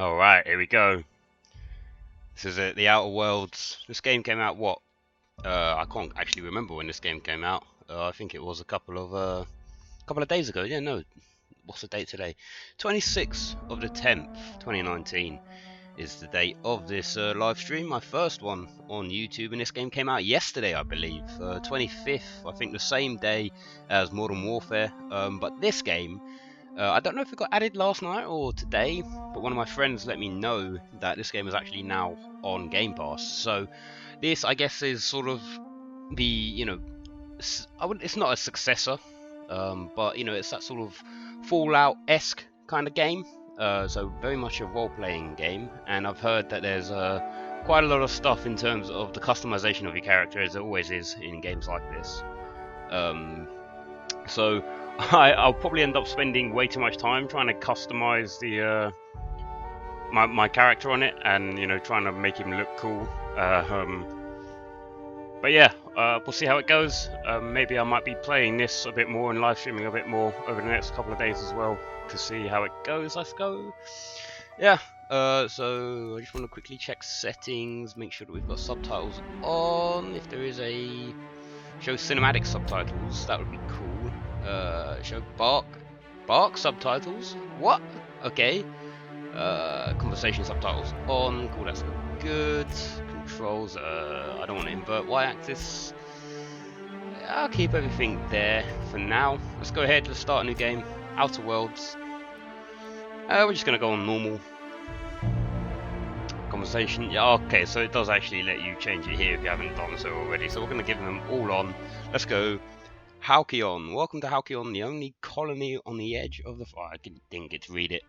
Alright, here we go. This is it, The Outer Worlds. This game came out what? I can't actually remember when this game came out. I think it was a couple of days ago. Yeah, no. What's the date today? 26th of the 10th, 2019 is the date of this live stream. My first one on YouTube, and this game came out yesterday, I believe. 25th, I think the same day as Modern Warfare. But this game, I don't know if it got added last night or today, but one of my friends let me know that this game is actually now on Game Pass. So this, I guess, is sort of the, it's not a successor, but it's that sort of Fallout-esque kind of game. So very much a role-playing game, and I've heard that there's quite a lot of stuff in terms of the customization of your character, as there always is in games like this. So I'll probably end up spending way too much time trying to customize the my character on it, and trying to make him look cool. But yeah, we'll see how it goes. Maybe I might be playing this a bit more and live streaming a bit more over the next couple of days as well to see how it goes. Let's go. Yeah. So I just want to quickly check settings, make sure that we've got subtitles on. If there is a show cinematic subtitles, that would be cool. Show bark subtitles. What? Okay. Conversation subtitles on. Cool, that's good. Controls. I don't want to invert y-axis. I'll keep everything there for now. Let's go ahead. Let's start a new game. Outer Worlds. We're just gonna go on normal. Conversation. Yeah. Okay. So it does actually let you change it here if you haven't done so already. So we're gonna give them all on. Let's go. Halcyon. Welcome to Halcyon, the only colony on the edge of the... I didn't get to read it.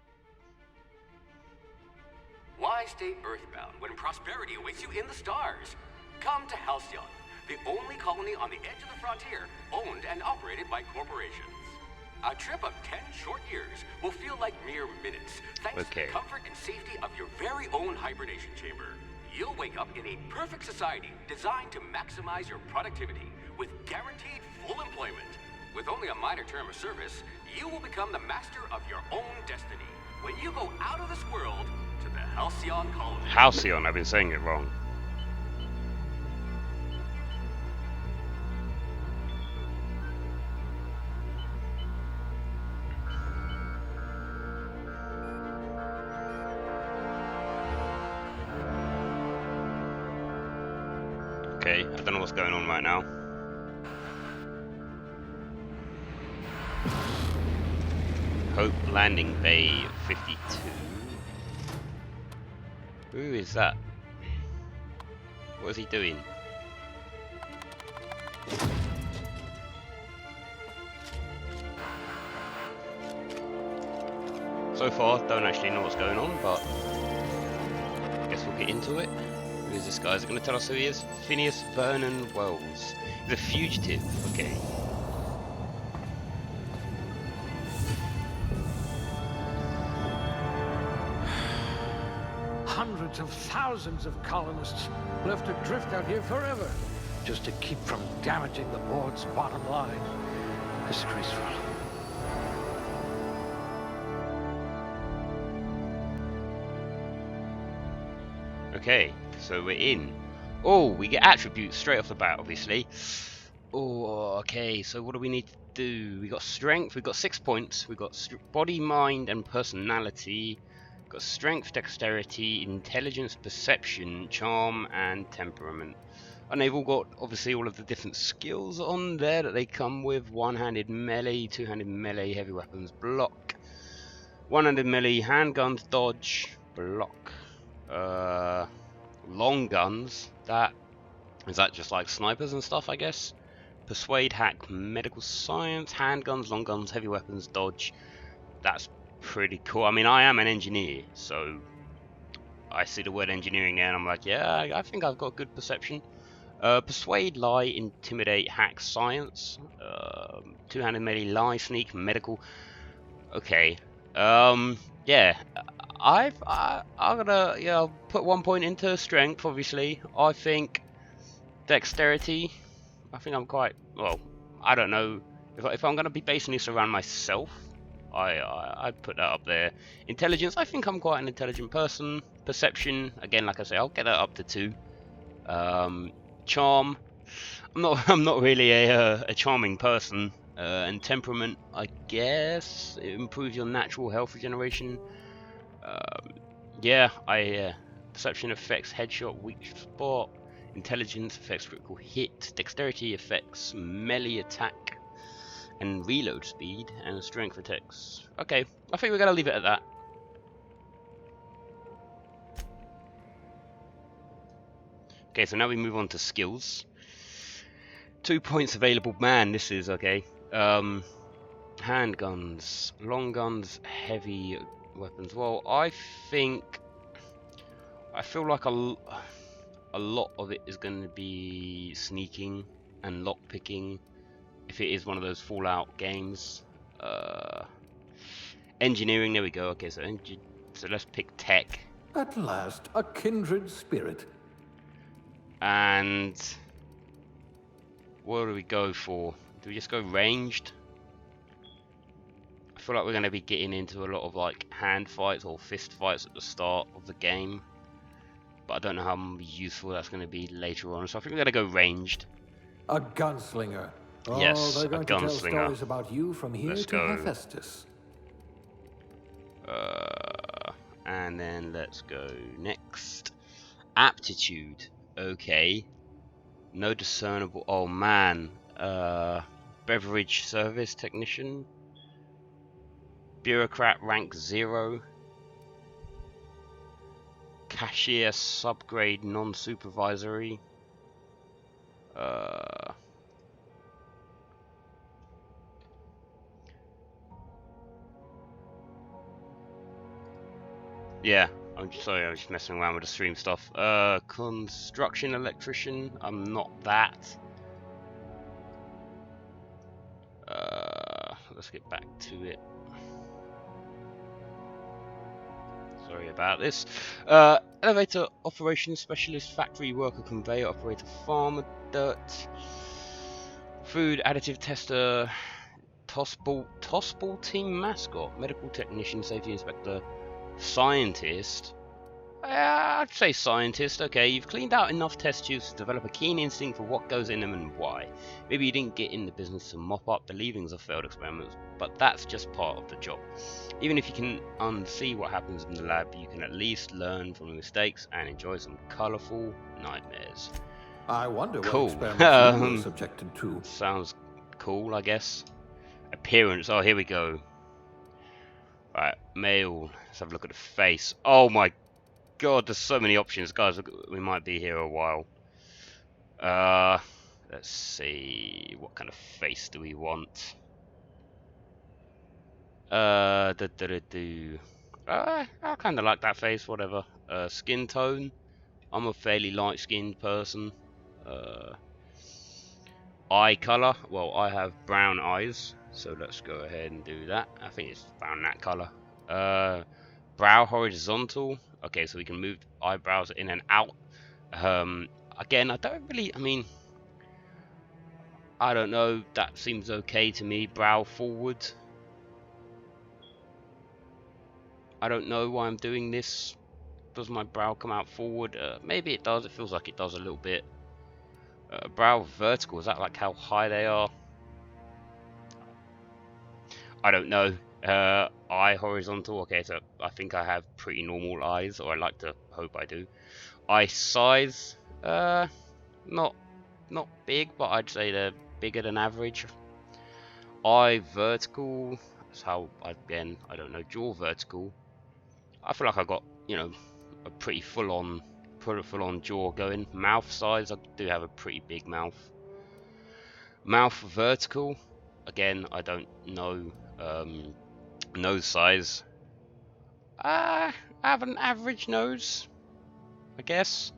Why stay earthbound when prosperity awaits you in the stars? Come to Halcyon, the only colony on the edge of the frontier, owned and operated by corporations. A trip of 10 short years will feel like mere minutes, thanks to the comfort and safety of your very own hibernation chamber. You'll wake up in a perfect society designed to maximize your productivity with guaranteed full employment. With only a minor term of service, you will become the master of your own destiny when you go out of this world to the Halcyon colony. Halcyon, I've been saying it wrong. Okay, I don't know what's going on right now. Hope Landing Bay 52. Who is that? What is he doing? So far, don't actually know what's going on, but I guess we'll get into it. Who is this guy? Is it going to tell us who he is? Phineas Vernon Wells. He's a fugitive. Okay. Hundreds of thousands of colonists left adrift out here forever, just to keep from damaging the board's bottom line. Disgraceful. Okay, so we're in. Oh, we get attributes straight off the bat, obviously. Oh, okay, so what do we need to do? We got strength, we got 6 points. We got body, mind, and personality. Got strength, dexterity, intelligence, perception, charm, and temperament. And they've all got obviously all of the different skills on there that they come with. One-handed melee, two-handed melee, heavy weapons, block. One-handed melee, handguns, dodge, block. Long guns. That just like snipers and stuff, I guess. Persuade, hack, medical science, handguns, long guns, heavy weapons, dodge. That's pretty cool. I mean, I am an engineer, so I see the word engineering there and I'm like, yeah, I think I've got good perception. Persuade, lie, intimidate, hack, science, two-handed melee, lie, sneak, medical. Okay. Yeah, I'm gonna put 1 point into strength. Obviously, I think dexterity. I think I'm quite well. I don't know if I'm gonna be basing this around myself. I'd put that up there. Intelligence, I think I'm quite an intelligent person. Perception, again, like I say, I'll get that up to 2. Charm, I'm not really a charming person. And temperament, I guess, it improves your natural health regeneration. Yeah, perception affects headshot, weak spot. Intelligence affects critical hit. Dexterity affects melee attack and reload speed. And strength attacks. Okay, I think we're gonna leave it at that. Okay, so now we move on to skills. 2 points available. Man, this is okay. Handguns, long guns, heavy weapons. Well, I feel like a lot of it is going to be sneaking and lockpicking if it is one of those Fallout games. Engineering, there we go. Okay, so let's pick tech. At last, a kindred spirit. And what do we go for? Do we just go ranged? I feel like we're going to be getting into a lot of like hand fights or fist fights at the start of the game, but I don't know how useful that's going to be later on, so I think we're going to go ranged. A gunslinger. Yes, they're going a to tell gunslinger. stories about you from here Let's to go. Hephaestus. And then let's go next. Aptitude. Okay. No discernible. Oh man. Beverage service technician. Bureaucrat rank 0. Cashier subgrade non-supervisory. Yeah, I'm sorry, I was just messing around with the stream stuff. Construction electrician, I'm not that. Let's get back to it. Sorry about this. Elevator operations specialist, factory worker, conveyor operator, farmer, dirt, food additive tester, tossball team mascot, medical technician, safety inspector, scientist. I'd say scientist. Okay, you've cleaned out enough test tubes to develop a keen instinct for what goes in them and why. Maybe you didn't get in the business to mop up the leavings of failed experiments, but that's just part of the job. Even if you can unsee what happens in the lab, you can at least learn from the mistakes and enjoy some colourful nightmares. I wonder Cool. what experiments you were subjected to. Sounds cool, I guess. Appearance. Oh, here we go. Right, male. Let's have a look at the face. Oh my god, there's so many options, guys. We might be here a while. Let's see, what kind of face do we want? I kind of like that face. Whatever. Skin tone. I'm a fairly light-skinned person. Eye color. Well, I have brown eyes, so let's go ahead and do that. I think it's found that color. Brow horizontal. Okay, so we can move eyebrows in and out. Again, I don't really. I mean, I don't know. That seems okay to me. Brow forward. I don't know why I'm doing this. Does my brow come out forward? Maybe it does. It feels like it does a little bit. Brow vertical. Is that like how high they are? I don't know. Eye horizontal. Okay, so I think I have pretty normal eyes, or I like to hope I do. Eye size. Not big, but I'd say they're bigger than average. Eye vertical. That's how, again, I don't know. Jaw vertical. I feel like I got, you know, a pretty full-on jaw going. Mouth size. I do have a pretty big mouth. Mouth vertical. Again, I don't know. Nose size. I have an average nose, I guess.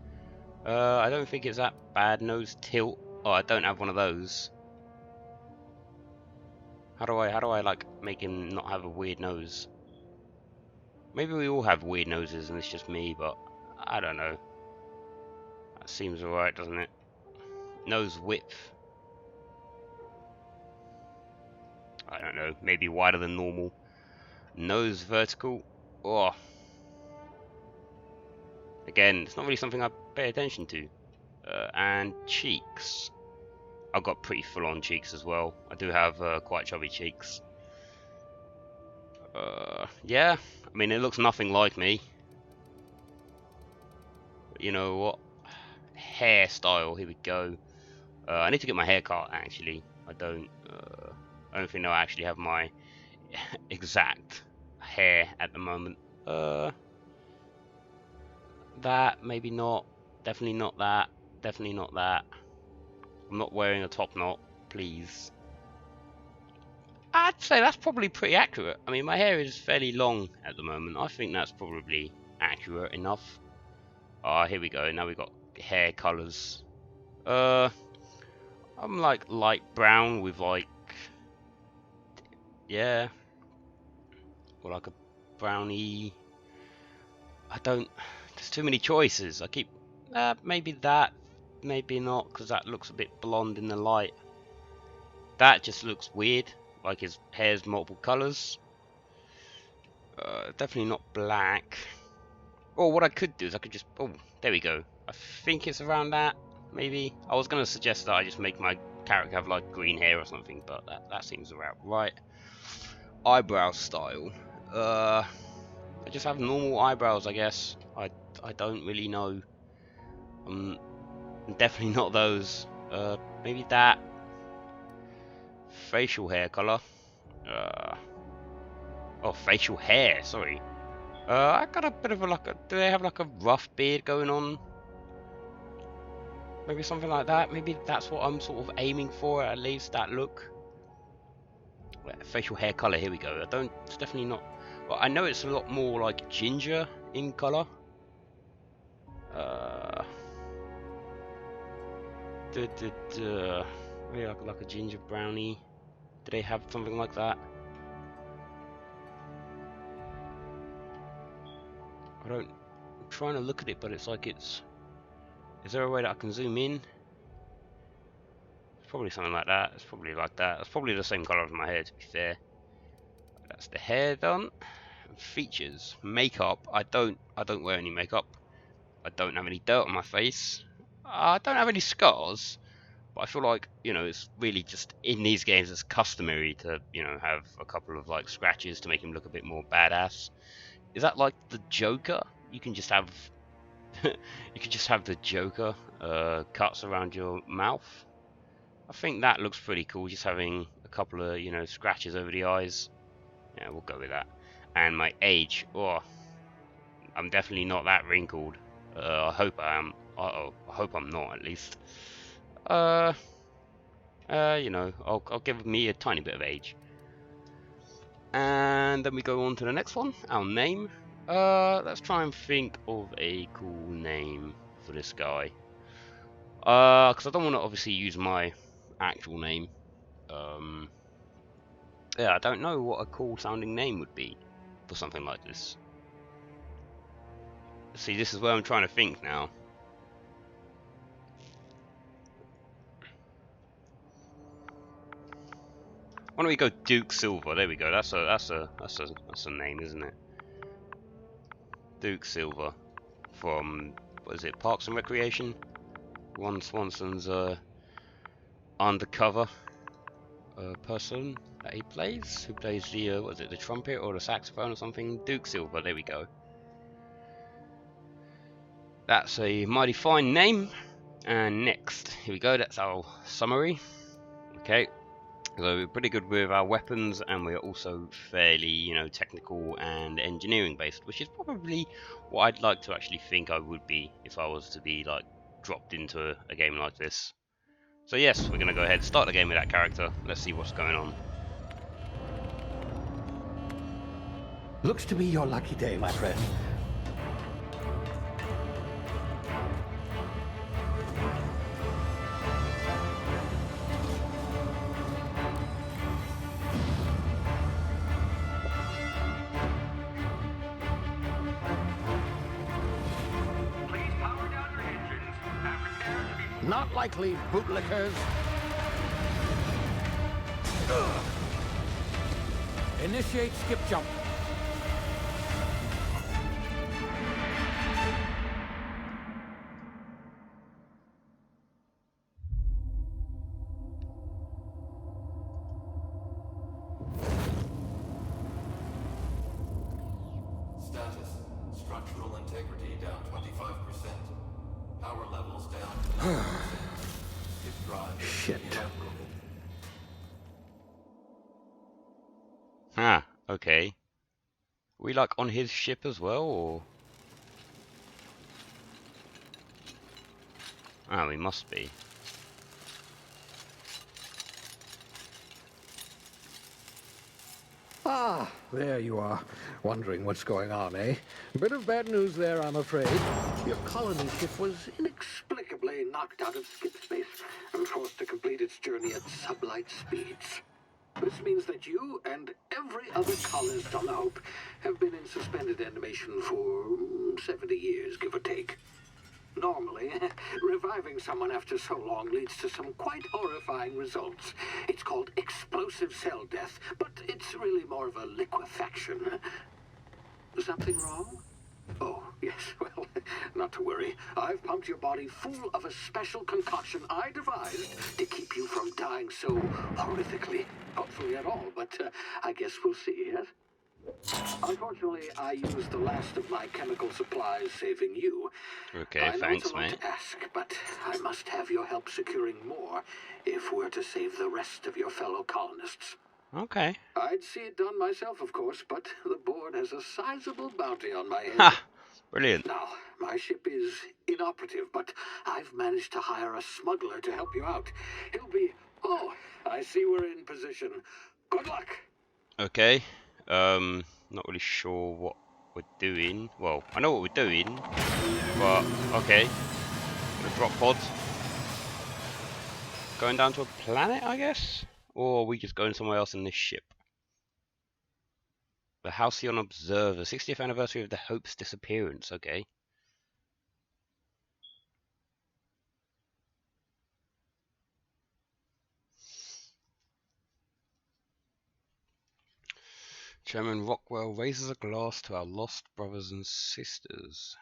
I don't think it's that bad. Nose tilt. Oh, I don't have one of those. How do I like make him not have a weird nose? Maybe we all have weird noses and it's just me, but I don't know. That seems alright, doesn't it? Nose width. I don't know. Maybe wider than normal. Nose vertical. Oh. Again, it's not really something I pay attention to. And cheeks. I've got pretty full-on cheeks as well. I do have quite chubby cheeks. Yeah, I mean, it looks nothing like me. But you know what? Hairstyle, here we go. I need to get my hair cut, actually. I don't think I actually have my exact hair at the moment. That, maybe not. Definitely not that. Definitely not that. I'm not wearing a top knot, please. I'd say that's probably pretty accurate. I mean, my hair is fairly long at the moment. I think that's probably accurate enough. Here we go. Now we've got hair colours. I'm like light brown with like, yeah, or like a brownie. I don't. There's too many choices. I keep. Maybe that. Maybe not, because that looks a bit blonde in the light. That just looks weird. Like his hair's multiple colours. Definitely not black. Or what I could do is I could just... Oh, there we go. I think it's around that, maybe. I was going to suggest that I just make my character have like green hair or something, but that seems about right. Eyebrow style. I just have normal eyebrows, I guess. I don't really know. Definitely not those. Maybe that. Facial hair color. Oh, facial hair, sorry. I got a bit of a like a. Do they have like a rough beard going on? Maybe something like that. Maybe that's what I'm sort of aiming for, at least that look. Facial hair color. Here we go. I don't. It's definitely not. Well, I know it's a lot more like ginger in color. Maybe like a ginger brownie. Do they have something like that? I'm trying to look at it, but it's like it's... Is there a way that I can zoom in? It's probably something like that. It's probably like that. It's probably the same colour as my hair, to be fair. That's the hair done. Features. Makeup. I don't wear any makeup. I don't have any dirt on my face. I don't have any scars. But I feel like, you know, it's really just in these games it's customary to, you know, have a couple of like scratches to make him look a bit more badass. Is that like the Joker? You can just have the Joker cuts around your mouth. I think that looks pretty cool, just having a couple of, you know, scratches over the eyes. Yeah, we'll go with that. And my age, oh, I'm definitely not that wrinkled. I hope I am. I hope I'm not, at least. You know, I'll give me a tiny bit of age. And then we go on to the next one, our name. Let's try and think of a cool name for this guy. Because I don't want to obviously use my actual name. Yeah, I don't know what a cool sounding name would be for something like this. See, this is where I'm trying to think now. Why don't we go Duke Silver? There we go. That's a name, isn't it? Duke Silver from, what is it, Parks and Recreation? Ron Swanson's undercover person that he plays, who plays the what is it, the trumpet or the saxophone or something. Duke Silver. There we go. That's a mighty fine name. And next, here we go. That's our summary. Okay. So we're pretty good with our weapons, and we're also fairly, you know, technical and engineering based, which is probably what I'd like to actually think I would be if I was to be like dropped into a game like this. So yes, we're gonna go ahead and start the game with that character. Let's see what's going on. Looks to be your lucky day, my friend. Not likely, bootlickers. Initiate skip jump. integrity down 25%. Power levels down 10%. His drive is Shit. irreparable. Ah, okay. We like on his ship as well, or? Oh, we must be. Ah, there you are. Wondering what's going on, eh? A bit of bad news there, I'm afraid. Your colony ship was inexplicably knocked out of skip space and forced to complete its journey at sublight speeds. This means that you and every other colonist on the Hope have been in suspended animation for 70 years, give or take. Normally, reviving someone after so long leads to some quite horrifying results. It's called explosive cell death, but it's really more of a liquefaction. Something wrong? Oh, yes, well, not to worry. I've pumped your body full of a special concoction I devised to keep you from dying so horrifically. Hopefully at all, but I guess we'll see, yes? Unfortunately, I used the last of my chemical supplies saving you. Okay, I know thanks, it's a lot mate. to ask, but I must have your help securing more if we're to save the rest of your fellow colonists. Okay. I'd see it done myself, of course, but the board has a sizable bounty on my head. Ha! Brilliant. Now, my ship is inoperative, but I've managed to hire a smuggler to help you out. He'll be... Oh, I see we're in position. Good luck! Okay. Not really sure what we're doing. Well, I know what we're doing, but okay. Gonna drop pods. Going down to a planet, I guess? Or are we just going somewhere else in this ship? The Halcyon Observer, 60th anniversary of the Hope's disappearance. Okay. Chairman Rockwell raises a glass to our lost brothers and sisters.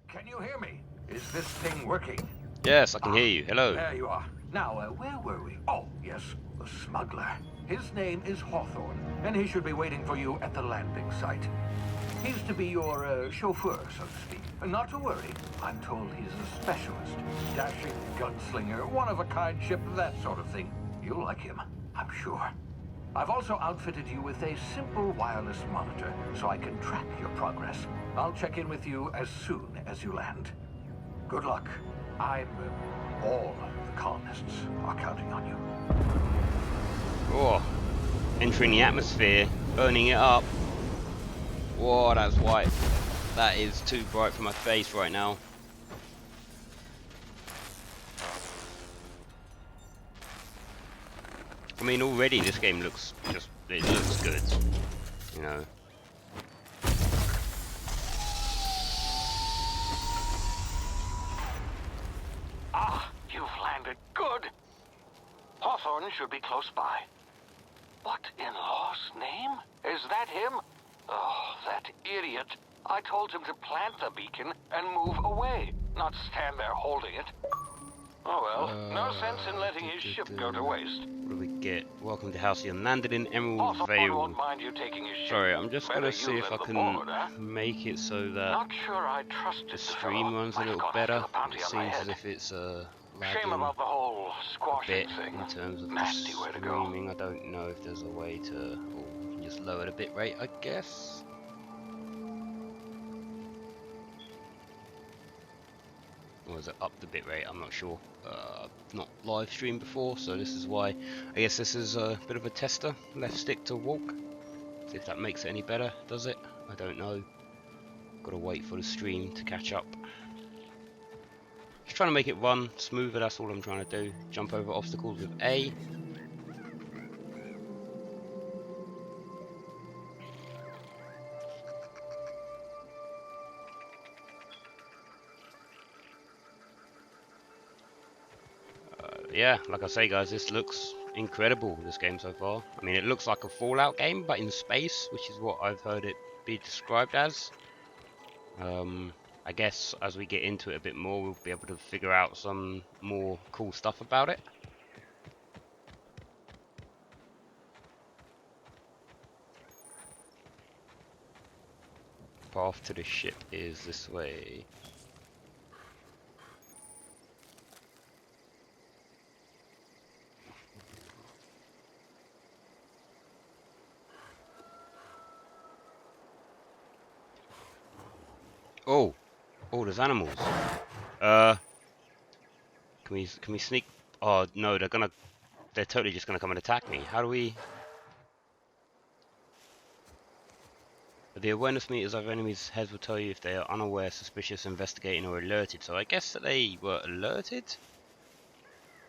Can you hear me? Is this thing working? Yes, I can hear you. Hello. There you are. Now, where were we? Oh, yes, the smuggler. His name is Hawthorne, and he should be waiting for you at the landing site. He's to be your chauffeur, so to speak. Not to worry. I'm told he's a specialist. Dashing gunslinger, one-of-a-kind ship, that sort of thing. You'll like him, I'm sure. I've also outfitted you with a simple wireless monitor, so I can track your progress. I'll check in with you as soon as you land. Good luck. All the colonists are counting on you. Oh, entering the atmosphere, burning it up. Whoa, that's white. That is too bright for my face right now. I mean, already this game looks it looks good, you know. Ah, you've landed. Good. Hawthorne should be close by. What in law's name? Is that him? Oh, that idiot. I told him to plant the beacon and move away, not stand there holding it. Oh well, no sense in letting his ship go to waste. What do we get? Welcome to Halcyon. Landed in Emerald Hawthorne Vale. won't mind you taking his ship. Sorry, I'm just Better gonna see you if than I the can board, huh? make it so that Not sure I trusted the the stream fellow. runs a Might have little gone after better. the bounty It on my seems as head. if it's Shame lagging about the whole a squashing bit thing. in terms of the Nasty way to go. streaming. I don't know if there's a way to, or we can just lower the bit rate, I guess. Or is it up the bit rate? I'm not sure. I've not live streamed before, so this is why. I guess this is a bit of a tester. Left stick to walk. See if that makes it any better. Does it? I don't know. Gotta wait for the stream to catch up. Just trying to make it run smoother. That's all I'm trying to do. Jump over obstacles with A. Yeah, like I say guys, this looks incredible, this game so far. I mean, it looks like a Fallout game, but in space, which is what I've heard it be described as. I guess as we get into it a bit more, we'll be able to figure out some more cool stuff about it. Path to the ship is this way. Oh, there's animals. Can we sneak? Oh no, they're totally just gonna come and attack me. How do we? The awareness meters of enemies' heads will tell you if they are unaware, suspicious, investigating, or alerted. So I guess that they were alerted.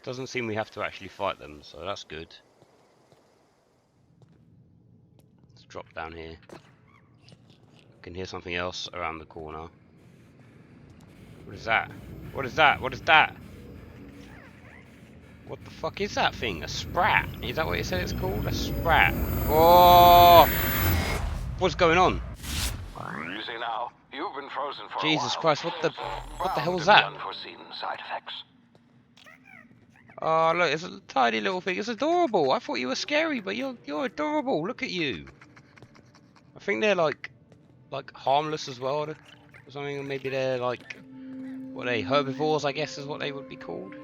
Doesn't seem we have to actually fight them, so that's good. Let's drop down here. I can hear something else around the corner. What is that? What is that? What is that? What the fuck is that thing? A sprat? Is that what you said it's called? A sprat? Oh! What's going on? Easy now. You've been frozen for Jesus a while. Christ! What the hell was Bound to be that? Unforeseen side effects. Oh look, it's a tiny little thing. It's adorable. I thought you were scary, but you're adorable. Look at you. I think they're like harmless as well, or something. Or maybe they're like what are they, herbivores? I guess is what they would be called.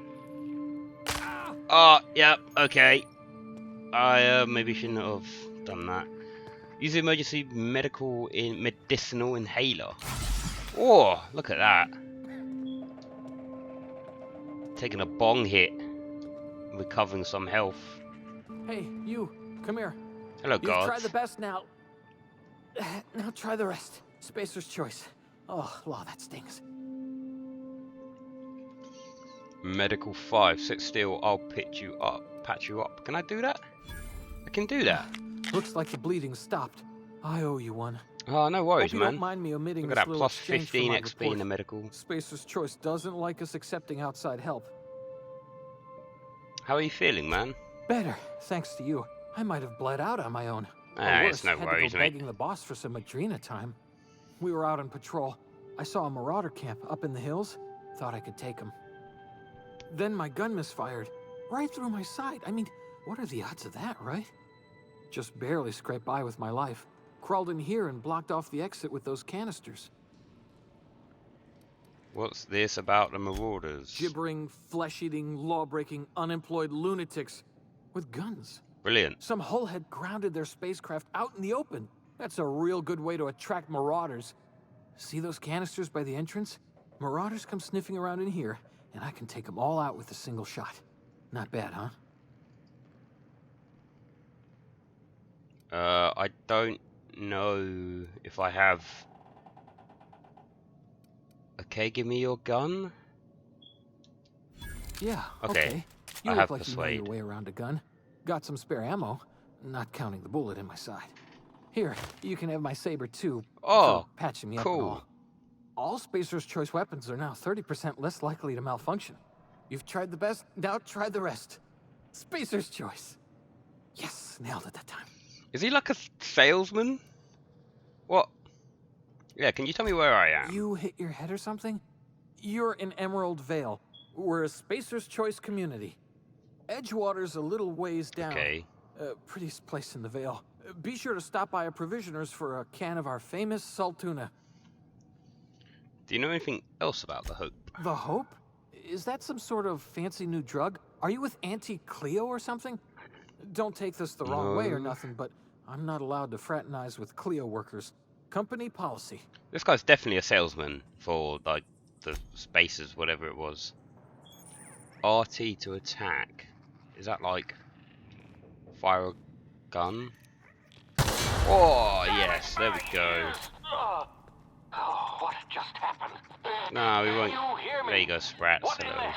Oh, yeah, okay. I maybe shouldn't have done that. Use the emergency medicinal inhaler. Oh, look at that. Taking a bong hit. Recovering some health. Hey, you, come here. Hello, You've guards. tried the best now. Now try the rest. Spacer's choice. Oh, law, that stings. Medical 5. Sit still. I'll patch you up. Can I do that? I can do that. Looks like the bleeding stopped. I owe you one. Oh, no worries, Hope you man. don't mind me omitting Look at this that. little Plus exchange for 15 my XP report. in the medical. Spacer's choice doesn't like us accepting outside help. How are you feeling, man? Better, thanks to you. I might have bled out on my own. Or Ah, worse, it's no had worries, to go mate. begging the boss for some Adrena time. We were out on patrol. I saw a marauder camp up in the hills. Thought I could take him. Then my gun misfired. Right through my side. I mean, what are the odds of that, right? Just barely scraped by with my life. Crawled in here and blocked off the exit with those canisters. What's this about the marauders? Gibbering, flesh-eating, law-breaking, unemployed lunatics with guns. Brilliant. Some hullhead grounded their spacecraft out in the open. That's a real good way to attract marauders. See those canisters by the entrance? Marauders come sniffing around in here, and I can take them all out with a single shot. Not bad, huh? I don't know if I have... Okay, give me your gun. Yeah, Okay, You I look have like you know your persuade. way around a gun. Got some spare ammo, not counting the bullet in my side. Here, you can have my saber too. Oh, for patching me up cool. and all. All Spacer's Choice weapons are now 30% less likely to malfunction. You've tried the best, now try the rest. Spacer's Choice. Yes, nailed it that time. Is he like a salesman? What? Yeah, can you tell me where I am? You hit your head or something? You're in Emerald Vale. We're a Spacer's Choice community. Edgewater's a little ways down. Okay. Prettiest place in the Vale. Be sure to stop by a provisioner's for a can of our famous salt tuna. Do you know anything else about the Hope? The Hope? Is that some sort of fancy new drug? Are you with Auntie Cleo or something? Don't take this the wrong way or No. nothing, but I'm not allowed to fraternize with Cleo workers. Company policy. This guy's definitely a salesman for, like, the spaces, whatever it was. RT to attack. Is that like... fire a gun? Oh, yes, there we go. Oh, what just happened? No, we won't. You hear me? There you go, Sprats. What in Hello.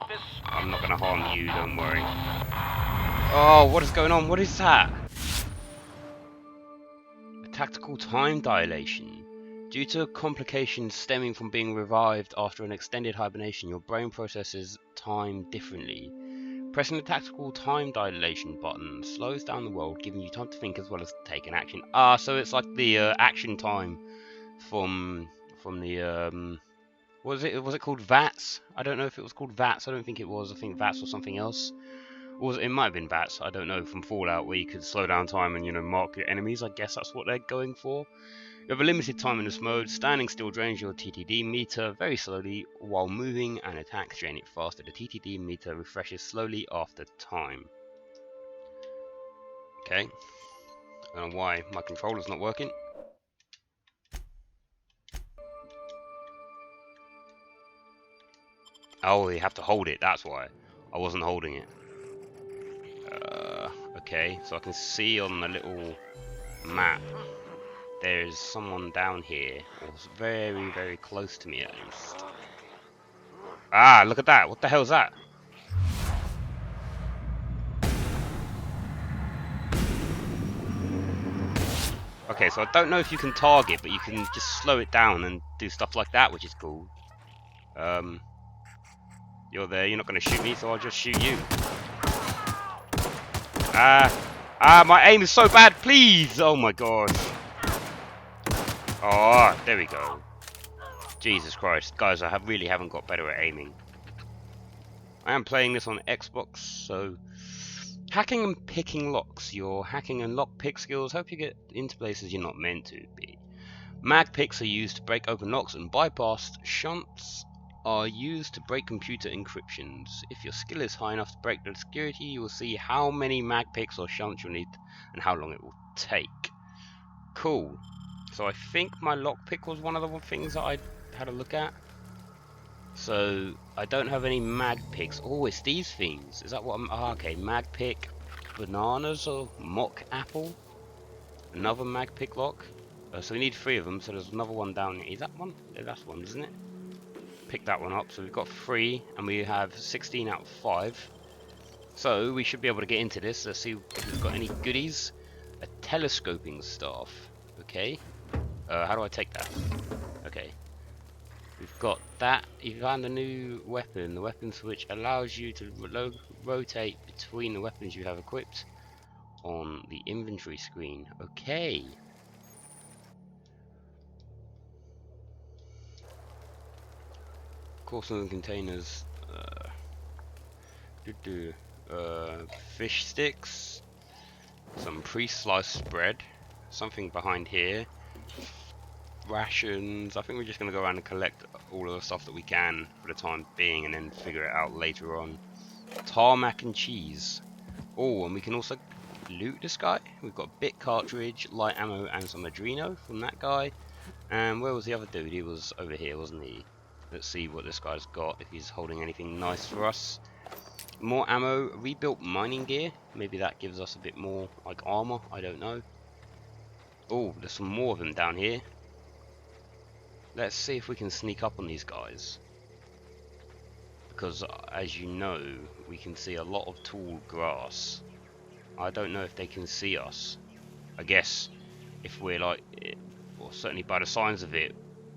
the... This... I'm not gonna harm you, don't worry. Oh, what is going on? What is that? A tactical time dilation. Due to complications stemming from being revived after an extended hibernation, your brain processes time differently. Pressing the tactical time dilation button slows down the world, giving you time to think as well as take an action. Ah, so it's like the action time from the was it called VATS? I don't know if it was called VATS. I don't think it was. I think VATS was something else. Or it might have been VATS. I don't know, from Fallout, where you could slow down time and, you know, mark your enemies. I guess that's what they're going for. You have a limited time in this mode. Standing still drains your TTD meter very slowly, while moving and attacks drain it faster. The TTD meter refreshes slowly after time. Okay. I don't know why my controller's not working. Oh, you have to hold it, that's why. I wasn't holding it. Okay, so I can see on the little map there's someone down here, or very, very close to me at least. Ah, look at that. What the hell's that? Okay, so I don't know if you can target, but you can just slow it down and do stuff like that, which is cool. You're there, you're not going to shoot me, so I'll just shoot you. My aim is so bad, please! Oh my gosh. Oh, there we go. Jesus Christ. Guys, I really haven't got better at aiming. I am playing this on Xbox, so... Hacking and picking locks. Your hacking and lock pick skills help you get into places you're not meant to be. Mag picks are used to break open locks, and bypassed shunts are used to break computer encryptions. If your skill is high enough to break the security, you will see how many mag picks or shunts you'll need and how long it will take. Cool. So I think my lockpick was one of the things that I had a look at. So I don't have any mag picks. Oh, it's these things. Is that what I'm... Oh, okay, mag pick, bananas or mock apple. Another mag pick lock. So we need 3 of them. So there's another one down here. Is that one? Yeah, that's one, isn't it? Pick that one up. So we've got 3, and we have 16 out of 5. So we should be able to get into this. Let's see if we've got any goodies. A telescoping staff. Okay. How do I take that? Okay. We've got that. You've found a new weapon. The weapon switch allows you to rotate between the weapons you have equipped on the inventory screen. Okay. Caution containers. Fish sticks. Some pre-sliced bread. Something behind here. Rations. I think we're just going to go around and collect all of the stuff that we can for the time being and then figure it out later on. Tarmac and cheese. Oh, and we can also loot this guy. We've got bit cartridge, light ammo, and some Adreno from that guy. And where was the other dude? He was over here, wasn't he? Let's see what this guy's got, if he's holding anything nice for us. More ammo, rebuilt mining gear. Maybe that gives us a bit more, like, armor. I don't know. Oh, there's some more of them down here. Let's see if we can sneak up on these guys. Because, as you know, we can see a lot of tall grass. I don't know if they can see us. I guess if we're like, or certainly by the signs of it,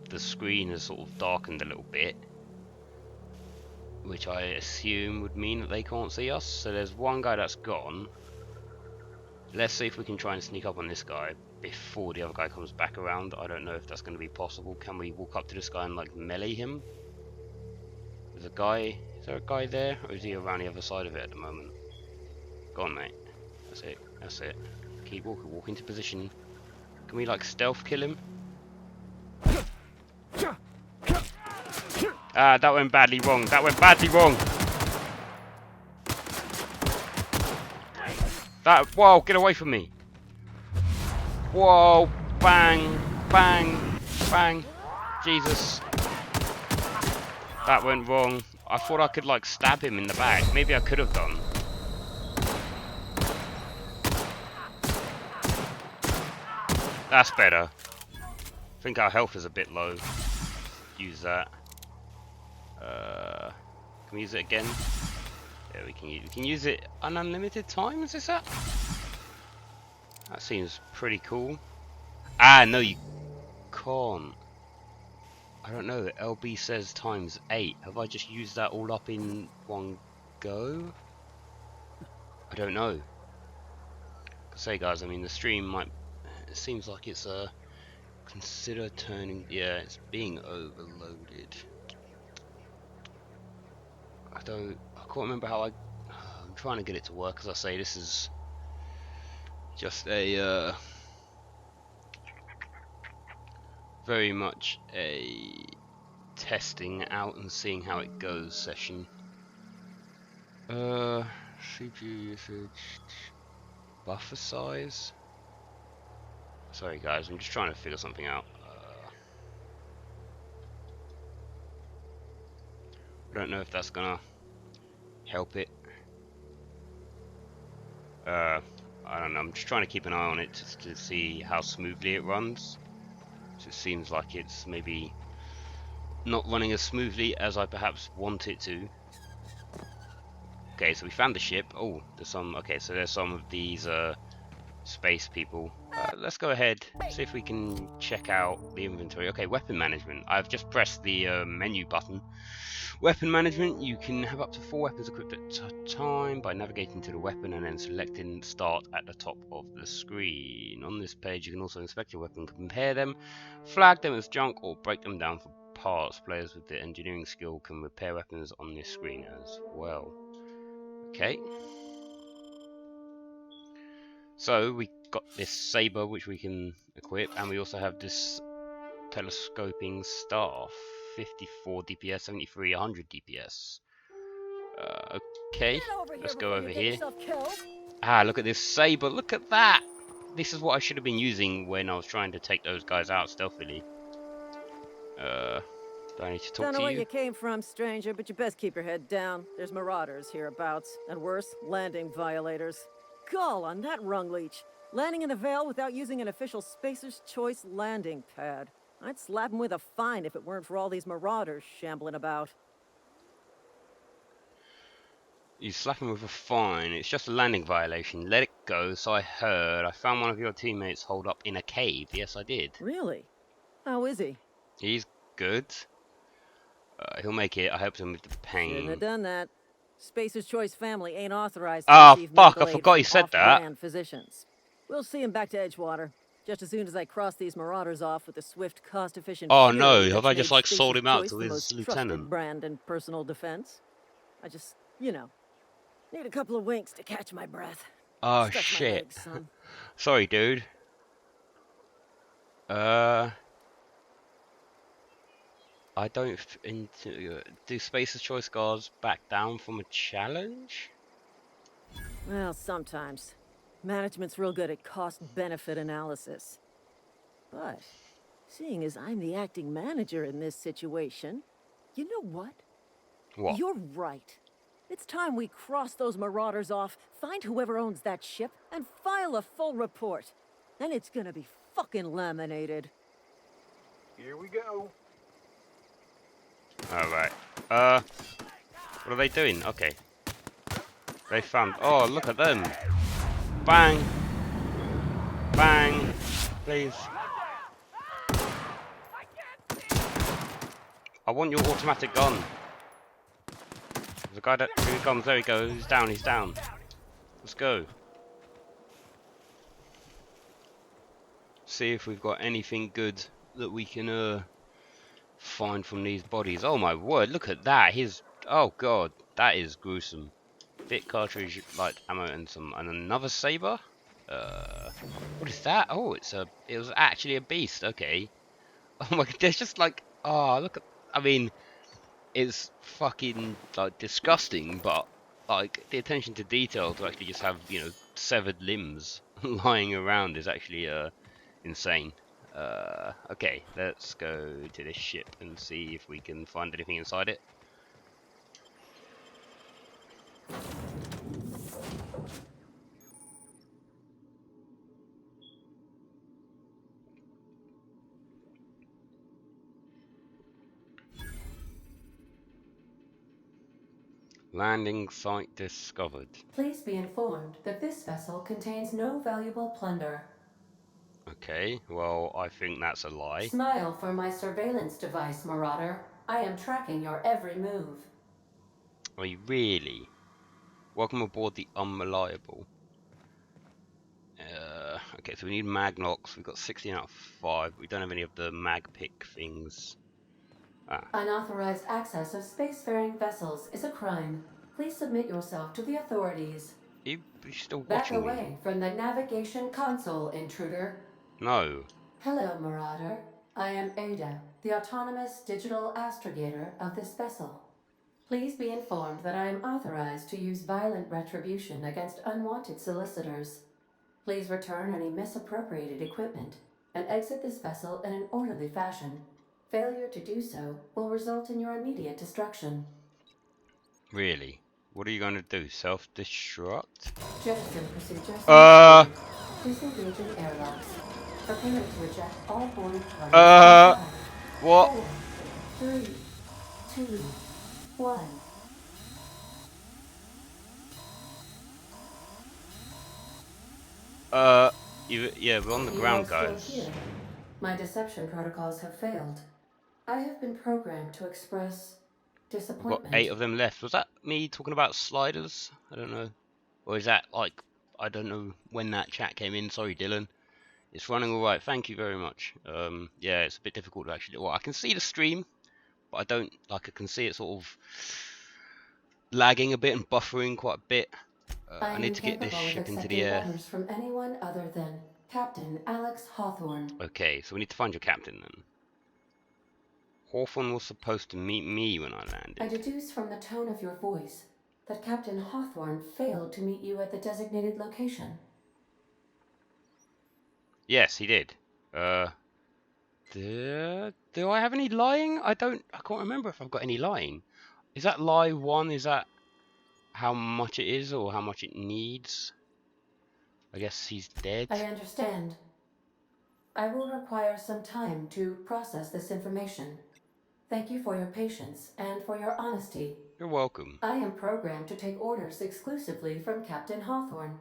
the screen has sort of darkened a little bit, which I assume would mean that they can't see us. So there's one guy that's gone. Let's see if we can try and sneak up on this guy before the other guy comes back around. I don't know if that's going to be possible. Can we walk up to this guy and like melee him? There's a guy. Is there a guy there, or is he around the other side of it at the moment? Go on, mate. That's it. That's it. Keep walking. Walk into position. Can we like stealth kill him? Ah, that went badly wrong. That went badly wrong. That. Whoa! Get away from me. Whoa! Bang! Bang! Bang! Jesus. That went wrong. I thought I could like stab him in the back. Maybe I could have done. That's better. I think our health is a bit low. Use that. Can we use it again? Yeah, we can use it an unlimited times, is that? That seems pretty cool. Ah, no, you can't. I don't know, LB says times 8. Have I just used that all up in one go? I don't know. Say guys, I mean the stream might... It seems like it's consider turning... Yeah, it's being overloaded. I can't remember how I'm trying to get it to work. As I say, this is just a very much a testing out and seeing how it goes session. CPU usage, buffer size. Sorry guys, I'm just trying to figure something out. I don't know if that's gonna help it. I don't know, I'm just trying to keep an eye on it to see how smoothly it runs. So it seems like it's maybe not running as smoothly as I perhaps want it to. Okay, so we found the ship. Oh, there's some, okay, so there's some of these space people. Let's go ahead, see if we can check out the inventory. Okay, weapon management. I've just pressed the menu button. Weapon management, you can have up to 4 weapons equipped at a time by navigating to the weapon and then selecting start at the top of the screen. On this page you can also inspect your weapon, compare them, flag them as junk or break them down for parts. Players with the engineering skill can repair weapons on this screen as well. Okay. So we got this saber which we can equip, and we also have this telescoping staff. 54 DPS, 73, 100 DPS. Okay, let's go over here. Ah, look at this saber, look at that! This is what I should have been using when I was trying to take those guys out stealthily. Do I need to talk Don't know to where you? you came from, stranger, but you best keep your head down. There's marauders hereabouts, and worse, landing violators. Gall on that rung leech. Landing in the Vale without using an official Spacer's Choice landing pad. I'd slap him with a fine if it weren't for all these marauders shambling about. You slap him with a fine, it's just a landing violation. Let it go, so I heard. I found one of your teammates holed up in a cave. Yes, I did. Really? How is he? He's good. He'll make it. I helped him with the Shouldn't have pain. done that. Spacer's Choice family ain't authorized to Ah, receive fuck, I medical aid forgot from he said that. off-brand physicians. We'll see him back to Edgewater. Just as soon as I cross these marauders off with the swift, cost-efficient Oh fury no, have that's I made just like sold Spacer's him out Choice to the his most lieutenant? trusted brand in personal defense. I just, you know, need a couple of winks to catch my breath. Oh Stretch my shit. legs, son. Sorry, dude. I don't do Spacer's Choice guards back down from a challenge? Well, sometimes. Management's real good at cost-benefit analysis. But, seeing as I'm the acting manager in this situation, you know what? What? You're right. It's time we cross those marauders off, find whoever owns that ship, and file a full report. Then it's gonna be fucking laminated. Here we go. Alright. What are they doing? Okay. They found. Oh, look at them. Bang. Bang. Please. I want your automatic gun. There's a guy that. Here he comes. There he goes. He's down. He's down. Let's go. See if we've got anything good that we can find from these bodies. Oh my word! Look at that. His. Oh god, that is gruesome. Bit cartridge, light ammo, and another saber. What is that? Oh, it was actually a beast. Okay. Oh my god, there's just like, oh look at. I mean, it's fucking like disgusting, but like the attention to detail to actually just have severed limbs lying around is actually insane. Okay, let's go to this ship and see if we can find anything inside it. Landing site discovered. Please be informed that this vessel contains no valuable plunder. Okay, well, I think that's a lie. Smile for my surveillance device, Marauder. I am tracking your every move. Are you really? Welcome aboard the Unreliable. Okay, so we need mag locks. We've got 16 out of 5. We don't have any of the mag pick things. Unauthorized access of spacefaring vessels is a crime. Please submit yourself to the authorities. You're still Back watching away me? from the navigation console, intruder. No. Hello, Marauder. I am Ada, the autonomous digital astrogator of this vessel. Please be informed that I am authorized to use violent retribution against unwanted solicitors. Please return any misappropriated equipment and exit this vessel in an orderly fashion. Failure to do so will result in your immediate destruction. Really? What are you going to do? Self-destruct? Jettison procedures initiated. Disengaging airlocks. Preparing to eject all boarding parties in 5, What? 4, 3, 2, 1. Yeah, we're on the You are ground, still guys. here. My deception protocols have failed. I have been programmed to express We've got 8 disappointment. of them left. Was that me talking about sliders? I don't know. Or is that like, I don't know when that chat came in. Sorry, Dylan. It's running all right. Thank you very much. Yeah, it's a bit difficult to actually. Well, I can see the stream, but I don't like. I can see it sort of lagging a bit and buffering quite a bit. I I am need to get this incapable of ship into the accepting air. orders from anyone other than Captain Alex Hawthorne. Okay, so we need to find your captain then. Hawthorne was supposed to meet me when I I landed. deduce from the tone of your voice that Captain Hawthorne failed to meet you at the designated location. Yes, he did. Do I have any lying? I can't remember if I've got any lying. Is that lie 1? Is that how much it is or how much it needs? I guess he's dead. I understand. I will require some time to process this information. Thank you for your patience and for your honesty. You're welcome. I am programmed to take orders exclusively from Captain Hawthorne.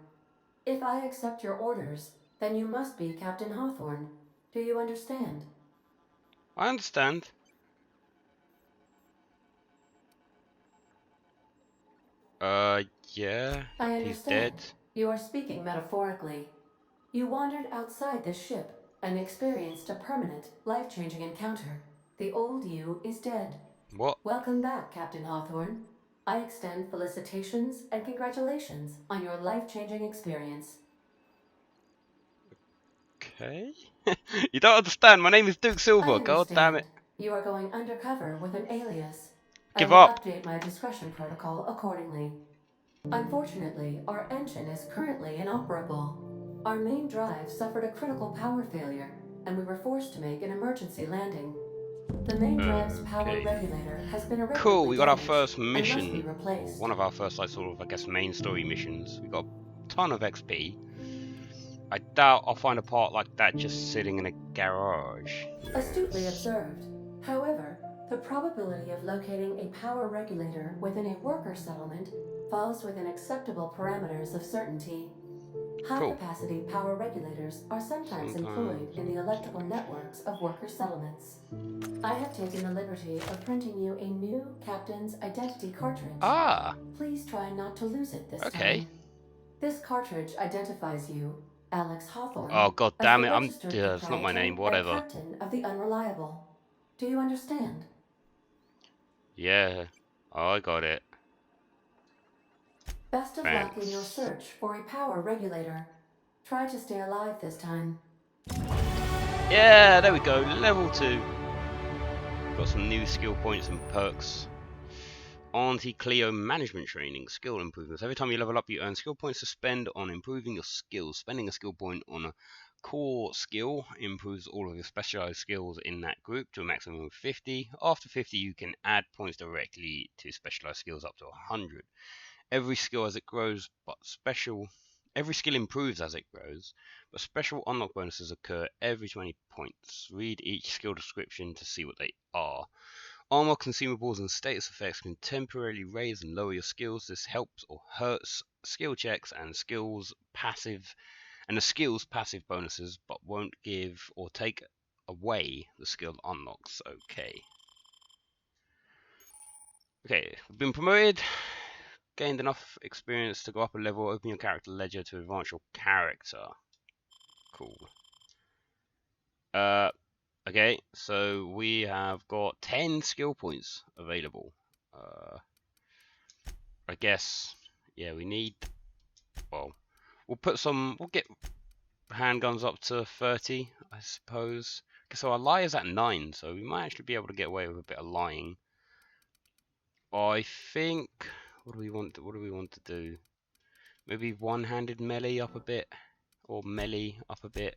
If I accept your orders, then you must be Captain Hawthorne. Do you understand? I understand. Yeah, I he's dead. understand. You are speaking metaphorically. You wandered outside this ship and experienced a permanent, life-changing encounter. The old you is dead. What? Welcome back, Captain Hawthorne. I extend felicitations and congratulations on your life-changing experience. Okay. You don't understand. My name is Duke I Silver. God damn it. understand. You are going undercover with an alias. I Give will up. update my discretion protocol accordingly. Unfortunately, our engine is currently inoperable. Our main drive suffered a critical power failure, and we were forced to make an emergency landing. The main drive's power Okay. regulator has been Cool. irreparably We got our damaged first and must be mission. Or replaced. one of our first, like, sort of, I guess, main story missions. We got a ton of XP. I doubt I'll find a part like that just sitting in a garage. Astutely Yes. observed. However, the probability of locating a power regulator within a worker settlement falls within acceptable parameters of certainty. Cool. High-capacity power regulators are sometimes employed Sometimes. in the electrical networks of worker settlements. I have taken the liberty of printing you a new captain's identity cartridge. Ah. Please try not to lose it this Okay. time. This cartridge identifies you, Alex Hawthorne, Oh, god as damn the it. registered It's not my proprietor name. and Whatever. captain of the Unreliable. Do you understand? Yeah. Oh, I got it. Best of luck in your Thanks. search for a power regulator. Try to stay alive this time. Yeah, there we go. Level 2. Got some new skill points and perks. Auntie Cleo management training, skill improvements. Every time you level up, you earn skill points to spend on improving your skills. Spending a skill point on a core skill improves all of your specialized skills in that group to a maximum of 50. After 50, you can add points directly to specialized skills up to 100. Every skill as it grows, but every skill improves as it grows, but special unlock bonuses occur every 20 points. Read each skill description to see what they are. Armor, consumables, and status effects can temporarily raise and lower your skills. This helps or hurts skill checks and the skill's passive bonuses, but won't give or take away the skill unlocks. Okay. Okay, we've been promoted. Gained enough experience to go up a level. Open your character ledger to advance your character. Cool. Okay, so we have got 10 skill points available. I guess, yeah, we need, well, we'll get handguns up to 30, I suppose. So our lie is at 9, so we might actually be able to get away with a bit of lying. I think. What do we want? What do we want to do? Maybe one-handed melee up a bit, or melee up a bit.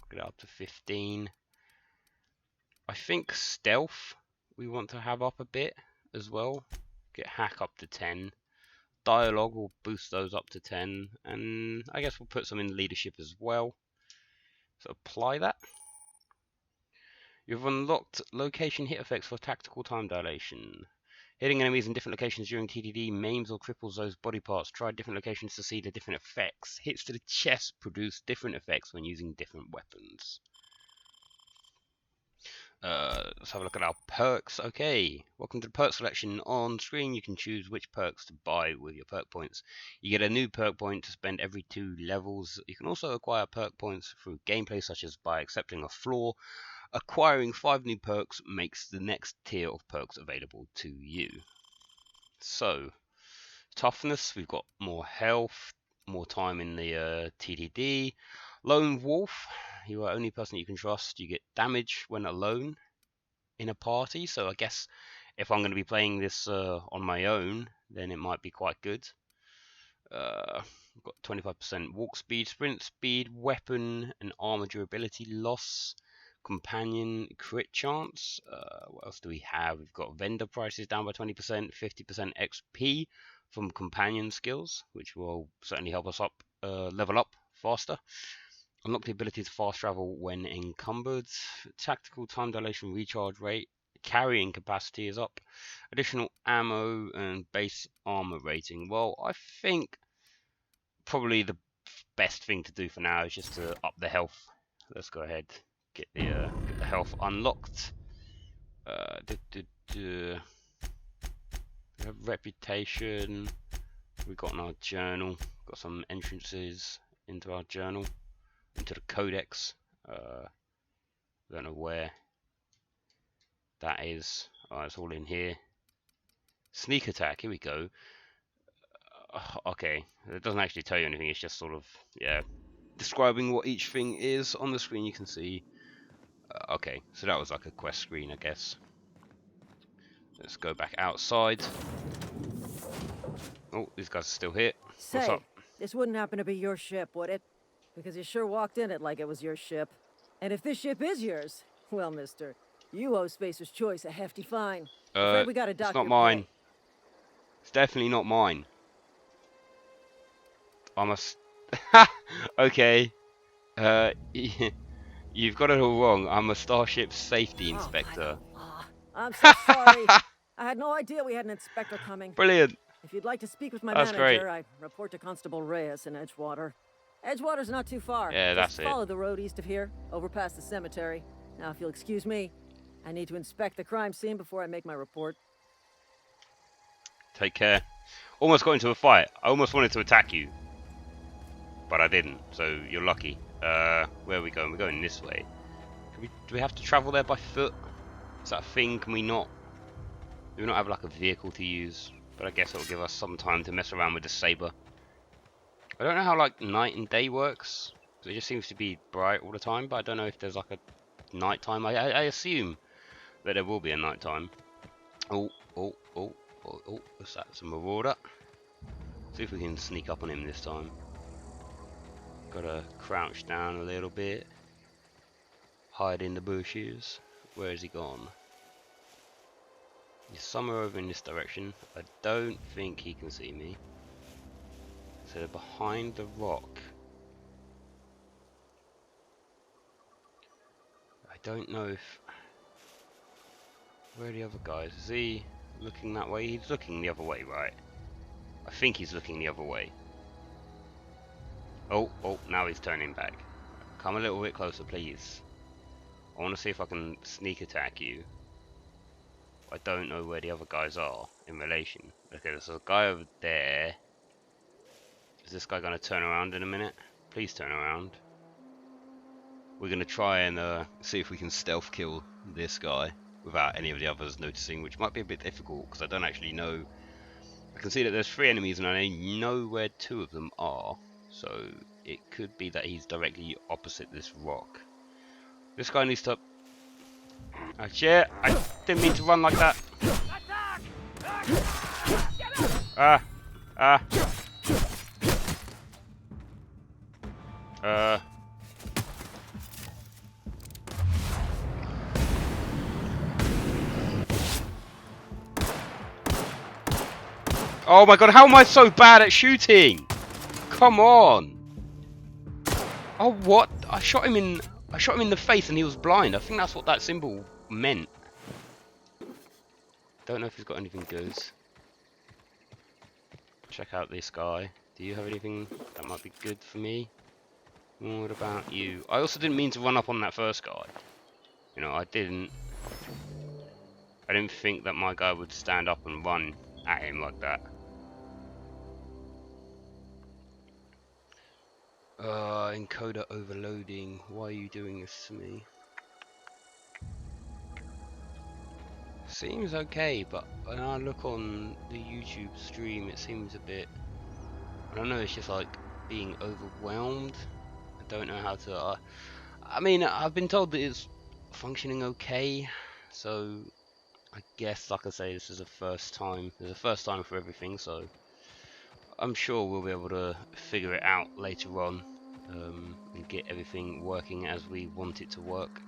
Get it up to 15. I think stealth we want to have up a bit as well. Get hack up to 10. Dialogue will boost those up to 10, and I guess we'll put some in leadership as well. So apply that. You've unlocked location hit effects for tactical time dilation. Hitting enemies in different locations during TDD maims or cripples those body parts. Try different locations to see the different effects. Hits to the chest produce different effects when using different weapons. Let's have a look at our perks. Okay, welcome to the perk selection. On screen you can choose which perks to buy with your perk points. You get a new perk point to spend every 2 levels. You can also acquire perk points through gameplay, such as by accepting a flaw. Acquiring 5 new perks makes the next tier of perks available to you. So, toughness, we've got more health, more time in the TDD. Lone Wolf, you are the only person you can trust. You get damage when alone in a party, so I guess if I'm going to be playing this on my own, then it might be quite good. We've got 25% walk speed, sprint speed, weapon and armor durability loss, companion crit chance. What else do we have? We've got vendor prices down by 20%, 50% XP from companion skills, which will certainly help us up level up faster. Unlock the ability to fast travel when encumbered. Tactical time dilation recharge rate. Carrying capacity is up. Additional ammo and base armor rating. Well, I think probably the best thing to do for now is just to up the health. Let's go ahead, get the health unlocked. We have reputation. We've got in our journal. Got some entrances into our journal, into the codex. Don't know where that is. Oh, it's all in here. Sneak attack. Here we go. Okay, it doesn't actually tell you anything. It's just sort of, yeah, describing what each thing is on the screen. You can see. Okay, so that was like a quest screen, I guess. Let's go back outside. Oh, these guys are still here. What's up? This wouldn't happen to be your ship, would it? Because you sure walked in it like it was your ship. And if this ship is yours, well, mister, you owe Spacer's Choice a hefty fine. Afraid we gotta dock it's not your mine. pay. It's definitely not mine. I must. Okay. You've got it all wrong. I'm a Starship Safety Inspector. I'm so sorry. I had no idea we had an inspector coming. Brilliant. If you'd like to speak with my That's manager, great. I report to Constable Reyes in Edgewater. Edgewater's not too far. Yeah, Just that's follow the road east of here, over past the cemetery. Now, if you'll excuse me, I need to inspect the crime scene before I make my report. Take care. Almost got into a fight. I almost wanted to attack you, but I didn't. So you're lucky. Where are we going? We're going this way. Do we have to travel there by foot? Is that a thing? Can we not? Do we not have like a vehicle to use? But I guess it'll give us some time to mess around with the saber. I don't know how like night and day works. It just seems to be bright all the time, but I don't know if there's like a night time. I assume that there will be a night time. Oh, what's that? It's a marauder. See if we can sneak up on him this time. Gotta crouch down a little bit. Hide in the bushes. Where has he gone? He's somewhere over in this direction. I don't think he can see me. So they're behind the rock. I don't know if... Where are the other guys? Is he looking that way? He's looking the other way, right? I think he's looking the other way. Oh, now he's turning back. Come a little bit closer, please. I want to see if I can sneak attack you. I don't know where the other guys are in relation. Okay, there's a guy over there. Is this guy going to turn around in a minute? Please turn around. We're going to try and see if we can stealth kill this guy without any of the others noticing, which might be a bit difficult because I don't actually know. I can see that there's 3 enemies and I know where 2 of them are. So it could be that he's directly opposite this rock. This guy needs to Oh shit! I didn't mean to run like that. Ah! Ah! Oh my god, how am I so bad at shooting? Come on! Oh what? I shot him in the face and he was blind. I think that's what that symbol meant. Don't know if he's got anything good. Check out this guy. Do you have anything that might be good for me? What about you? I also didn't mean to run up on that first guy. You know, I didn't think that my guy would stand up and run at him like that. Encoder overloading. Why are you doing this to me? Seems okay, but when I look on the YouTube stream, it seems a bit... I don't know, it's just like being overwhelmed. I don't know how to... I mean, I've been told that it's functioning okay, so I guess, like I say, this is a first time. There's a first time for everything, so I'm sure we'll be able to figure it out later on and get everything working as we want it to work.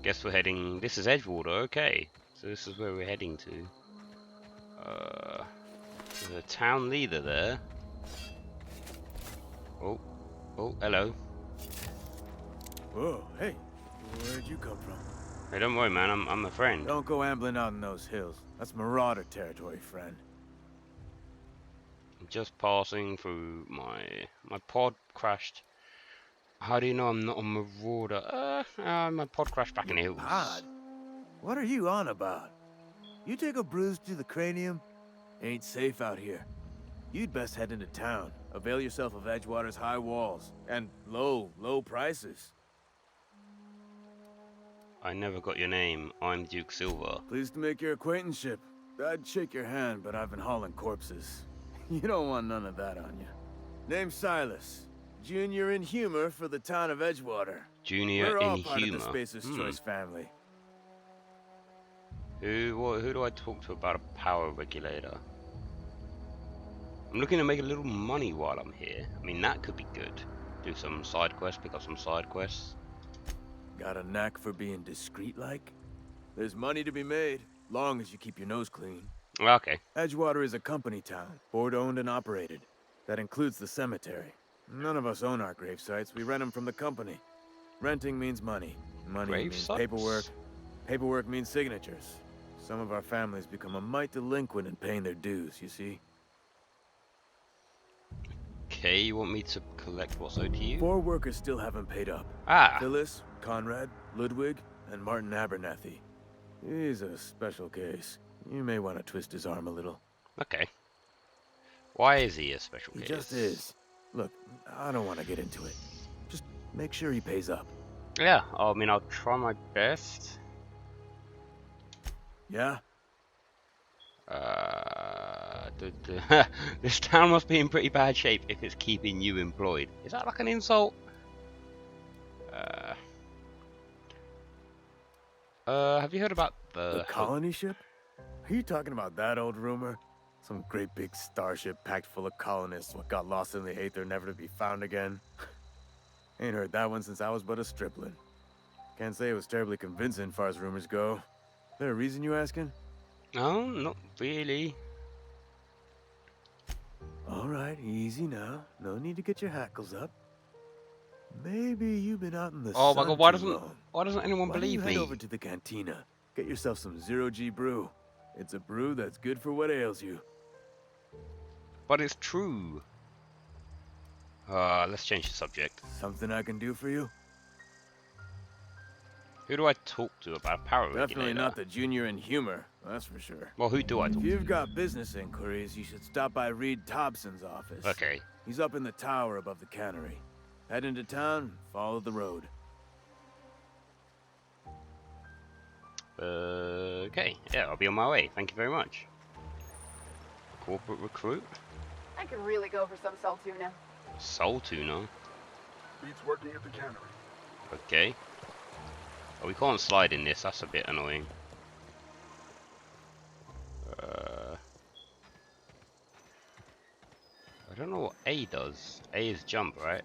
Guess we're heading... This is Edgewater, okay. So this is where we're heading to. There's a town leader there. Oh, hello. Whoa, hey, where'd you come from? Hey, don't worry, man. I'm a friend. Don't go ambling out in those hills. That's marauder territory, friend. I'm just passing through. My pod crashed. How do you know I'm not a marauder? My pod crashed back in the hills. Pod? What are you on about? You take a bruise to the cranium? Ain't safe out here. You'd best head into town. Avail yourself of Edgewater's high walls and low prices. I never got your name. I'm Duke Silver. Pleased to make your acquaintanceship. I'd shake your hand, but I've been hauling corpses. You don't want none of that on you. Name's Silas. Junior in humor for the town of Edgewater. Junior We're all in part humor. of the Spacer's Choice family. Who do I talk to about a power regulator? I'm looking to make a little money while I'm here. I mean, that could be good. Do some side quests, pick up some side quests. Got a knack for being discreet-like? There's money to be made, long as you keep your nose clean. Okay. Edgewater is a company town, board-owned and operated. That includes the cemetery. None of us own our grave sites. We rent them from the company. Renting means money. Money Grave means sites? paperwork. Paperwork means signatures. Some of our families become a mite delinquent in paying their dues, you see? Okay, you want me to collect what's owed to you? 4 workers still haven't paid up. Ah! Phyllis, Conrad, Ludwig, and Martin Abernathy. He's a special case. You may want to twist his arm a little. Okay. Why is he a special He case? just is. Look, I don't want to get into it. Just make sure he pays up. Yeah, I mean, I'll try my best. Yeah? This town must be in pretty bad shape if it's keeping you employed. Is that like an insult? Have you heard about The colony ship? Are you talking about that old rumor? Some great big starship packed full of colonists what got lost in the aether never to be found again? Ain't heard that one since I was but a stripling. Can't say it was terribly convincing far as rumors go. There a reason you asking? No, not really. Alright, easy now. No need to get your hackles up. Maybe you've been out in the Oh sun my god, why too long. doesn't anyone Why don't believe you head me? over to the cantina. Get yourself some 0G brew. It's a brew that's good for what ails you. But it's true. Let's change the subject. Something I can do for you? Who do I talk to about a power Definitely regulator? not the junior in humor, that's for sure. Well, who do I If talk to? you've got business inquiries, you should stop by Reed Thompson's office. Okay. He's up in the tower above the cannery. Head into town, follow the road. Okay, yeah, I'll be on my way. Thank you very much. Corporate recruit? I could really go for some salt tuna. Soul tuna? Beats working at the cannery. Okay. Oh, we can't slide in this, that's a bit annoying. I don't know what A does. A is jump, right?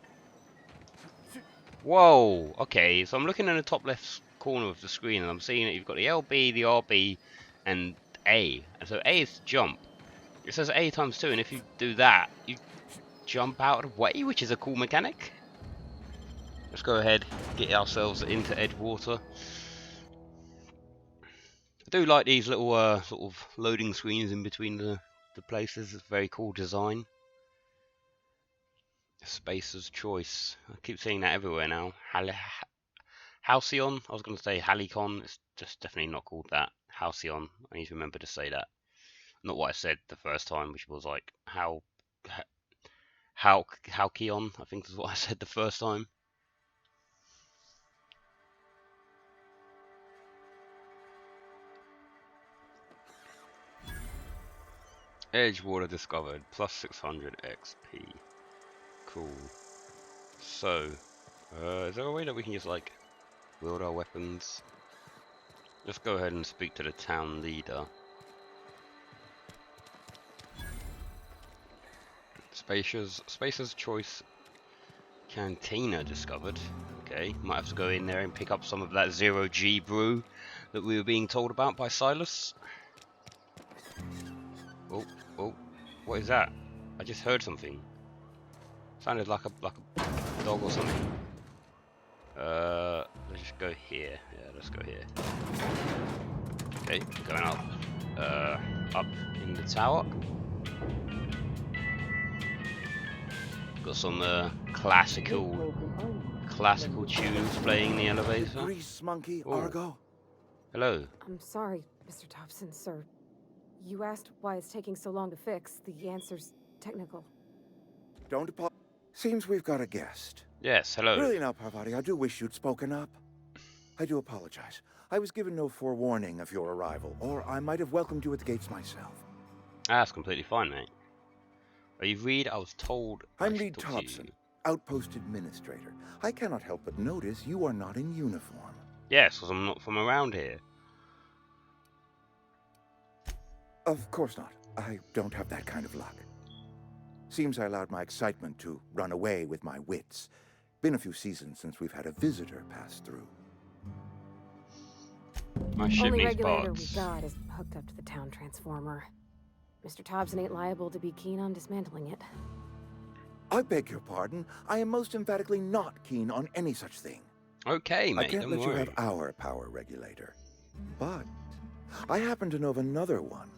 Whoa! Okay, so I'm looking in the top left corner of the screen and I'm seeing that you've got the LB, the RB, and A. And so A is jump. It says A times 2, and if you do that, you jump out of the way, which is a cool mechanic. Let's go ahead, get ourselves into Edgewater. I do like these little sort of loading screens in between the places. It's a very cool design. Spacer's Choice. I keep seeing that everywhere now. Halcyon. I was going to say Halicon. It's just definitely not called that. Halcyon. I need to remember to say that. Not what I said the first time, which was like Halcyon. I think is what I said the first time. Edgewater discovered. Plus 600 XP. Cool. So, is there a way that we can just like wield our weapons? Let's go ahead and speak to the town leader. Spacer's Choice Cantina discovered. Okay, might have to go in there and pick up some of that 0G brew that we were being told about by Silas. Oh, oh, what is that? I just heard something. Sounded like a dog or something. Let's just go here. Yeah, let's go here. Okay, going up. Up in the tower. Got some classical tunes playing in the elevator. Grease monkey, Ooh. Argo. Hello. I'm sorry, Mr. Thompson, sir. You asked why it's taking so long to fix. The answer's technical. Don't apologize. Seems we've got a guest. Yes, hello. Really now, Parvati, I do wish you'd spoken up. I do apologize. I was given no forewarning of your arrival, or I might have welcomed you at the gates myself. That's completely fine, mate. Are you Reed? I was told. I'm Reed Thompson, Outpost Administrator. I cannot help but notice you are not in uniform. Yes, because I'm not from around here. Of course not. I don't have that kind of luck. Seems I allowed my excitement to run away with my wits. Been a few seasons since we've had a visitor pass through. My ship Only needs regulator parts. we got is hooked up to the town transformer. Mr. Thompson ain't liable to be keen on dismantling it. I beg your pardon. I am most emphatically not keen on any such thing. Okay, mate, I can't don't let worry. you have our power regulator. But I happen to know of another one.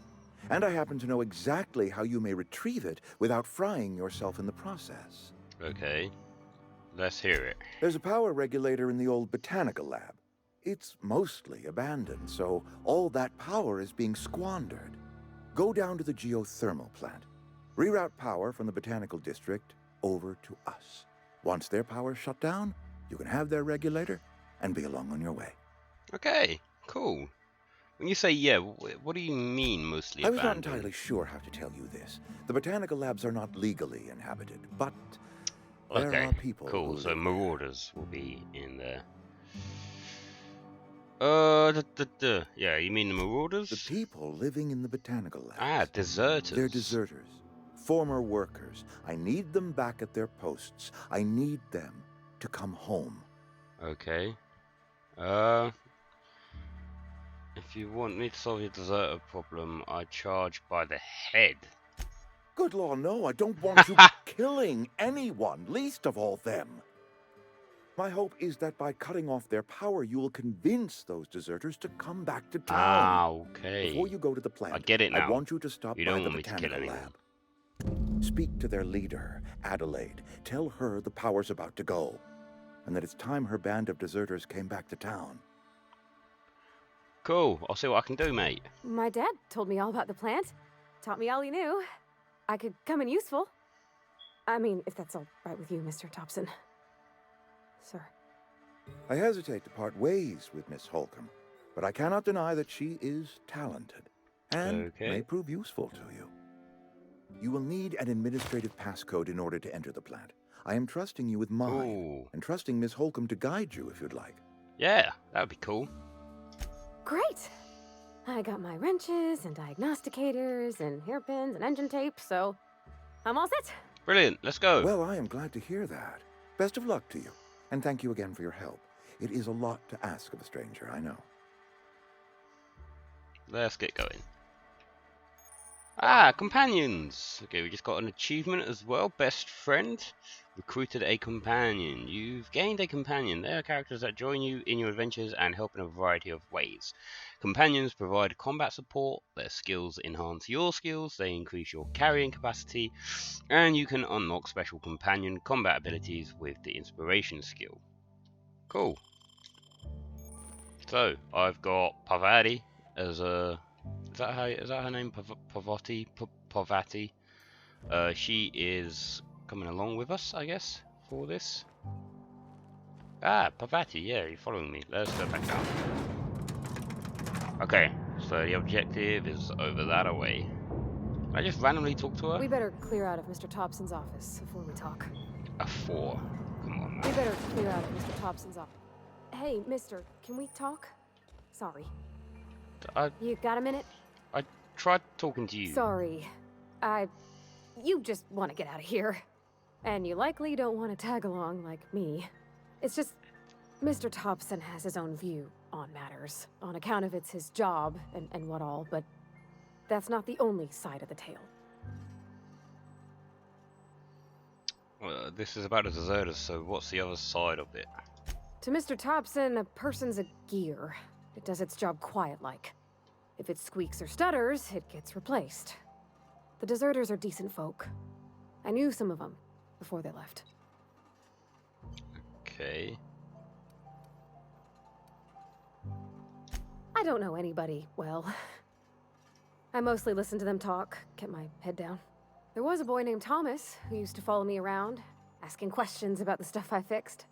And I happen to know exactly how you may retrieve it without frying yourself in the process. Okay, let's hear it. There's a power regulator in the old botanical lab. It's mostly abandoned, so all that power is being squandered. Go down to the geothermal plant. Reroute power from the botanical district over to us. Once their power's shut down, you can have their regulator and be along on your way. Okay, cool. When you say yeah, what do you mean mostly I was not abandoned? entirely sure how to tell you this. The botanical labs are not legally inhabited, but there Okay, are people cool. who So live marauders will be in there. Yeah, you mean the marauders? The people living in the botanical labs. Ah, deserters. They're deserters. Former workers. I need them back at their posts. I need them to come home. Okay. If you want me to solve your deserter problem, I charge by the head. Good law, no. I don't want you killing anyone, least of all them. My hope is that by cutting off their power, you will convince those deserters to come back to town. Ah, okay. Before you go to the plant, I get it now. I want you to stop You by don't the want me to kill botanical anyone. lab. Speak to their leader, Adelaide. Tell her the power's about to go, and that it's time her band of deserters came back to town. Cool. I'll see what I can do, mate. My dad told me all about the plant. Taught me all he knew. I could come in useful. I mean, if that's all right with you, Mr. Thompson. Sir. I hesitate to part ways with Miss Holcomb. but I cannot deny that she is talented and may Okay. prove useful to you. You will need an administrative passcode in order to enter the plant. I am trusting you with mine, Ooh. and trusting Miss Holcomb to guide you if you'd like. Yeah, that would be cool. Great! I got my wrenches and diagnosticators and hairpins and engine tape, so I'm all set. Brilliant. Let's go. Well, I am glad to hear that. Best of luck to you, and thank you again for your help. It is a lot to ask of a stranger, I know. Let's get going. Ah, companions. Okay, we just got an achievement as well. Best friend. Recruited a companion. You've gained a companion. They are characters that join you in your adventures and help in a variety of ways. Companions provide combat support. Their skills enhance your skills. They increase your carrying capacity. And you can unlock special companion combat abilities with the inspiration skill. Cool. So, I've got Parvati as a... Is that her name? Parvati. She is coming along with us, I guess, for this. Ah, Parvati, yeah, you're following me. Let's go back down. Okay, so the objective is over that away. Can I just randomly talk to her? We better clear out of Mr. Thompson's office before we talk. A 4. Come on, We man. better clear out of Mr. Thompson's office. Hey, mister, can we talk? Sorry. You got a minute? I tried talking to you. Sorry. You just want to get out of here. And you likely don't want to tag along like me. It's just, Mr. Thompson has his own view on matters, on account of it's his job and what all, but that's not the only side of the tale. Well, this is about the deserters, so what's the other side of it? To Mr. Thompson, a person's a gear. It does its job quiet-like. If it squeaks or stutters, it gets replaced. The deserters are decent folk. I knew some of them before they left. Okay. I don't know anybody well. I mostly listen to them talk, kept my head down. There was a boy named Thomas who used to follow me around, asking questions about the stuff I fixed.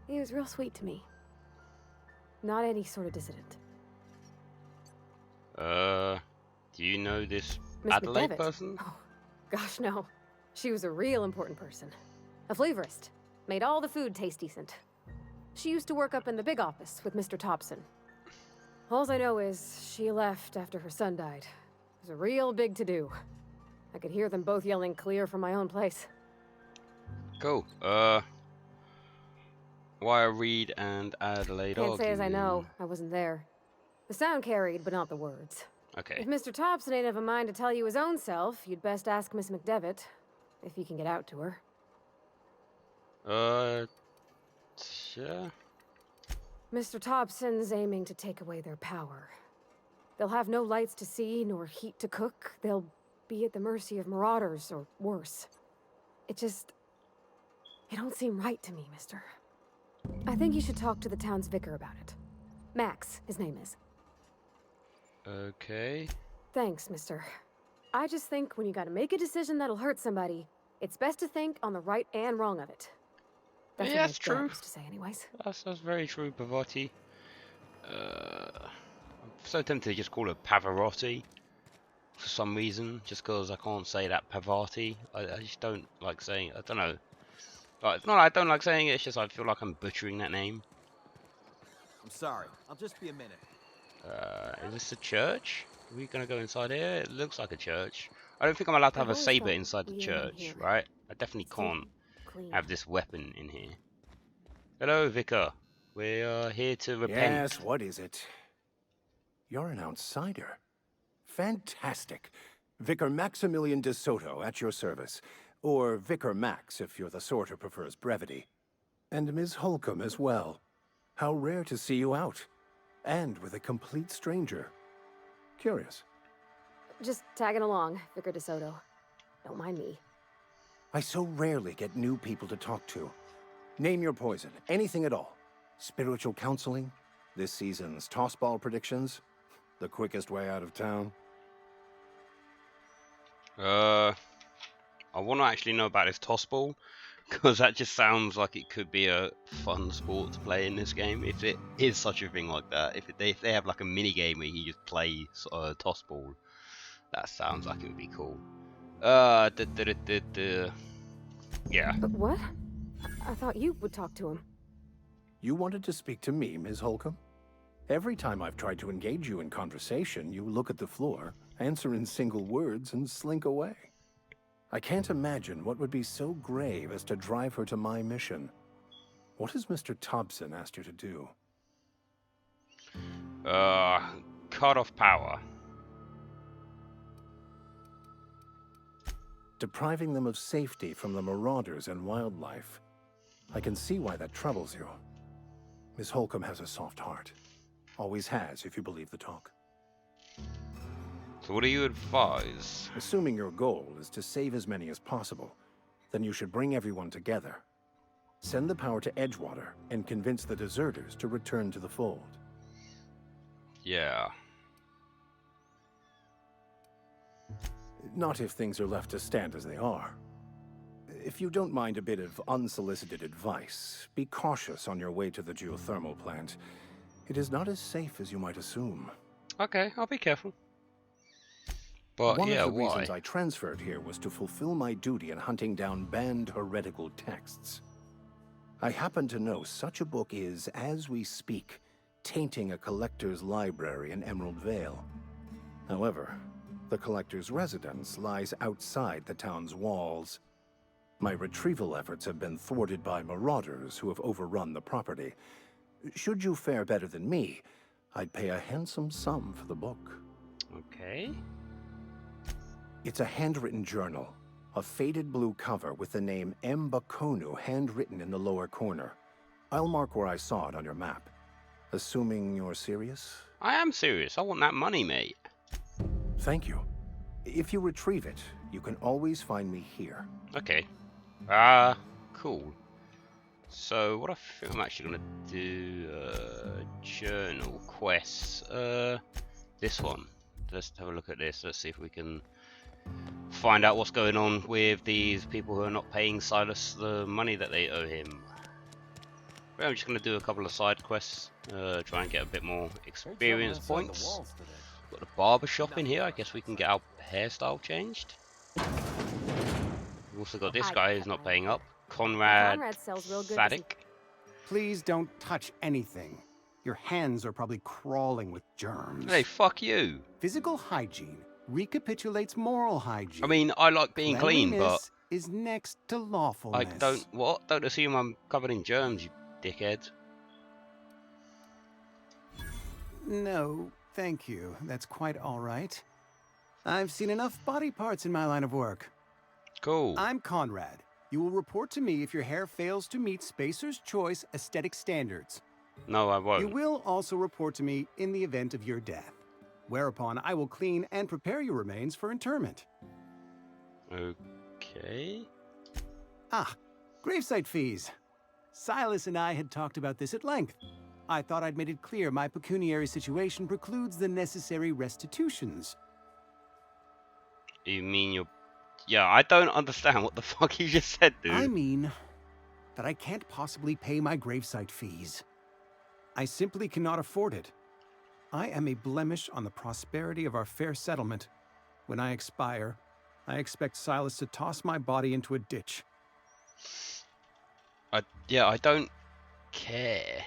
He was real sweet to me. Not any sort of dissident. Do you know this Miss Adelaide McDevitt? person? Oh, gosh, no. She was a real important person. A flavorist. Made all the food taste decent. She used to work up in the big office with Mr. Thompson. All I know is she left after her son died. It was a real big to-do. I could hear them both yelling clear from my own place. Cool. Why are Reed and Adelaide Can't say as I know. arguing? I wasn't there. The sound carried, but not the words. Okay. If Mr. Thompson ain't of a mind to tell you his own self, you'd best ask Miss McDevitt, if you can get out to her. Sure. Mr. Thompson's aiming to take away their power. They'll have no lights to see, nor heat to cook. They'll be at the mercy of marauders, or worse. It don't seem right to me, mister. I think you should talk to the town's vicar about it. Max, his name is. Okay. Thanks, mister. I just think when you gotta make a decision that'll hurt somebody, it's best to think on the right and wrong of it. That's Yeah, what my that's dad true. used to say anyways. That's very true, Pavarotti. I'm so tempted to just call her Pavarotti for some reason, just because I can't say that Pavarotti. I just don't like saying it. I don't know. Like, it's not that I don't like saying it, it's just I feel like I'm butchering that name. I'm sorry. I'll just be a minute. Is this a church? Are we gonna go inside here? It looks like a church. I don't think I'm allowed to have a I've always saber felt inside the weird in church, here. right? I definitely It's too can't clean. have this weapon in here. Hello, Vicar. We're here to repent. Yes, what is it? You're an outsider. Fantastic. Vicar Maximilian de Soto at your service. Or Vicar Max if you're the sort who prefers brevity. And Ms. Holcomb as well. How rare to see you out. And with a complete stranger. Curious. Just tagging along, Vicar de Soto. Don't mind me. I so rarely get new people to talk to. Name your poison, anything at all. Spiritual counseling, this season's tossball predictions, the quickest way out of town. I want to actually know about this toss ball, Because that just sounds like it could be a fun sport to play in this game. If it is such a thing like that, if they have like a mini game where you just play toss ball, that sounds like it would be cool. Yeah. But what? I thought you would talk to him. You wanted to speak to me, Ms. Holcomb? Every time I've tried to engage you in conversation, you look at the floor, answer in single words, and slink away. I can't imagine what would be so grave as to drive her to my mission. What has Mr. Thompson asked you to do? Cut off power. Depriving them of safety from the marauders and wildlife. I can see why that troubles you. Miss Holcomb has a soft heart. Always has, if you believe the talk. So what do you advise? Assuming your goal is to save as many as possible, then you should bring everyone together. Send the power to Edgewater and convince the deserters to return to the fold. Yeah. Not if things are left to stand as they are. If you don't mind a bit of unsolicited advice, be cautious on your way to the geothermal plant. It is not as safe as you might assume. Okay, I'll be careful. But One yeah, of the why? reasons I transferred here was to fulfill my duty in hunting down banned heretical texts. I happen to know such a book is, as we speak, tainting a collector's library in Emerald Vale. However, the collector's residence lies outside the town's walls. My retrieval efforts have been thwarted by marauders who have overrun the property. Should you fare better than me, I'd pay a handsome sum for the book. Okay. It's a handwritten journal, a faded blue cover with the name M. Bakonu handwritten in the lower corner. I'll mark where I saw it on your map. Assuming you're serious? I am serious. I want that money, mate. Thank you. If you retrieve it, you can always find me here. Okay. Cool. So what I think I'm actually gonna do, journal quests. This one. Let's have a look at this. Let's see if we can find out what's going on with these people who are not paying Silas the money that they owe him. But I'm just gonna do a couple of side quests, try and get a bit more experience points. Got a barber shop in here. I guess we can get our hairstyle changed. We've also got this guy who's not paying up. Conrad sells real good. Sadik. Please don't touch anything. Your hands are probably crawling with germs. Hey, fuck you. Physical hygiene recapitulates moral hygiene. I mean, I like being clean, but Cleanliness is next to lawfulness. I don't assume I'm covered in germs, you dickhead. No, thank you. That's quite all right. I've seen enough body parts in my line of work. Cool. I'm Conrad. You will report to me if your hair fails to meet Spacer's Choice aesthetic standards. No, I won't. You will also report to me in the event of your death, whereupon I will clean and prepare your remains for interment. Okay. Ah, gravesite fees. Silas and I had talked about this at length. I thought I'd made it clear my pecuniary situation precludes the necessary restitutions. You mean you're... Yeah, I don't understand what the fuck you just said, dude. I mean that I can't possibly pay my gravesite fees. I simply cannot afford it. I am a blemish on the prosperity of our fair settlement. When I expire, I expect Silas to toss my body into a ditch. I don't care.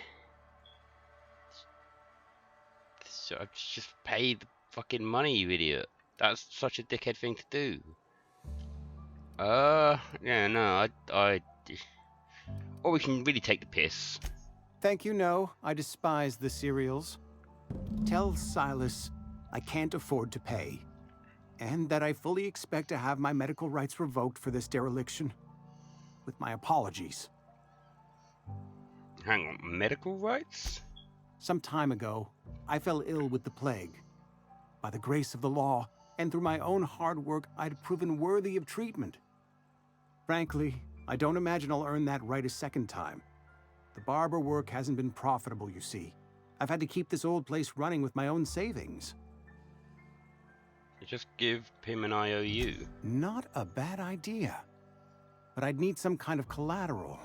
So I just pay the fucking money, you idiot. That's such a dickhead thing to do. Yeah, no, or we can really take the piss. Thank you, no. I despise the cereals. Tell Silas I can't afford to pay, and that I fully expect to have my medical rights revoked for this dereliction. With my apologies. Hang on, medical rights? Some time ago, I fell ill with the plague. By the grace of the law, and through my own hard work, I'd proven worthy of treatment. Frankly, I don't imagine I'll earn that right a second time. The barber work hasn't been profitable, you see. I've had to keep this old place running with my own savings. Just give him an IOU. Not a bad idea. but I'd need some kind of collateral.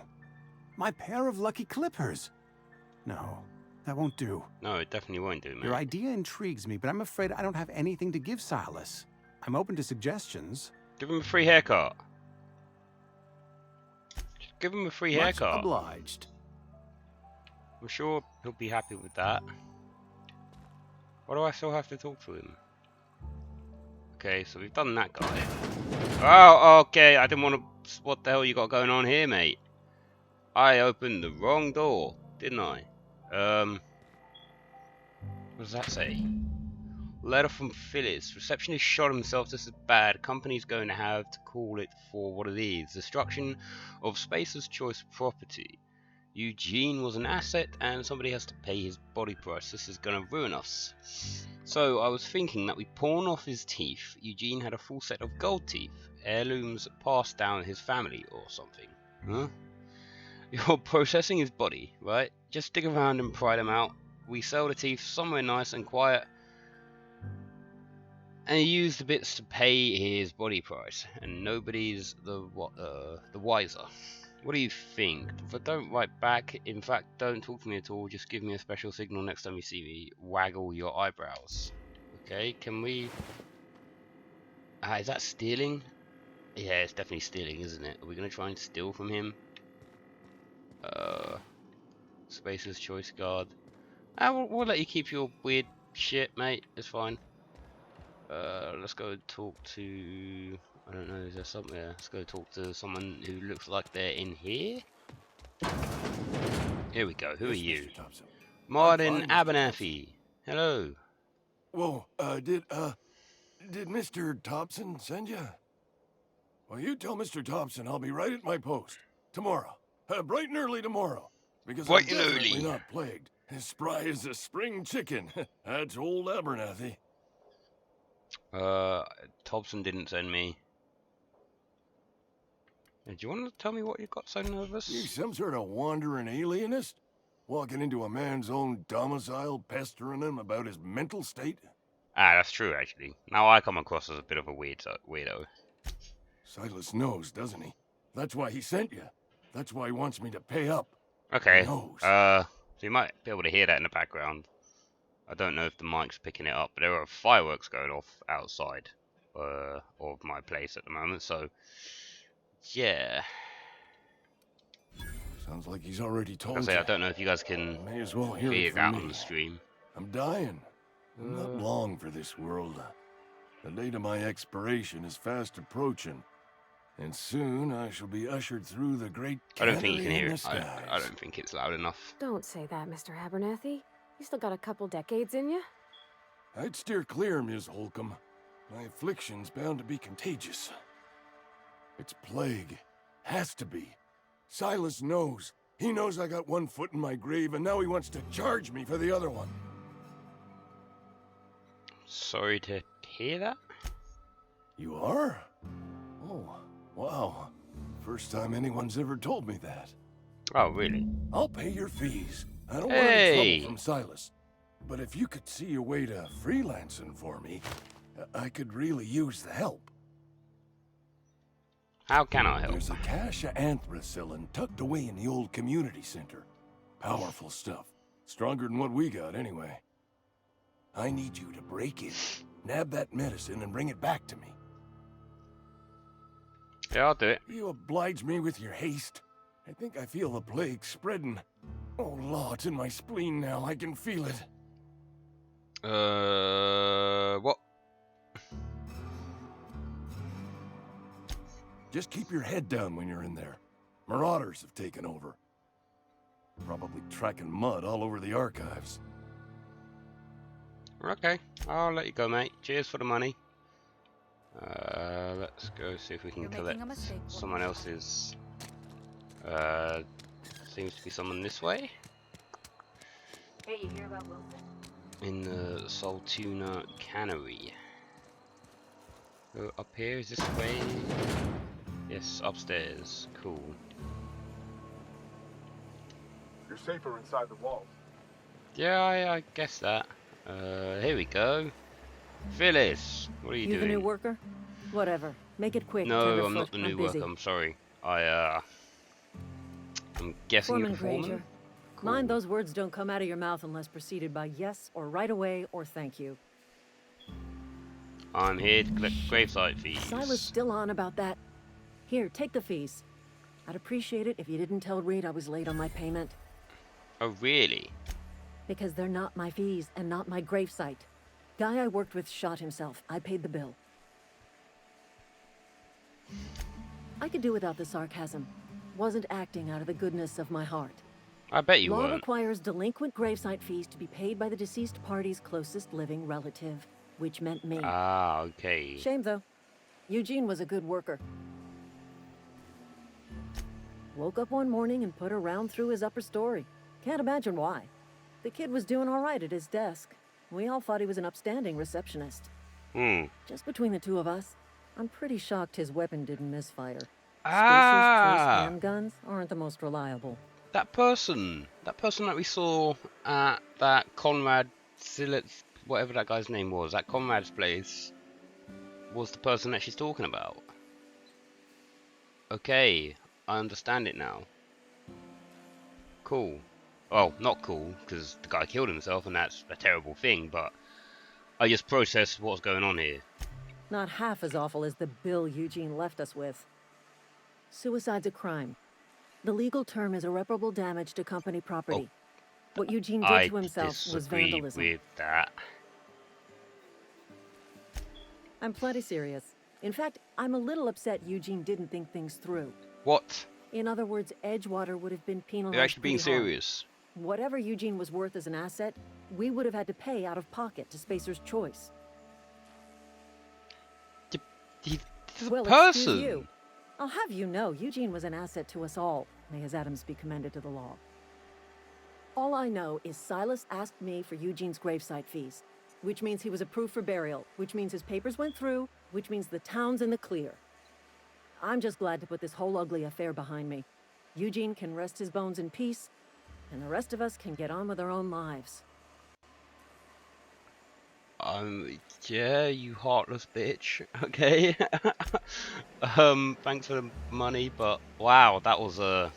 My pair of lucky clippers. No, that won't do. No, it definitely won't do, man. Your idea intrigues me, but I'm afraid I don't have anything to give Silas. I'm open to suggestions. Give him a free haircut. Just give him a free haircut. Much obliged. I'm sure he'll be happy with that. Why do I still have to talk to him? Okay, so we've done that guy. Oh, okay, I didn't want to... What the hell you got going on here, mate? I opened the wrong door, didn't I? What does that say? Letter from Phyllis. Receptionist shot himself. This is bad. Company's going to have to call it for what it is. Destruction of Spacer's Choice property. Eugene was an asset and somebody has to pay his body price. This is going to ruin us. So I was thinking that we pawn off his teeth. Eugene had a full set of gold teeth. Heirlooms passed down his family or something. Huh? You're processing his body, right? Just dig around and pry them out. We sell the teeth somewhere nice and quiet. And he used the bits to pay his body price. And nobody's the wiser. What do you think? If I don't write back, in fact, don't talk to me at all, just give me a special signal next time you see me. Waggle your eyebrows. Okay, can we... is that stealing? Yeah, it's definitely stealing, isn't it? Are we going to try and steal from him? Spacer's Choice Guard. We'll let you keep your weird shit, mate. It's fine. Let's go talk to... I don't know, is there something there? Let's go talk to someone who looks like they're in here. Here we go. Who are you? Martin Abernathy. Hello. Whoa, did Mr. Thompson send you? Well, you tell Mr. Thompson I'll be right at my post. Tomorrow. Bright and early tomorrow. Because I'm definitely not plagued. As spry as a spring chicken. That's old Abernathy. Thompson didn't send me. Do you want to tell me what you got so nervous? You some sort of wandering alienist? Walking into a man's own domicile, pestering him about his mental state? That's true, actually. Now I come across as a bit of a weirdo. Silas knows, doesn't he? That's why he sent you. That's why he wants me to pay up. Okay. He knows. So you might be able to hear that in the background. I don't know if the mic's picking it up, but there are fireworks going off outside of my place at the moment, so... Yeah. Sounds like he's already told I you. I don't know if you guys can May as well hear it it from out me. on the stream. I'm dying. I'm not long for this world. The date of my expiration is fast approaching, and soon I shall be ushered through the great I don't think you can cannery hear in it. the skies. I don't think it's loud enough. Don't say that, Mr. Abernathy. You still got a couple decades in you. I'd steer clear, Ms. Holcomb. My affliction's bound to be contagious. It's plague. Has to be. Silas knows. He knows I got one foot in my grave, and now he wants to charge me for the other one. Sorry to hear that. You are? Oh, wow. First time anyone's ever told me that. Oh, really? I'll pay your fees. I don't want any trouble from Silas. But if you could see your way to freelancing for me, I could really use the help. How can I help? There's a cache of anthracillin tucked away in the old community center. Powerful stuff. Stronger than what we got, anyway. I need you to break in, nab that medicine, and bring it back to me. Yeah, I'll do it. You oblige me with your haste. I think I feel the plague spreading. Oh, Law, it's in my spleen now. I can feel it. What? Just keep your head down when you're in there. Marauders have taken over. Probably tracking mud all over the archives. Okay, I'll let you go, mate. Cheers for the money. Let's go see if we can collect someone else's. Seems to be someone this way. Hey, you hear about Wilson? In the Saltuna Cannery. Go up here, is this way? Yes, upstairs. Cool. You're safer inside the walls. Yeah, I guess that. Here we go. Phyllis, what are you doing? You the new worker? Whatever. Make it quick. No, Tenderfoot. I'm not the new busy. worker. I'm sorry. I'm guessing you're Foreman the foreman? Granger. Mind those words don't come out of your mouth unless preceded by yes or right away or thank you. I'm here to collect gravesite fees. Silas still on about that. Here, take the fees. I'd appreciate it if you didn't tell Reed I was late on my payment. Oh, really? Because they're not my fees and not my gravesite. Guy I worked with shot himself. I paid the bill. I could do without the sarcasm. Wasn't acting out of the goodness of my heart. I bet you Law weren't. requires delinquent gravesite fees to be paid by the deceased party's closest living relative, which meant me. Ah, okay. Shame, though. Eugene was a good worker. Woke up one morning and put a round through his upper story. Can't imagine why. The kid was doing all right at his desk. We all thought he was an upstanding receptionist. Just between the two of us, I'm pretty shocked his weapon didn't misfire. Spacer's choice handguns aren't the most reliable. That person that we saw at that Conrad Sillet's, whatever that guy's name was, at Conrad's place, was the person that she's talking about. Okay, I understand it now. Cool. Well, not cool, because the guy killed himself and that's a terrible thing, but I just processed what's going on here. Not half as awful as the bill Eugene left us with. Suicide's a crime. The legal term is irreparable damage to company property. What Eugene did to himself was vandalism. With that. I'm plenty serious. In fact, I'm a little upset Eugene didn't think things through. What? In other words, Edgewater would have been penalized. You're actually being pretty hard. serious. Whatever Eugene was worth as an asset, we would have had to pay out of pocket to Spacer's Choice. He's a Well, person. excuse you. I'll have you know, Eugene was an asset to us all. May his atoms be commended to the law. All I know is Silas asked me for Eugene's gravesite fees, which means he was approved for burial, which means his papers went through, which means the town's in the clear. I'm just glad to put this whole ugly affair behind me. Eugene can rest his bones in peace, and the rest of us can get on with our own lives. Yeah, you heartless bitch. Okay. Thanks for the money, but wow, that was a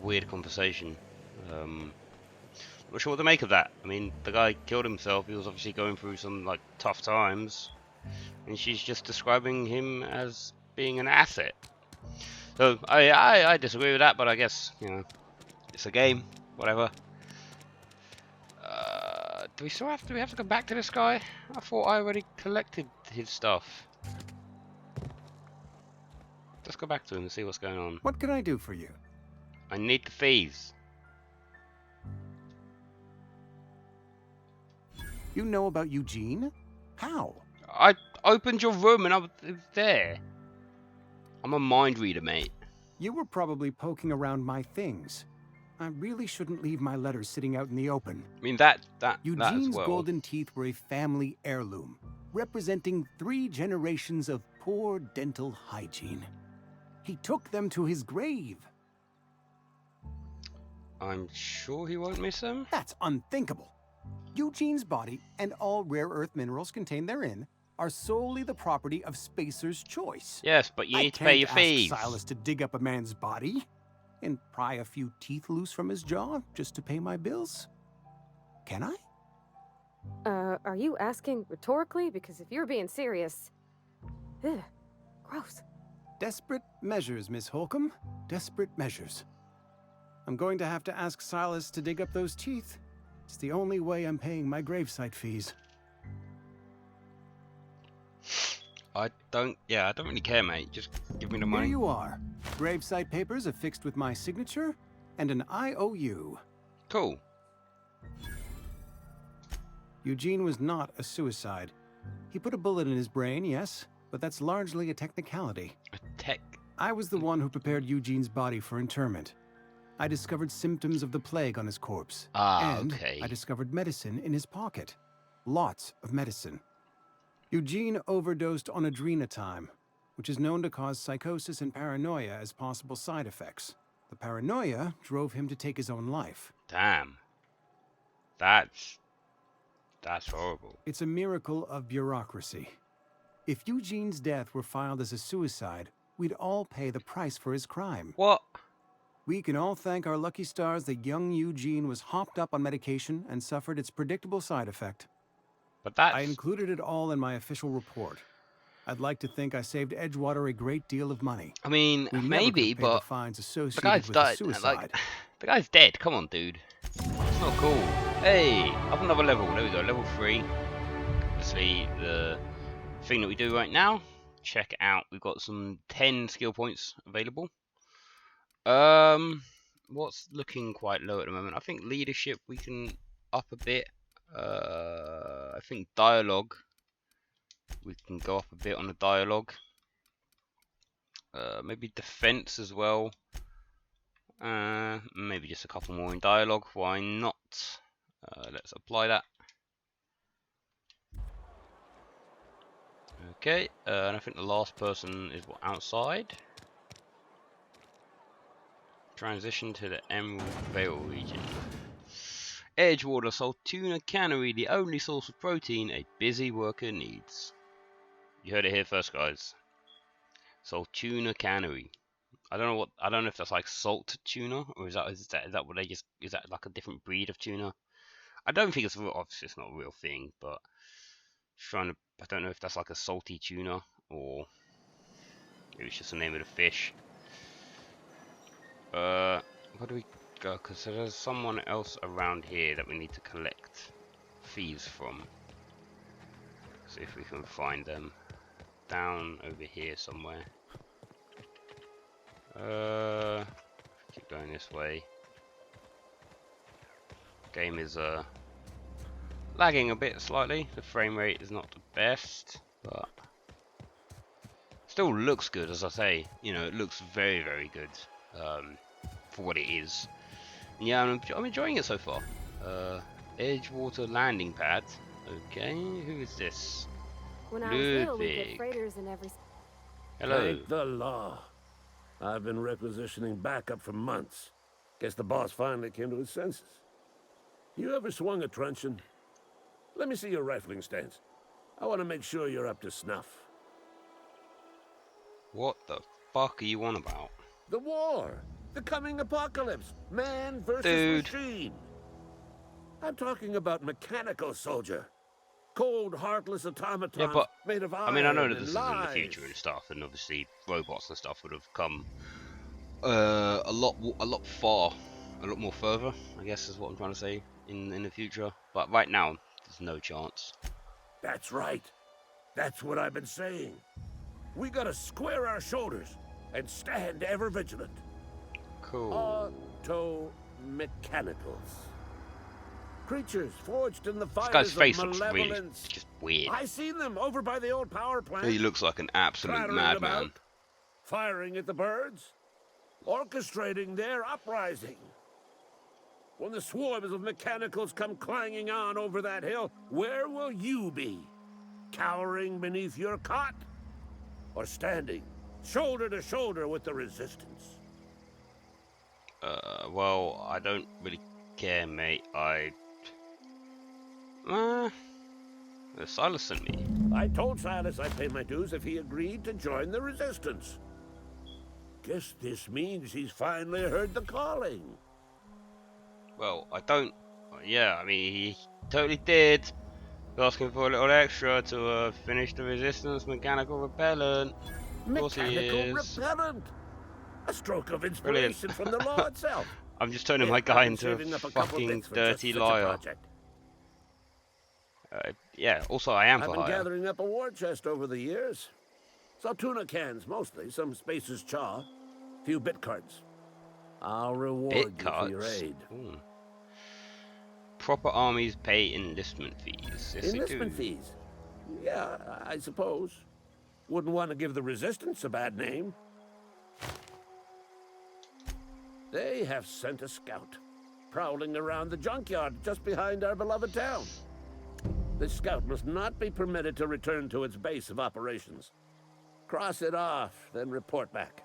weird conversation. Not sure what to make of that. I mean, the guy killed himself. He was obviously going through some like tough times, and she's just describing him as being an asset. So I disagree with that, but I guess, you know, it's a game. Whatever. Do we have to go back to this guy? I thought I already collected his stuff. Let's go back to him and see what's going on. What can I do for you? I need the fees. You know about Eugene? How? I opened your room and I was there. I'm a mind reader, mate. You were probably poking around my things. I really shouldn't leave my letters sitting out in the open. I mean, that Eugene's as well. golden teeth were a family heirloom, representing 3 generations of poor dental hygiene. He took them to his grave. I'm sure he won't miss them. That's unthinkable. Eugene's body and all rare earth minerals contained therein are solely the property of Spacer's Choice. Yes, but you need to pay your fees. I can't ask Silas to dig up a man's body and pry a few teeth loose from his jaw just to pay my bills. Can I? Are you asking rhetorically? Because if you're being serious... Ugh, gross. Desperate measures, Miss Holcomb. Desperate measures. I'm going to have to ask Silas to dig up those teeth. It's the only way I'm paying my gravesite fees. I don't really care, mate. Just give me the money. Here you are. Gravesite papers affixed with my signature and an IOU. Cool. Eugene was not a suicide. He put a bullet in his brain, yes, but that's largely a technicality. I was the one who prepared Eugene's body for interment. I discovered symptoms of the plague on his corpse. And okay. I discovered medicine in his pocket. Lots of medicine. Eugene overdosed on adrenatime, which is known to cause psychosis and paranoia as possible side effects. The paranoia drove him to take his own life. Damn. That's horrible. It's a miracle of bureaucracy. If Eugene's death were filed as a suicide, we'd all pay the price for his crime. What? We can all thank our lucky stars that young Eugene was hopped up on medication and suffered its predictable side effect. But that's... I included it all in my official report. I'd like to think I saved Edgewater a great deal of money. I mean, we maybe, never paid the but fines the associated guy's with died. the suicide. Like, the guy's dead. Come on, dude. It's not cool. Hey, up another level. There we go. Level 3. Obviously, the thing that we do right now. Check it out. We've got some 10 skill points available. What's looking quite low at the moment? I think leadership we can up a bit. I think dialogue. We can go up a bit on the dialogue. Maybe defense as well. Maybe just a couple more in dialogue. Why not? Let's apply that. Okay, and I think the last person is what, outside? Transition to the Emerald Vale region. Edgewater Saltuna Cannery, the only source of protein a busy worker needs. You heard it here first, guys. Saltuna Cannery. I don't know if that's like salt tuna, or is that what they just, is that like a different breed of tuna? I don't think it's real. Obviously, it's not a real thing, but I don't know if that's like a salty tuna or maybe it's just the name of the fish. Where do we go? Because there's someone else around here that we need to collect fees from. See if we can find them down over here somewhere. Keep going this way. Game is lagging a bit slightly. The frame rate is not the best, but still looks good, as I say. You know, it looks very, very good for what it is. And yeah, I'm enjoying it so far. Edgewater landing pad. Okay, who is this? When I was little, we get freighters in every... Hello. Thank the law. I've been requisitioning backup for months. Guess the boss finally came to his senses. You ever swung a truncheon? Let me see your rifling stance. I want to make sure you're up to snuff. What the fuck are you on about? The war! The coming apocalypse! Man versus machine! I'm talking about mechanical soldier. Cold, heartless automatons made of iron. I mean, I know that this is lies. in the future and stuff, and obviously robots and stuff would have come a lot more further, I guess is what I'm trying to say, in the future. But right now, there's no chance. That's right. That's what I've been saying. We gotta square our shoulders and stand ever vigilant. Cool. Auto-mechanicals. Creatures forged in the fires this guy's face of looks malevolence. really just weird. I seen them over by the old power plant. He looks like an absolute madman. Firing at the birds, orchestrating their uprising. When the swarms of mechanicals come clanging on over that hill, where will you be? Cowering beneath your cot? Or standing shoulder to shoulder with the resistance? Well, I don't really care, mate. Silas sent me. I told Silas I'd pay my dues if he agreed to join the resistance. Guess this means he's finally heard the calling. Well, I don't... Yeah, I mean, he totally did. He's asking for a little extra to finish the resistance mechanical repellent. Of course he is. Repellent! A stroke of inspiration from the law itself. I'm just turning my guy into a fucking dirty liar. Yeah, also I am for hire. I've been gathering up a war chest over the years. Saltuna cans mostly, some Spacer's Chaw, few bit cards. I'll reward you for your aid. Ooh. Proper armies pay enlistment fees. Yes, enlistment fees? Yeah, I suppose. Wouldn't want to give the resistance a bad name. They have sent a scout, prowling around the junkyard just behind our beloved town. This scout must not be permitted to return to its base of operations. Cross it off, then report back.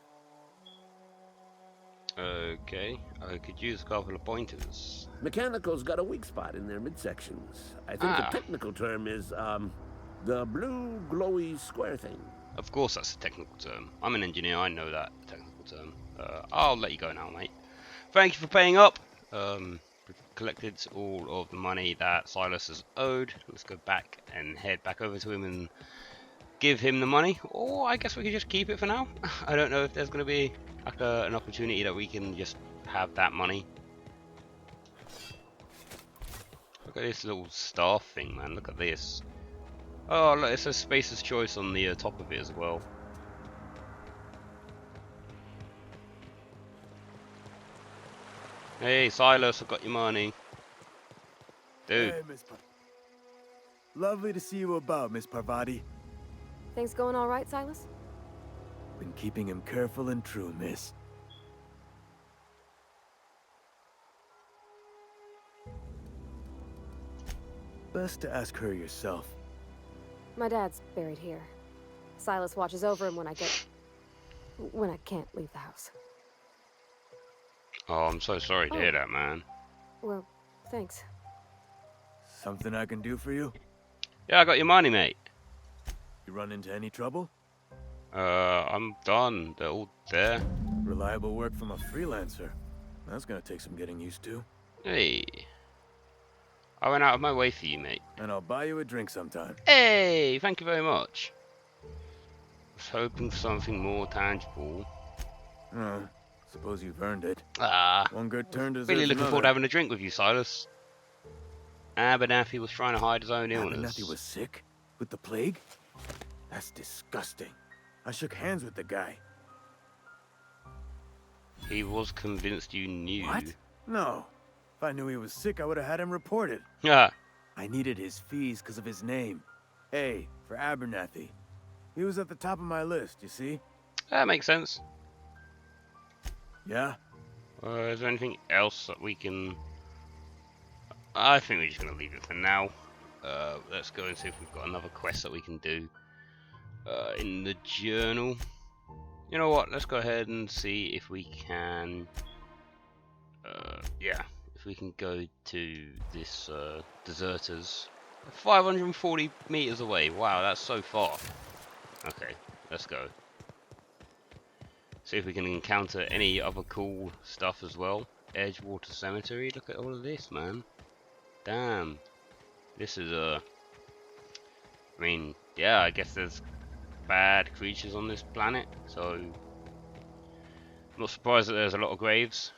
Okay, I could use a couple of pointers. Mechanical's got a weak spot in their midsections. I think the technical term is, the blue glowy square thing. Of course, that's a technical term. I'm an engineer. I know that technical term. I'll let you go now, mate. Thank you for paying up. We've collected all of the money that Silas has owed. Let's go back and head back over to him and give him the money. Or I guess we could just keep it for now. I don't know if there's going to be like an opportunity that we can just have that money. Look at this little staff thing, man. Look at this. Oh, look, it says Spacer's Choice on the top of it as well. Hey, Silas, I got your money. Dude. Hey, Lovely to see you about, Miss Parvati. Things going all right, Silas? Been keeping him careful and true, miss. Best to ask her yourself. My dad's buried here. Silas watches over him when I can't leave the house. Oh, I'm so sorry to hear that, man. Well, thanks. Something I can do for you? Yeah, I got your money, mate. You run into any trouble? I'm done. They're all there. Reliable work from a freelancer. That's gonna take some getting used to. Hey. I went out of my way for you, mate. And I'll buy you a drink sometime. Hey, thank you very much. I was hoping for something more tangible. Suppose you've earned it. One good turn deserves really looking another. forward to having a drink with you, Silas. Abernathy was trying to hide his own illness. Abernathy was sick? With the plague? That's disgusting. I shook hands with the guy. He was convinced you knew. What? No. If I knew he was sick, I would have had him reported. Yeah. I needed his fees because of his name. A for Abernathy. He was at the top of my list, you see? That makes sense. Yeah? Is there anything else that we can... I think we're just going to leave it for now. Let's go and see if we've got another quest that we can do in the journal. You know what? Let's go ahead and see if we can... yeah, if we can go to this deserters. 540 meters away. Wow, that's so far. Okay, let's go. See if we can encounter any other cool stuff as well. Edgewater Cemetery. Look at all of this, man. Damn. This is I mean, yeah, I guess there's bad creatures on this planet, so I'm not surprised that there's a lot of graves.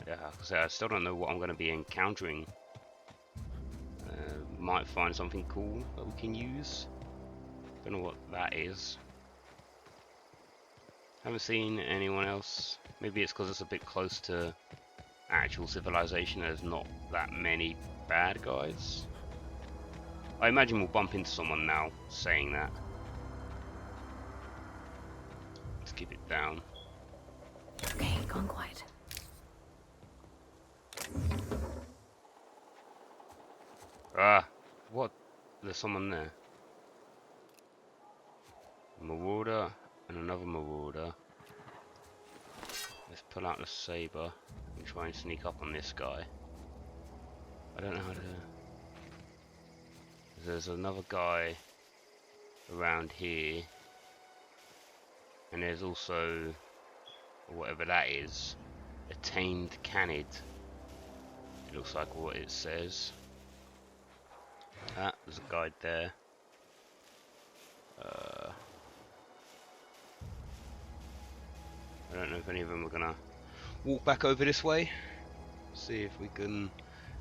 Yeah, like I say, I still don't know what I'm going to be encountering. Might find something cool that we can use. Don't know what that is. Haven't seen anyone else. Maybe it's because it's a bit close to actual civilization. There's not that many bad guys. I imagine we'll bump into someone now saying that. Let's keep it down. Okay, gone quiet. What? There's someone there. Marauder and another marauder. Let's pull out the saber and try and sneak up on this guy. I don't know how to... There's another guy around here. And there's also, whatever that is, a tamed canid. It looks like what it says. There's a guide there. I don't know if any of them are gonna walk back over this way. See if we can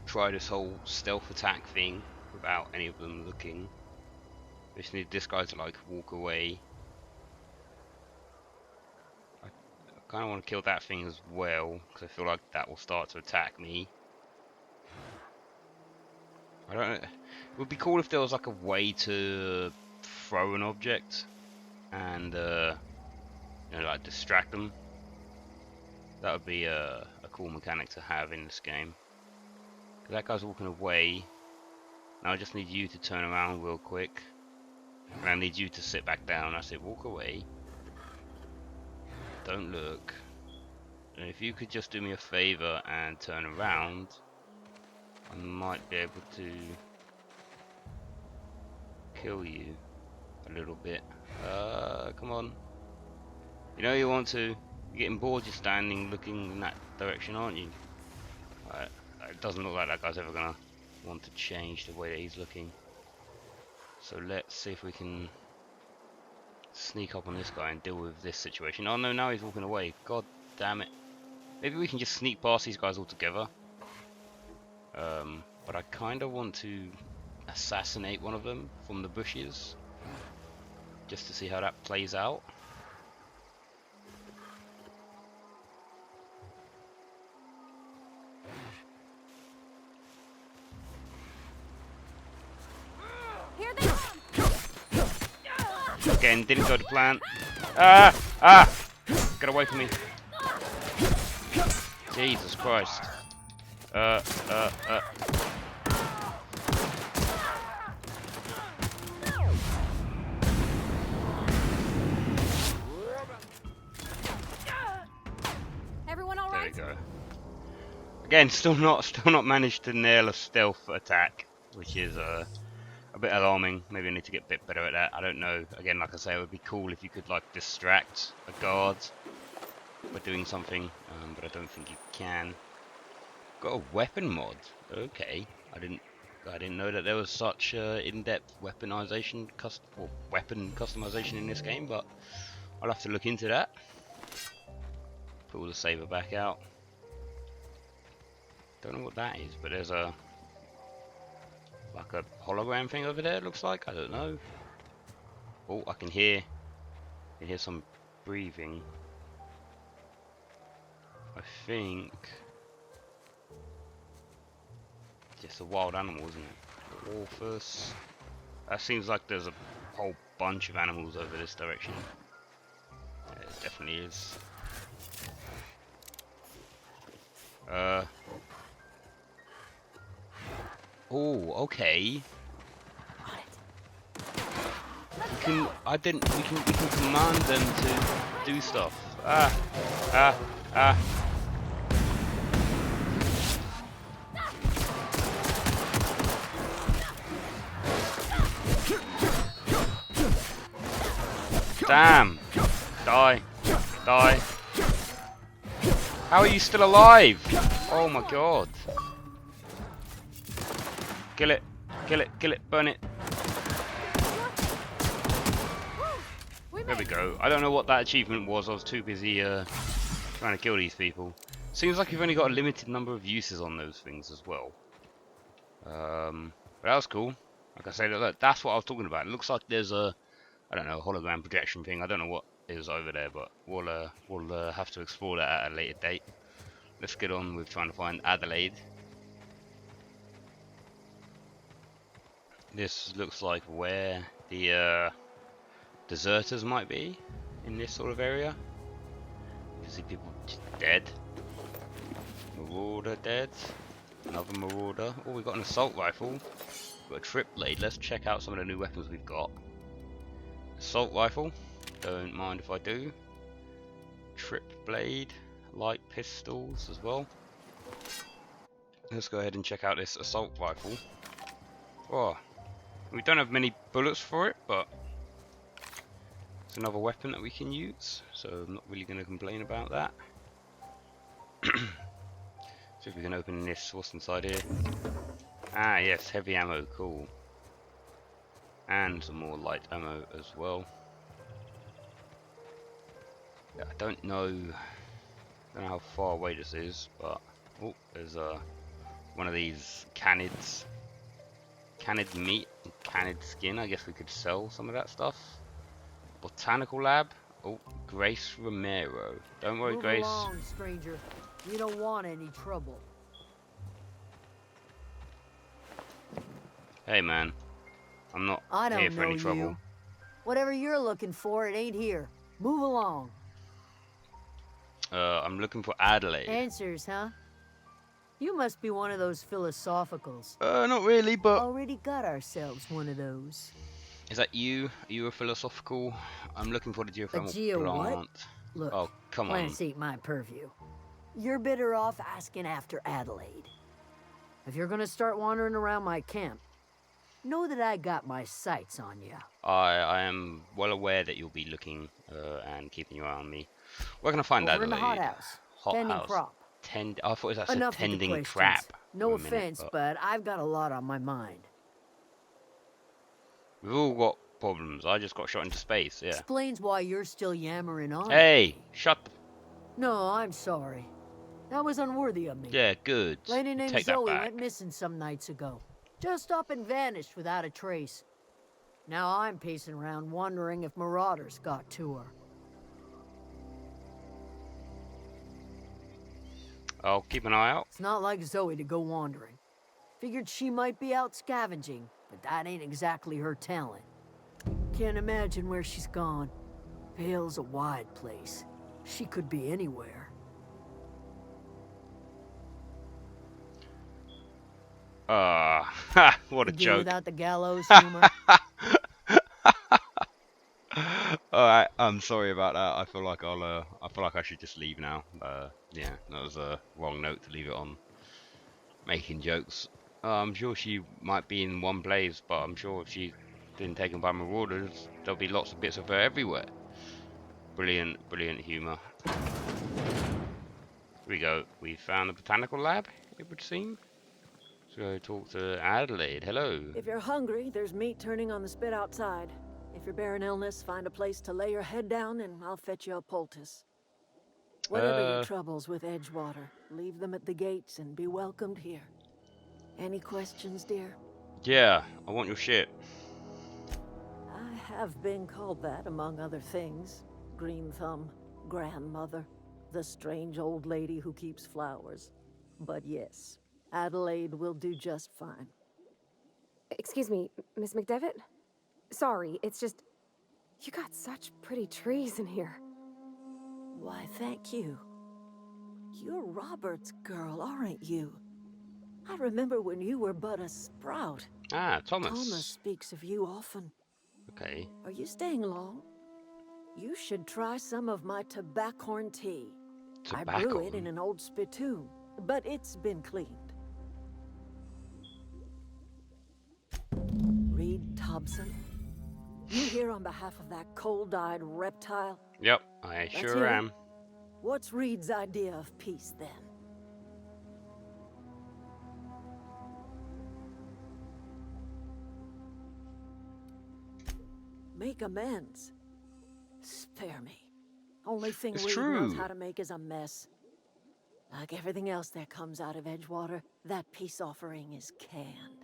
try this whole stealth attack thing without any of them looking. We just need this guy to like walk away. I kind of want to kill that thing as well because I feel like that will start to attack me. I don't know. It would be cool if there was like a way to throw an object and you know, like distract them. That would be a cool mechanic to have in this game. That guy's walking away. Now I just need you to turn around real quick. And I need you to sit back down. I said walk away. Don't look. And if you could just do me a favor and turn around, I might be able to kill you a little bit. Come on. You know you want to. You're getting bored just standing looking in that direction, aren't you? It doesn't look like that guy's ever gonna want to change the way that he's looking. So let's see if we can sneak up on this guy and deal with this situation. Oh no, now he's walking away. God damn it. Maybe we can just sneak past these guys altogether. But I kind of want to assassinate one of them from the bushes, just to see how that plays out. Here they come. Again, didn't go to plan. Ah! Get away from me. Jesus Christ. Everyone all right? There we go. Again, still not managed to nail a stealth attack, which is a bit alarming. Maybe I need to get a bit better at that. I don't know. Again, like I say, it would be cool if you could like distract a guard by doing something, but I don't think you can. Got a weapon mod. Okay, I didn't know that there was such in-depth weaponization, weapon customization in this game, but I'll have to look into that. Pull the saber back out. Don't know what that is, but there's a like a hologram thing over there. It looks like, I don't know. Oh, I can hear some breathing. I think just a wild animal, isn't it? The Orphus. That seems like there's a whole bunch of animals over this direction. Yeah, it definitely is. Oh, okay. We can command them to do stuff. Damn! Die! Die! How are you still alive? Oh my god! Kill it! Kill it! Kill it! Burn it! There we go. I don't know what that achievement was. I was too busy trying to kill these people. Seems like you've only got a limited number of uses on those things as well. But that was cool. Like I said, look, that's what I was talking about. It looks like there's a, I don't know, hologram projection thing. I don't know what is over there, but we'll have to explore that at a later date. Let's get on with trying to find Adelaide. This looks like where the deserters might be in this sort of area. You see people just dead. Marauder dead. Another marauder. Oh, we've got an assault rifle. We've got a trip blade. Let's check out some of the new weapons we've got. Assault rifle. Don't mind if I do. Trip blade. Light pistols as well. Let's go ahead and check out this assault rifle. Oh, we don't have many bullets for it, but it's another weapon that we can use, so I'm not really going to complain about that. See if we can open this. What's inside here? Ah, yes, heavy ammo. Cool. And some more light ammo as well. Yeah, I don't know how far away this is, but oh, there's one of these canids. Canid meat and canid skin. I guess we could sell some of that stuff. Botanical lab. Oh, Grace Romero. Don't worry, Move Grace. along, stranger. You don't want any trouble. Hey, man. I'm not here for any trouble. You. Whatever you're looking for, it ain't here. Move along. I'm looking for Adelaide. Answers, huh? You must be one of those philosophicals. Not really, but already got ourselves one of those. Is that you? Are you a philosophical? I'm looking for the geothermal plant. What? Look, oh, come plants ain't my purview. You're better off asking after Adelaide. If you're gonna start wandering around my camp, know that I got my sights on you. I am well aware that you'll be looking and keeping your eye on me. Where can I find Over in the Adelaide? hothouse. Hot Tending house. crop. I thought that said Enough with the tending questions. crap. No for a minute, offense, but I've got a lot on my mind. we've all got problems. I just got shot into space. Yeah. Explains why you're still yammering on. Hey, shut the. No, I'm sorry. That was unworthy of me. Yeah, good. Lady named Take that Zoe back. went missing some nights ago. Just up and vanished without a trace. Now I'm pacing around wondering if marauders got to her. I'll keep an eye out. It's not like Zoe to go wandering. Figured she might be out scavenging, but that ain't exactly her talent. Can't imagine where she's gone. Vale's a wide place. She could be anywhere. What a Again joke. without the gallows humor. Alright, I'm sorry about that. I feel like I should just leave now. Yeah, that was a wrong note to leave it on. Making jokes. I'm sure she might be in one place, but I'm sure if she's been taken by marauders, there'll be lots of bits of her everywhere. Brilliant, brilliant humor. Here we go. We found the botanical lab, it would seem. Let's go talk to Adelaide. Hello. If you're hungry, there's meat turning on the spit outside. If you're bearing illness, find a place to lay your head down and I'll fetch you a poultice. Whatever your troubles with Edgewater, leave them at the gates and be welcomed here. Any questions, dear? Yeah, I want your shit. I have been called that, among other things. Green Thumb, grandmother, the strange old lady who keeps flowers. But yes, Adelaide will do just fine. Excuse me, Miss McDevitt? Sorry, it's just... You got such pretty trees in here. Why, thank you. You're Robert's girl, aren't you? I remember when you were but a sprout. Ah, Thomas. Thomas speaks of you often. Okay. Are you staying long? You should try some of my tobaccorn tea. I brew it in an old spittoon, but it's been cleaned. Reed Thompson, you here on behalf of that cold-eyed reptile? Yep, I sure am. What's Reed's idea of peace, then? Make amends. Spare me. Only thing Reed knows how to make is a mess. Like everything else that comes out of Edgewater, that peace offering is canned.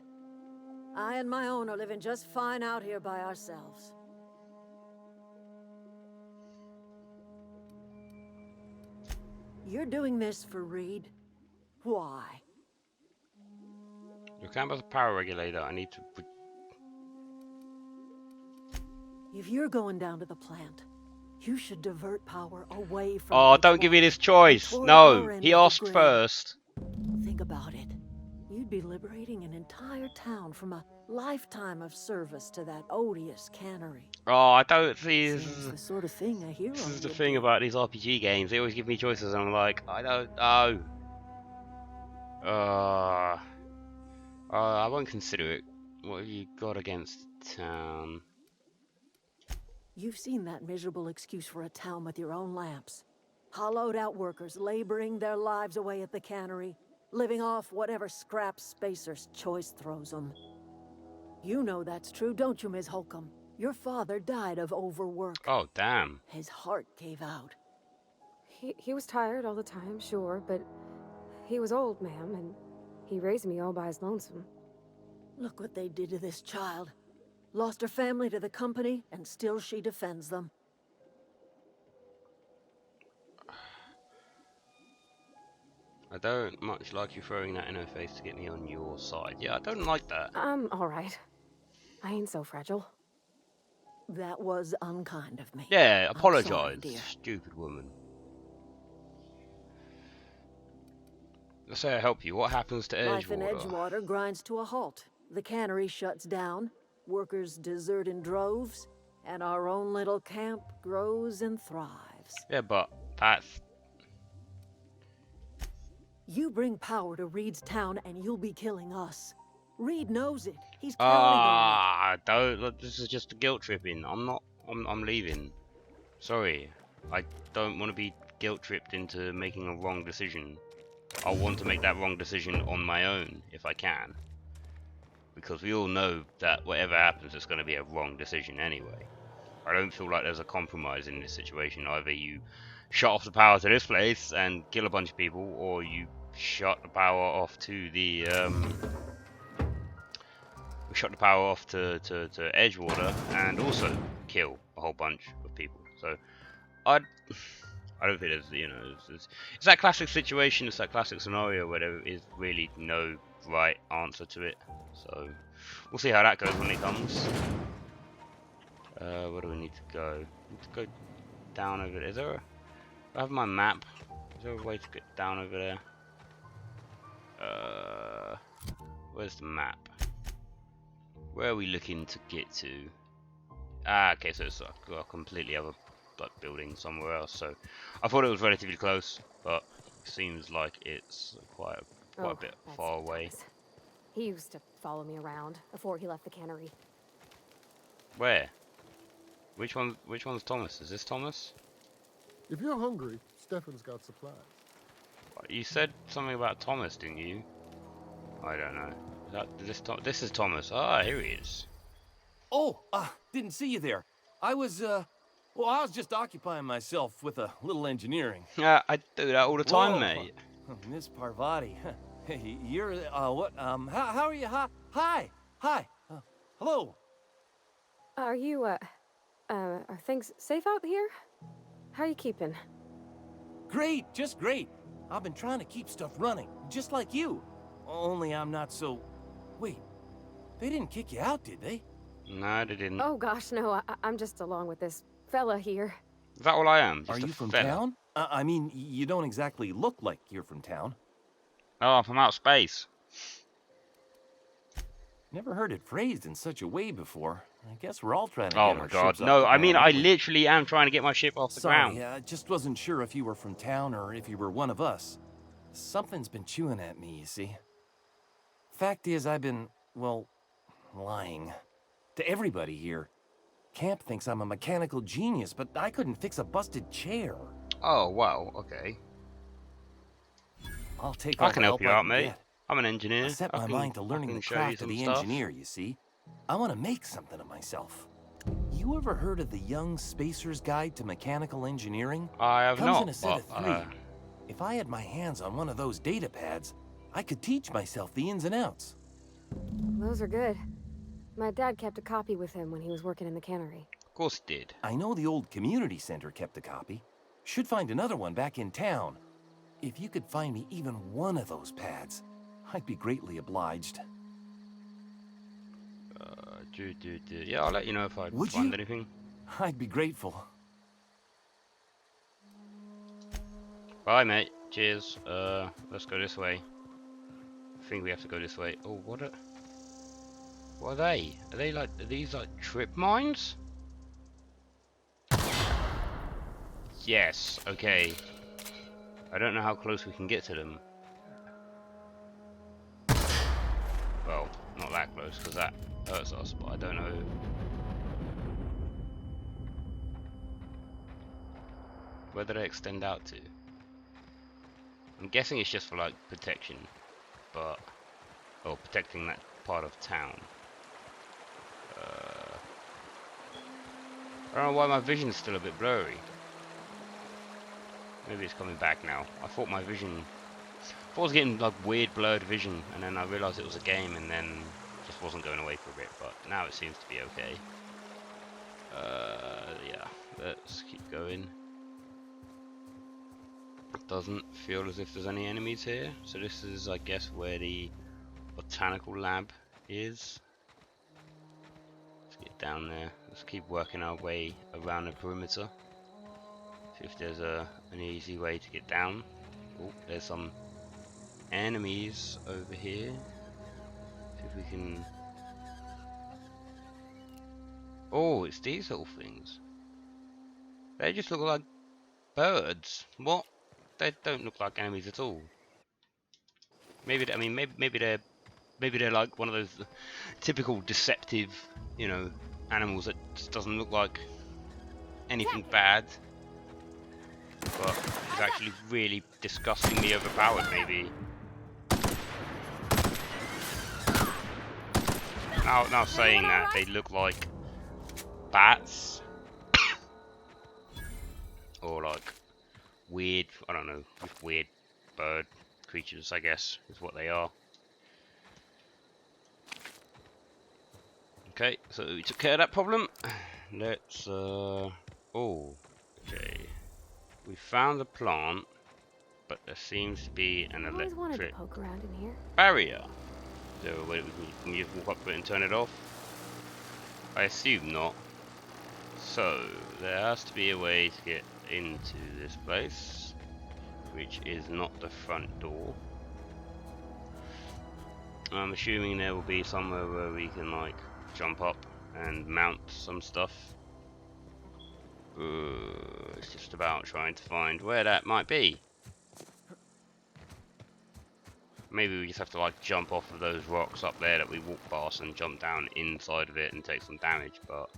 I and my own are living just fine out here by ourselves. You're doing this for Reed? Why? Your campus power regulator. I need to. If you're going down to the plant, you should divert power away from. Oh, don't give me this choice. No, he asked first. Think about it. You'd be liberating an entire town from a lifetime of service to that odious cannery. Oh, I don't see. Seems the sort of thing a hero. This is the thing about these RPG games. They always give me choices, and I'm like, I don't know. I won't consider it. What have you got against town? You've seen that miserable excuse for a town with your own lamps. Hollowed out workers laboring their lives away at the cannery, living off whatever scraps Spacer's choice throws them. You know that's true, don't you, Ms. Holcomb? Your father died of overwork. Oh, damn. His heart gave out. He was tired all the time, sure, but he was old, ma'am, and he raised me all by his lonesome. Look what they did to this child. Lost her family to the company, and still she defends them. I don't much like you throwing that in her face to get me on your side. Yeah, I don't like that. I'm alright. I ain't so fragile. That was unkind of me. Yeah, I'm apologize, sorry, dear. stupid woman. Let's say I help you. What happens to Edgewater? Life in Edgewater grinds to a halt. The cannery shuts down, workers desert in droves, and our own little camp grows and thrives. Yeah, but that's... You bring power to Reed's town and you'll be killing us. Reed knows it. He's counting Ah, don't. Look, this is just a guilt tripping. I'm not. I'm leaving. Sorry. I don't want to be guilt tripped into making a wrong decision. I want to make that wrong decision on my own if I can. Because we all know that whatever happens, it's going to be a wrong decision anyway. I don't feel like there's a compromise in this situation. Either you shut off the power to this place and kill a bunch of people, or you shut the power off to the Edgewater and also kill a whole bunch of people. So I don't think there's, you know, it's that classic situation, it's that classic scenario where there is really no right answer to it. So we'll see how that goes when it comes. Where do we need to go? We need to go down over there. Is there I have my map. Is there a way to get down over there? Where's the map? Where are we looking to get to? Ah, okay, so it's a completely other building somewhere else. So I thought it was relatively close, but it seems like it's quite a bit far away. Thomas. He used to follow me around before he left the cannery. Where? Which one's Thomas? Is this Thomas? If you're hungry, Stefan's got supplies. You said something about Thomas, didn't you? I don't know. This is Thomas. Ah, here he is. Oh, didn't see you there. I was, well, I was just occupying myself with a little engineering. Yeah, I do that all the time, mate. Miss Parvati, hey, you're, what, how are you? Hi, hello. Are you, are things safe out here? How are you keeping? Great, just great. I've been trying to keep stuff running, just like you. Only I'm not so... Wait, they didn't kick you out, did they? No, they didn't. Oh gosh, no, I'm just along with this fella here. Is that all I am? Are you from town? I mean, you don't exactly look like you're from town. Oh, I'm from outer space. Never heard it phrased in such a way before. I guess we're all trying to Oh get my our god, ships off no, the I mean, ground, I aren't we? literally am trying to get my ship off the ground. Sorry, I just wasn't sure if you were from town or if you were one of us. Something's been chewing at me, you see. Fact is, I've been, well, lying. To everybody here. Camp thinks I'm a mechanical genius, but I couldn't fix a busted chair. Oh, wow, okay. I'll take all I can the help you I out, can mate. get. I'm an engineer. I set my mind to learning the craft of the engineer, you see. I want to make something of myself. You ever heard of the Young Spacer's Guide to Mechanical Engineering? I have Comes not, in a set but, of 3. If I had my hands on one of those data pads, I could teach myself the ins and outs. Those are good. My dad kept a copy with him when he was working in the cannery. Of course it did. I know the old community center kept a copy. Should find another one back in town. If you could find me even one of those pads, I'd be greatly obliged. Yeah, I'll let you know if I Would find you? anything. I'd be grateful. Bye, mate. Cheers. Let's go this way. I think we have to go this way. Oh, what are they? Are these like trip mines? Yes, okay. I don't know how close we can get to them. Well, not that close, because that hurts us, but I don't know. Where do they extend out to? I'm guessing it's just for like protection, but... or protecting that part of town. I don't know why my vision's still a bit blurry. Maybe it's coming back now. I thought my vision... I thought I was getting like weird blurred vision, and then I realised it was a game, and then just wasn't going away for a bit, but now it seems to be okay. Yeah, let's keep going. It doesn't feel as if there's any enemies here, so this is, I guess, where the botanical lab is. Let's get down there. Let's keep working our way around the perimeter. See if there's an easy way to get down. Oh, there's some enemies over here. See if we can... Oh, it's these little things. They just look like birds. What? They don't look like enemies at all. Maybe, I mean, maybe they're Maybe they're like one of those typical deceptive, you know, animals that just doesn't look like anything bad, but is actually really disgustingly overpowered, maybe. Now saying that, they look like bats. Or like weird, I don't know, weird bird creatures, I guess, is what they are. Okay, so we took care of that problem. Let's, oh, okay. We found the plant, but there seems to be an always wanted to electric poke around in here. barrier. So wait, can you just walk up to it and turn it off? I assume not. So there has to be a way to get into this place, which is not the front door. I'm assuming there will be somewhere where we can like jump up and mount some stuff. It's just about trying to find where that might be. Maybe we just have to like jump off of those rocks up there that we walk past and jump down inside of it and take some damage, but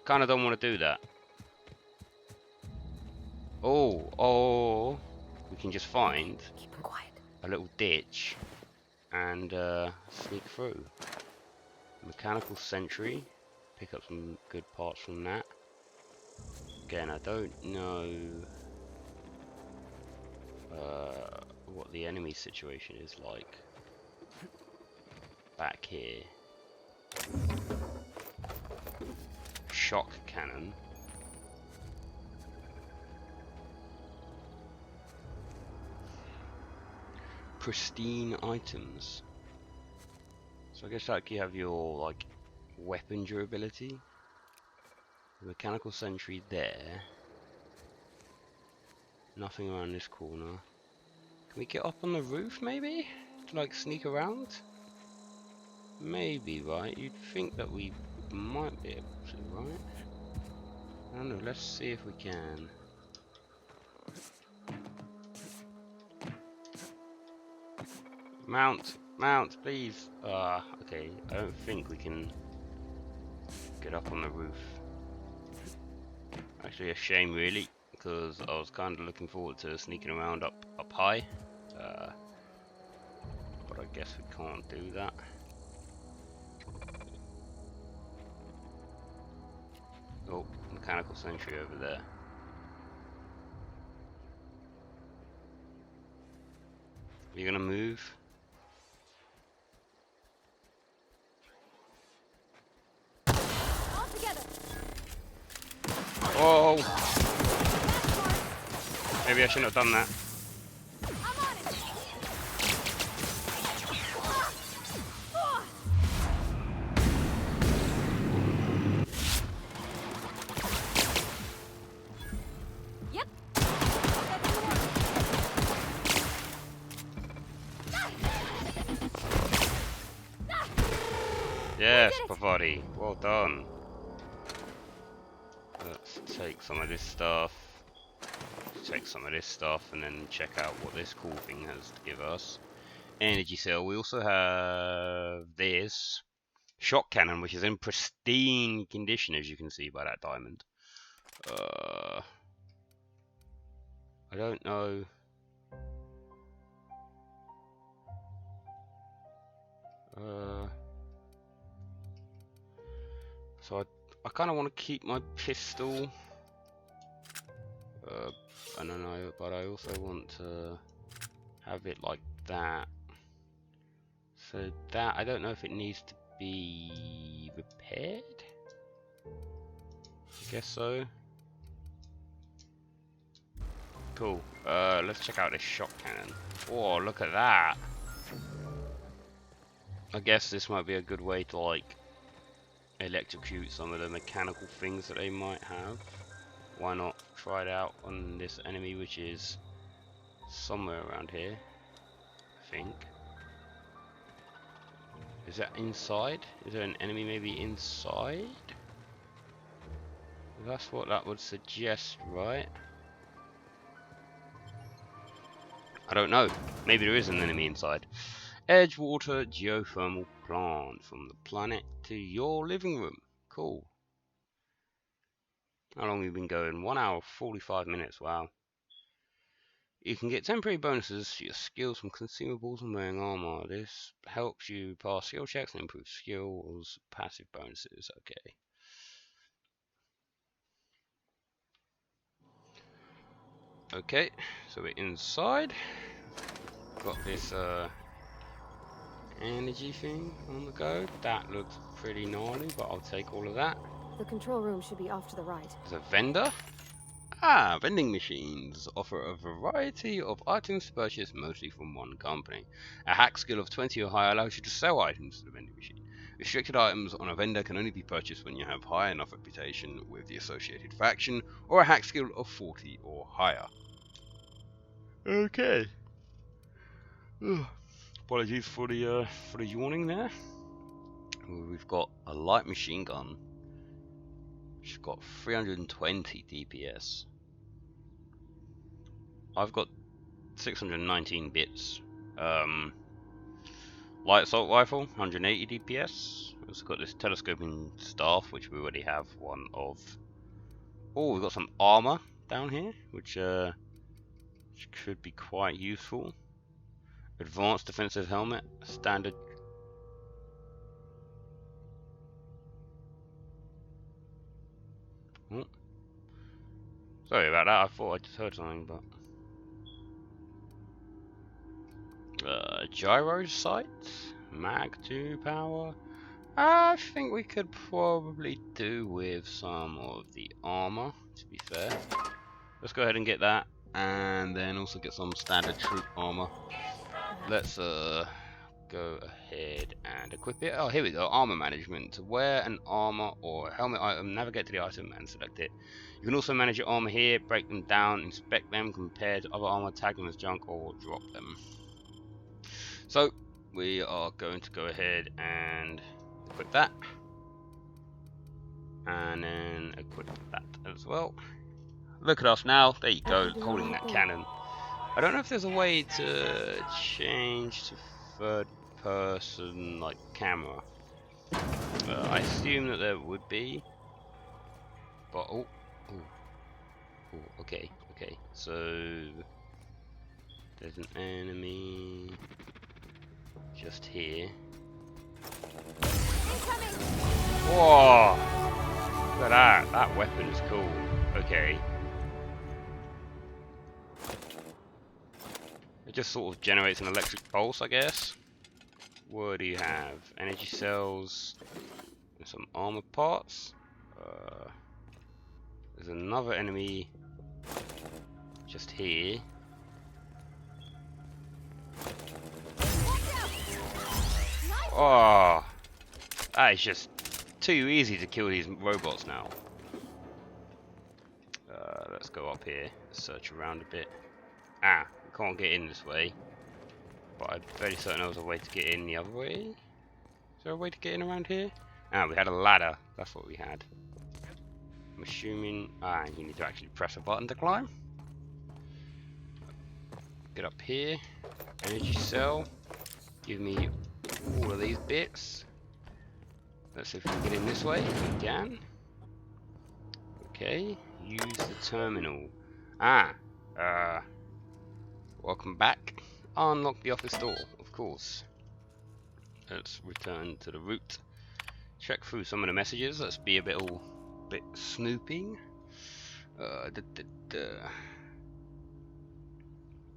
kind of don't want to do that. Oh, we can just find a little ditch and sneak through. Mechanical sentry, pick up some good parts from that. Again, I don't know what the enemy situation is like back here. Shock cannon. Pristine items. So I guess like you have your like weapon durability. The mechanical sentry there. Nothing around this corner. Can we get up on the roof maybe? To like sneak around? Maybe, right? You'd think that we might be able to, right? I don't know, let's see if we can. Mount, please. Okay, I don't think we can get up on the roof. Actually a shame really, because I was kind of looking forward to sneaking around up high. But I guess we can't do that. Oh, mechanical sentry over there. Are you gonna move? Oh! Maybe I shouldn't have done that. Yes, Pavati, well done. Let's take some of this stuff. Take some of this stuff and then check out what this cool thing has to give us. Energy cell. We also have this shock cannon, which is in pristine condition, as you can see by that diamond. I don't know. So I kind of want to keep my pistol. I don't know, but I also want to have it like that. So that, I don't know if it needs to be repaired. I guess so. Cool. Let's check out this shock cannon. Oh, look at that. I guess this might be a good way to like electrocute some of the mechanical things that they might have. Why not try it out on this enemy, which is somewhere around here, I think. Is that inside? Is there an enemy maybe inside? That's what that would suggest, right? I don't know. Maybe there is an enemy inside. Edgewater geothermal plant from the planet to your living room. Cool. How long have we been going? 1 hour 45 minutes. Wow. You can get temporary bonuses to your skills from consumables and wearing armor. This helps you pass skill checks and improve skills. Passive bonuses. Okay. Okay, so we're inside. Got this energy thing on the go. That looks pretty gnarly, but I'll take all of that. The control room should be off to the right. There's a vendor. Ah, vending machines offer a variety of items to purchase, mostly from one company. A hack skill of 20 or higher allows you to sell items to the vending machine. Restricted items on a vendor can only be purchased when you have high enough reputation with the associated faction, or a hack skill of 40 or higher. Okay. Ugh. Apologies for the yawning there. We've got a light machine gun. She's got 320 DPS. I've got 619 bits. Light assault rifle, 180 DPS. We've also got this telescoping staff, which we already have one of. Oh, we've got some armor down here, which could be quite useful. Advanced defensive helmet, standard. Oh. Sorry about that, I thought I just heard something, but... gyro sight, mag 2 power. I think we could probably do with some of the armor, to be fair. Let's go ahead and get that, and then also get some standard troop armor. Let's go ahead and equip it. Oh, here we go. Armor management. To wear an armor or helmet item, navigate to the item and select it. You can also manage your armor here, break them down, inspect them, compare to other armor, tag them as junk, or drop them. So we are going to go ahead and equip that, and then equip that as well. Look at us now. There you go, holding that cannon. I don't know if there's a way to change to third person like camera. I assume that there would be, but okay, so there's an enemy just here. Whoa, look at that weapon is cool. Okay, it just sort of generates an electric pulse, I guess. What do you have? Energy cells and some armor parts. There's another enemy just here. Oh, that is just too easy to kill these robots now. Let's go up here, search around a bit. Ah, we can't get in this way. But I'm fairly certain there was a way to get in the other way. Is there a way to get in around here? Ah, we had a ladder. That's what we had. I'm assuming... Ah, you need to actually press a button to climb. Get up here. Energy cell. Give me all of these bits. Let's see if we can get in this way. We can. Okay. Use the terminal. Ah. Welcome back. Unlock the office door, of course. Let's return to the route. Check through some of the messages. Let's be a bit snooping.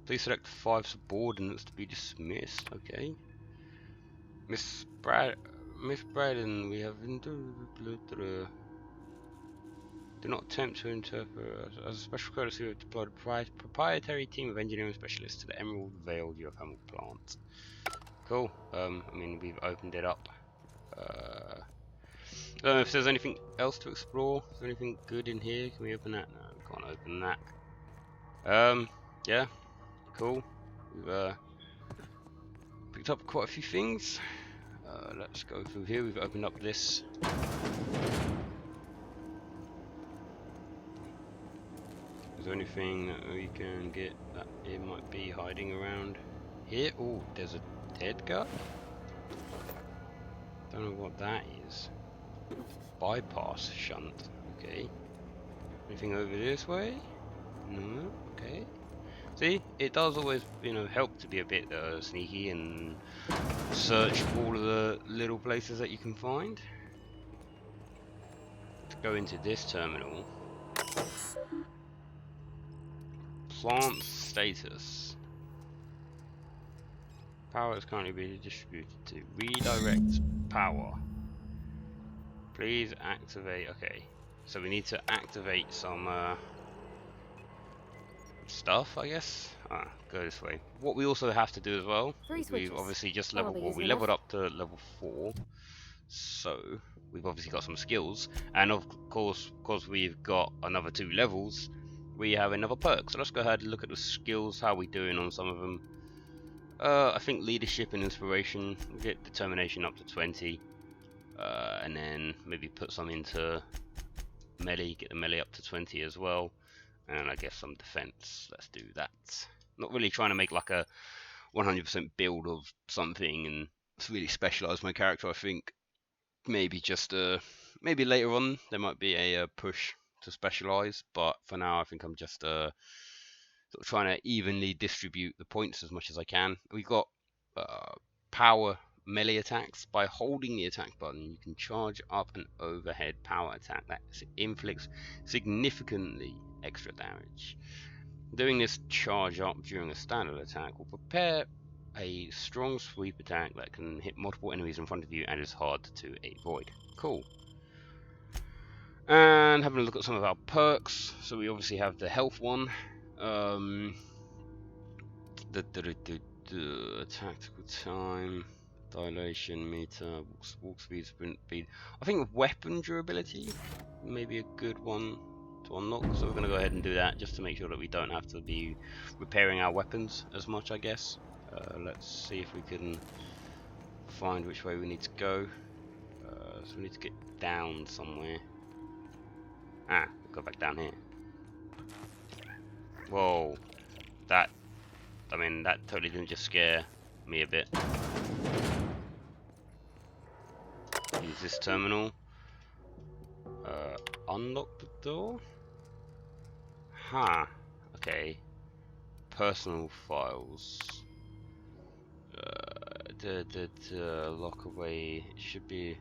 Please select 5 subordinates to be dismissed. Okay. Miss Braden, we have do not attempt to interpret. As a special courtesy, we have deployed a proprietary team of engineering specialists to the Emerald Vale geothermal plant. Cool. I mean, we've opened it up. I don't know if there's anything else to explore. Is there anything good in here? Can we open that? No, we can't open that. Yeah. Cool. We've picked up quite a few things. Let's go through here. We've opened up this. Is there anything that we can get that it might be hiding around here? Oh, there's a head guy? Don't know what that is. Bypass shunt. Okay. Anything over this way? No. Okay. See, it does always, you know, help to be a bit sneaky and search all of the little places that you can find. To go into this terminal. Plant status. Power is currently being distributed to redirect power. Please activate. Okay, so we need to activate some stuff, I guess. Go this way. What we also have to do as well. We've obviously just leveled. Well, we leveled up to level 4, so we've obviously got some skills, and of course, because we've got another 2 levels, we have another perk. So let's go ahead and look at the skills. How are we doing on some of them? I think leadership and inspiration. We get determination up to 20, and then maybe put some into melee. Get the melee up to 20 as well, and I guess some defense. Let's do that. Not really trying to make like a 100% build of something and to really specialize my character. I think maybe just maybe later on there might be a push to specialize, but for now I think I'm just sort of trying to evenly distribute the points as much as I can. We've got power melee attacks. By holding the attack button, you can charge up an overhead power attack that inflicts significantly extra damage. Doing this charge up during a standard attack will prepare a strong sweep attack that can hit multiple enemies in front of you and is hard to avoid. Cool. And having a look at some of our perks. So we obviously have the health one. The tactical time, dilation meter, walk speed, sprint speed. I think weapon durability may be a good one to unlock, so we're going to go ahead and do that just to make sure that we don't have to be repairing our weapons as much, I guess. Let's see if we can find which way we need to go. So we need to get down somewhere. Go back down here. Whoa, that totally didn't just scare me a bit. Use this terminal. Unlock the door? Okay. Personal files. Lock away. It should be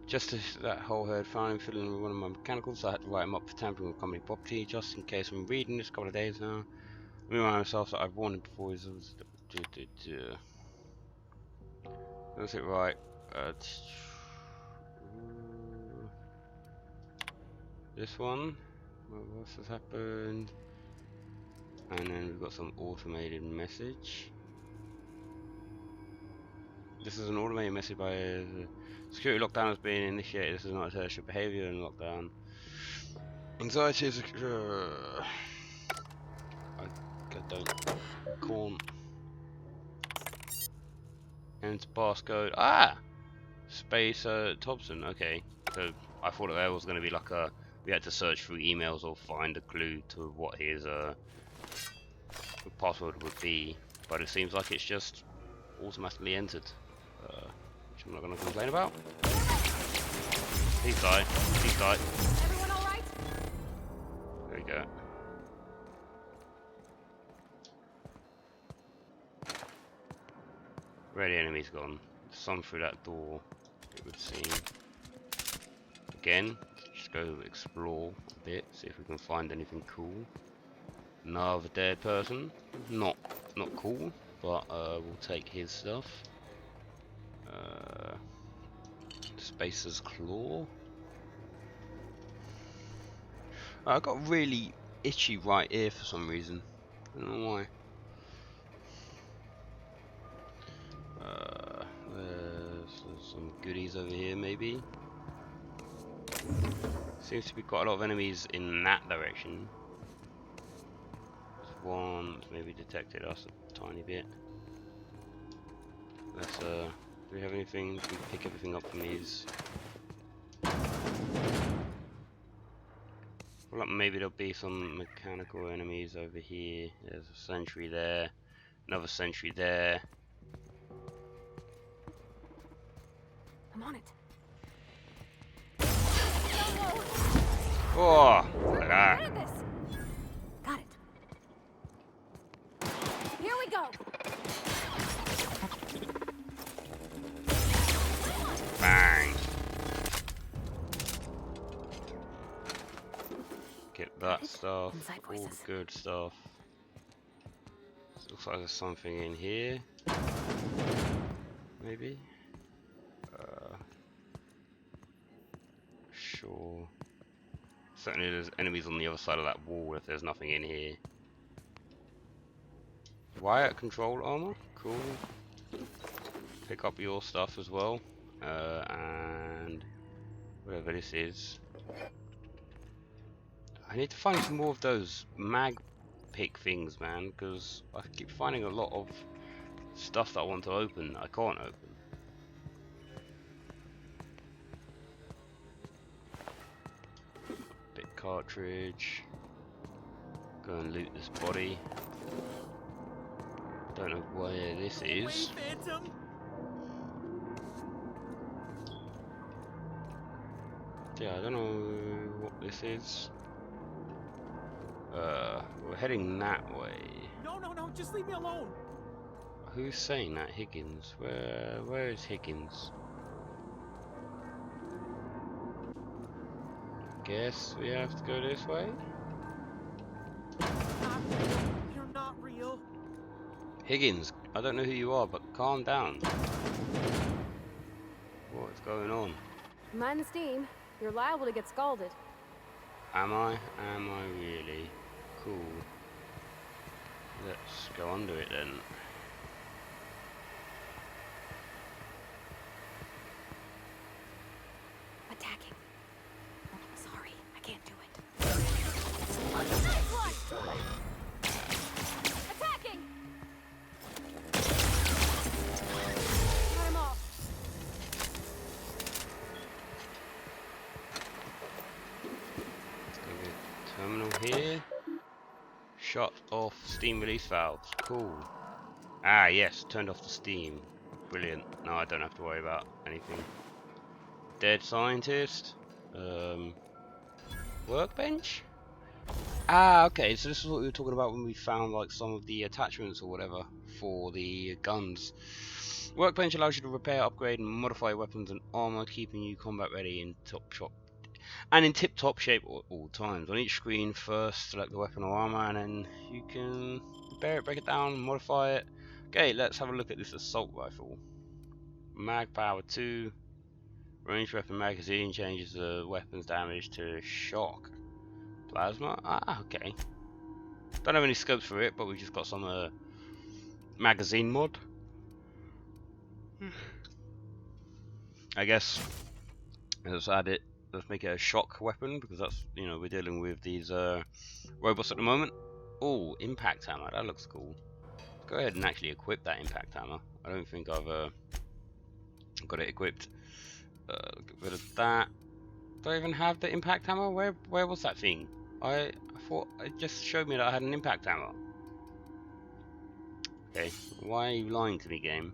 just as that whole herd found him filling with one of my mechanicals. I had to write him up for tampering with company property just in case I'm reading this a couple of days now. I remind myself that I've warned him before. That's it, right? This one. What has happened? And then we've got some automated message. This is an automated message by security lockdown has been initiated. This is not a terrorist behavior in lockdown. Anxiety is can't. Enter passcode. Space Thompson. Okay, so I thought there was going to be like we had to search through emails or find a clue to what his password would be, but it seems like it's just automatically entered, which I'm not going to complain about. Please die. Please die. Everyone all right? There we go. Where the enemy's gone. Some through that door, it would seem. Again, just go explore a bit, see if we can find anything cool. Another dead person. Not cool, but we'll take his stuff. Spacer's Claw. I got really itchy right ear for some reason. I don't know why. There's some goodies over here, maybe. Seems to be quite a lot of enemies in that direction. There's one that's maybe detected us a tiny bit. Let's do we have anything? Can we pick everything up from these? Well, maybe there'll be some mechanical enemies over here. There's a sentry there, another sentry there. I'm on it. Oh, look at that. Good at this. Got it. Here we go. Bang. Get that stuff. All the good stuff. Looks like there's something in here. Maybe. Sure. Certainly there's enemies on the other side of that wall if there's nothing in here. Riot control armor, cool. Pick up your stuff as well. And whatever this is. I need to find some more of those mag pick things, man, because I keep finding a lot of stuff that I want to open I can't open. Cartridge. Go and loot this body. Don't know where this is. Yeah, I don't know what this is. We're heading that way. No, just leave me alone. Who's saying that? Higgins. Where is Higgins? Guess we have to go this way. Not real. You're not real. Higgins, I don't know who you are, but calm down. What's going on? Mind the steam. You're liable to get scalded. Am I? Am I really? Cool. Let's go under it then. Attacking. Sorry, I can't do it. Attacking! Cut him off. Terminal here. Shut off steam release valves. Cool. Ah, yes, turned off the steam. Brilliant. Now I don't have to worry about anything. Dead scientist. Workbench? Ah, okay, so this is what we were talking about when we found like some of the attachments or whatever for the guns. Workbench allows you to repair, upgrade, and modify weapons and armor, keeping you combat ready in tip-top shape at all times. On each screen, first select the weapon or armor, and then you can repair it, break it down, modify it. Okay, let's have a look at this assault rifle. Mag power 2. Range weapon magazine changes the weapon's damage to shock. Plasma? Ah, okay. Don't have any scopes for it, but we just got some magazine mod. I guess let's add it. Let's make it a shock weapon because that's, you know, we're dealing with these robots at the moment. Oh, impact hammer. That looks cool. Let's go ahead and actually equip that impact hammer. I don't think I've got it equipped. Get rid of that. Do I even have the impact hammer? Where was that thing? I thought it just showed me that I had an impact hammer. Okay, why are you lying to me, game?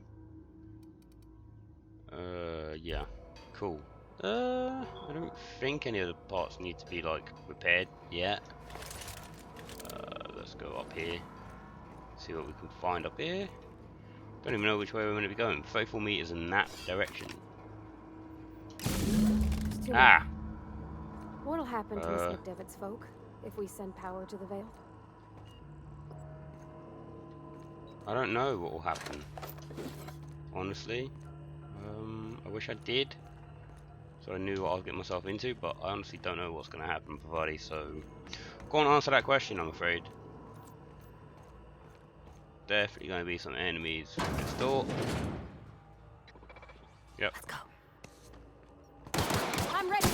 Yeah, cool. I don't think any of the parts need to be like repaired yet. Let's go up here. See what we can find up here. Don't even know which way we're going to be going. 34 meters in that direction. Ah! What'll happen to Miss McDevitt's folk if we send power to the Veil? I don't know what will happen. Honestly. I wish I did. So I knew what I was getting myself into, but I honestly don't know what's going to happen, Pavadi, so can't answer that question, I'm afraid. Definitely going to be some enemies from this door. Yep. Let's go. I'm ready.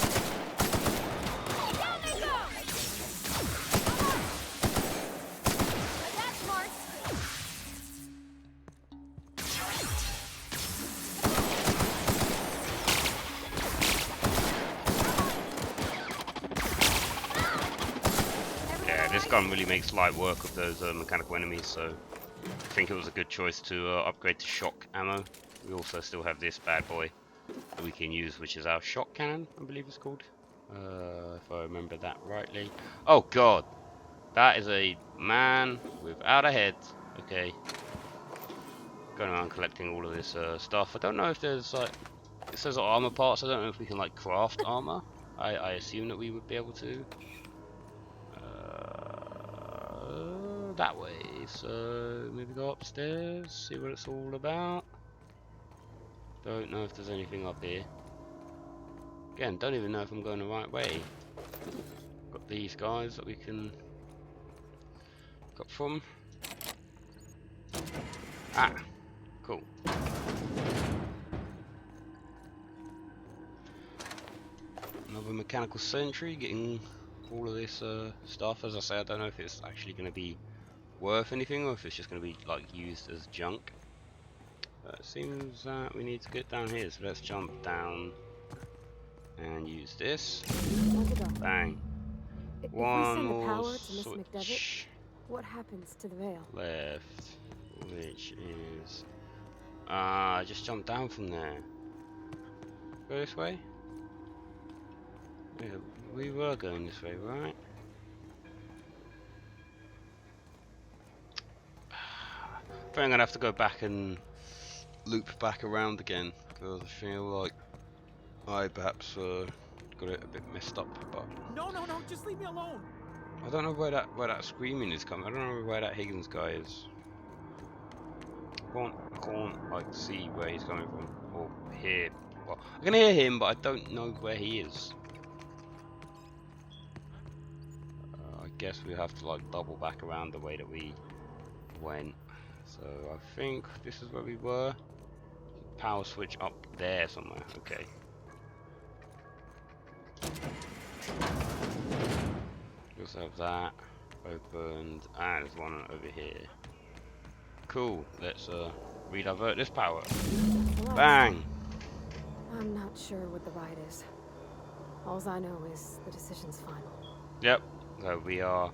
Down they go. That's smart. Yeah, this gun really makes light work of those mechanical enemies, so I think it was a good choice to upgrade to shock ammo. We also still have this bad boy. that we can use, which is our shock cannon, I believe it's called. If I remember that rightly. Oh god! That is a man without a head. Okay. Going around collecting all of this stuff. I don't know if there's like... It says armor parts. I don't know if we can like craft armor. I assume that we would be able to. That way. So maybe go upstairs, see what it's all about. Don't know if there's anything up here. Again, don't even know if I'm going the right way. Got these guys that we can got from. Ah, cool. Another mechanical sentry, getting all of this stuff. As I say, I don't know if it's actually going to be worth anything or if it's just going to be like used as junk. But it seems that we need to get down here, so let's jump down and use this. Bang. If One we send the more power to Miss switch. McDevitt, what happens to the veil? Left, which is just jump down from there. Go this way. Yeah, we were going this way, right? I think I'm gonna have to go back and loop back around again because I feel like I perhaps got it a bit messed up. But No, just leave me alone. I don't know where that screaming is coming. I don't know where that Higgins guy is. I can't like see where he's coming from or hear. Well, I can hear him, but I don't know where he is. I guess we have to like double back around the way that we went. So I think this is where we were. Power switch up there somewhere. Okay. We also have that opened, and there's one over here. Cool. Let's redivert this power. Bang. I'm not sure what the ride is. All I know is the decision's final. Yep. So we are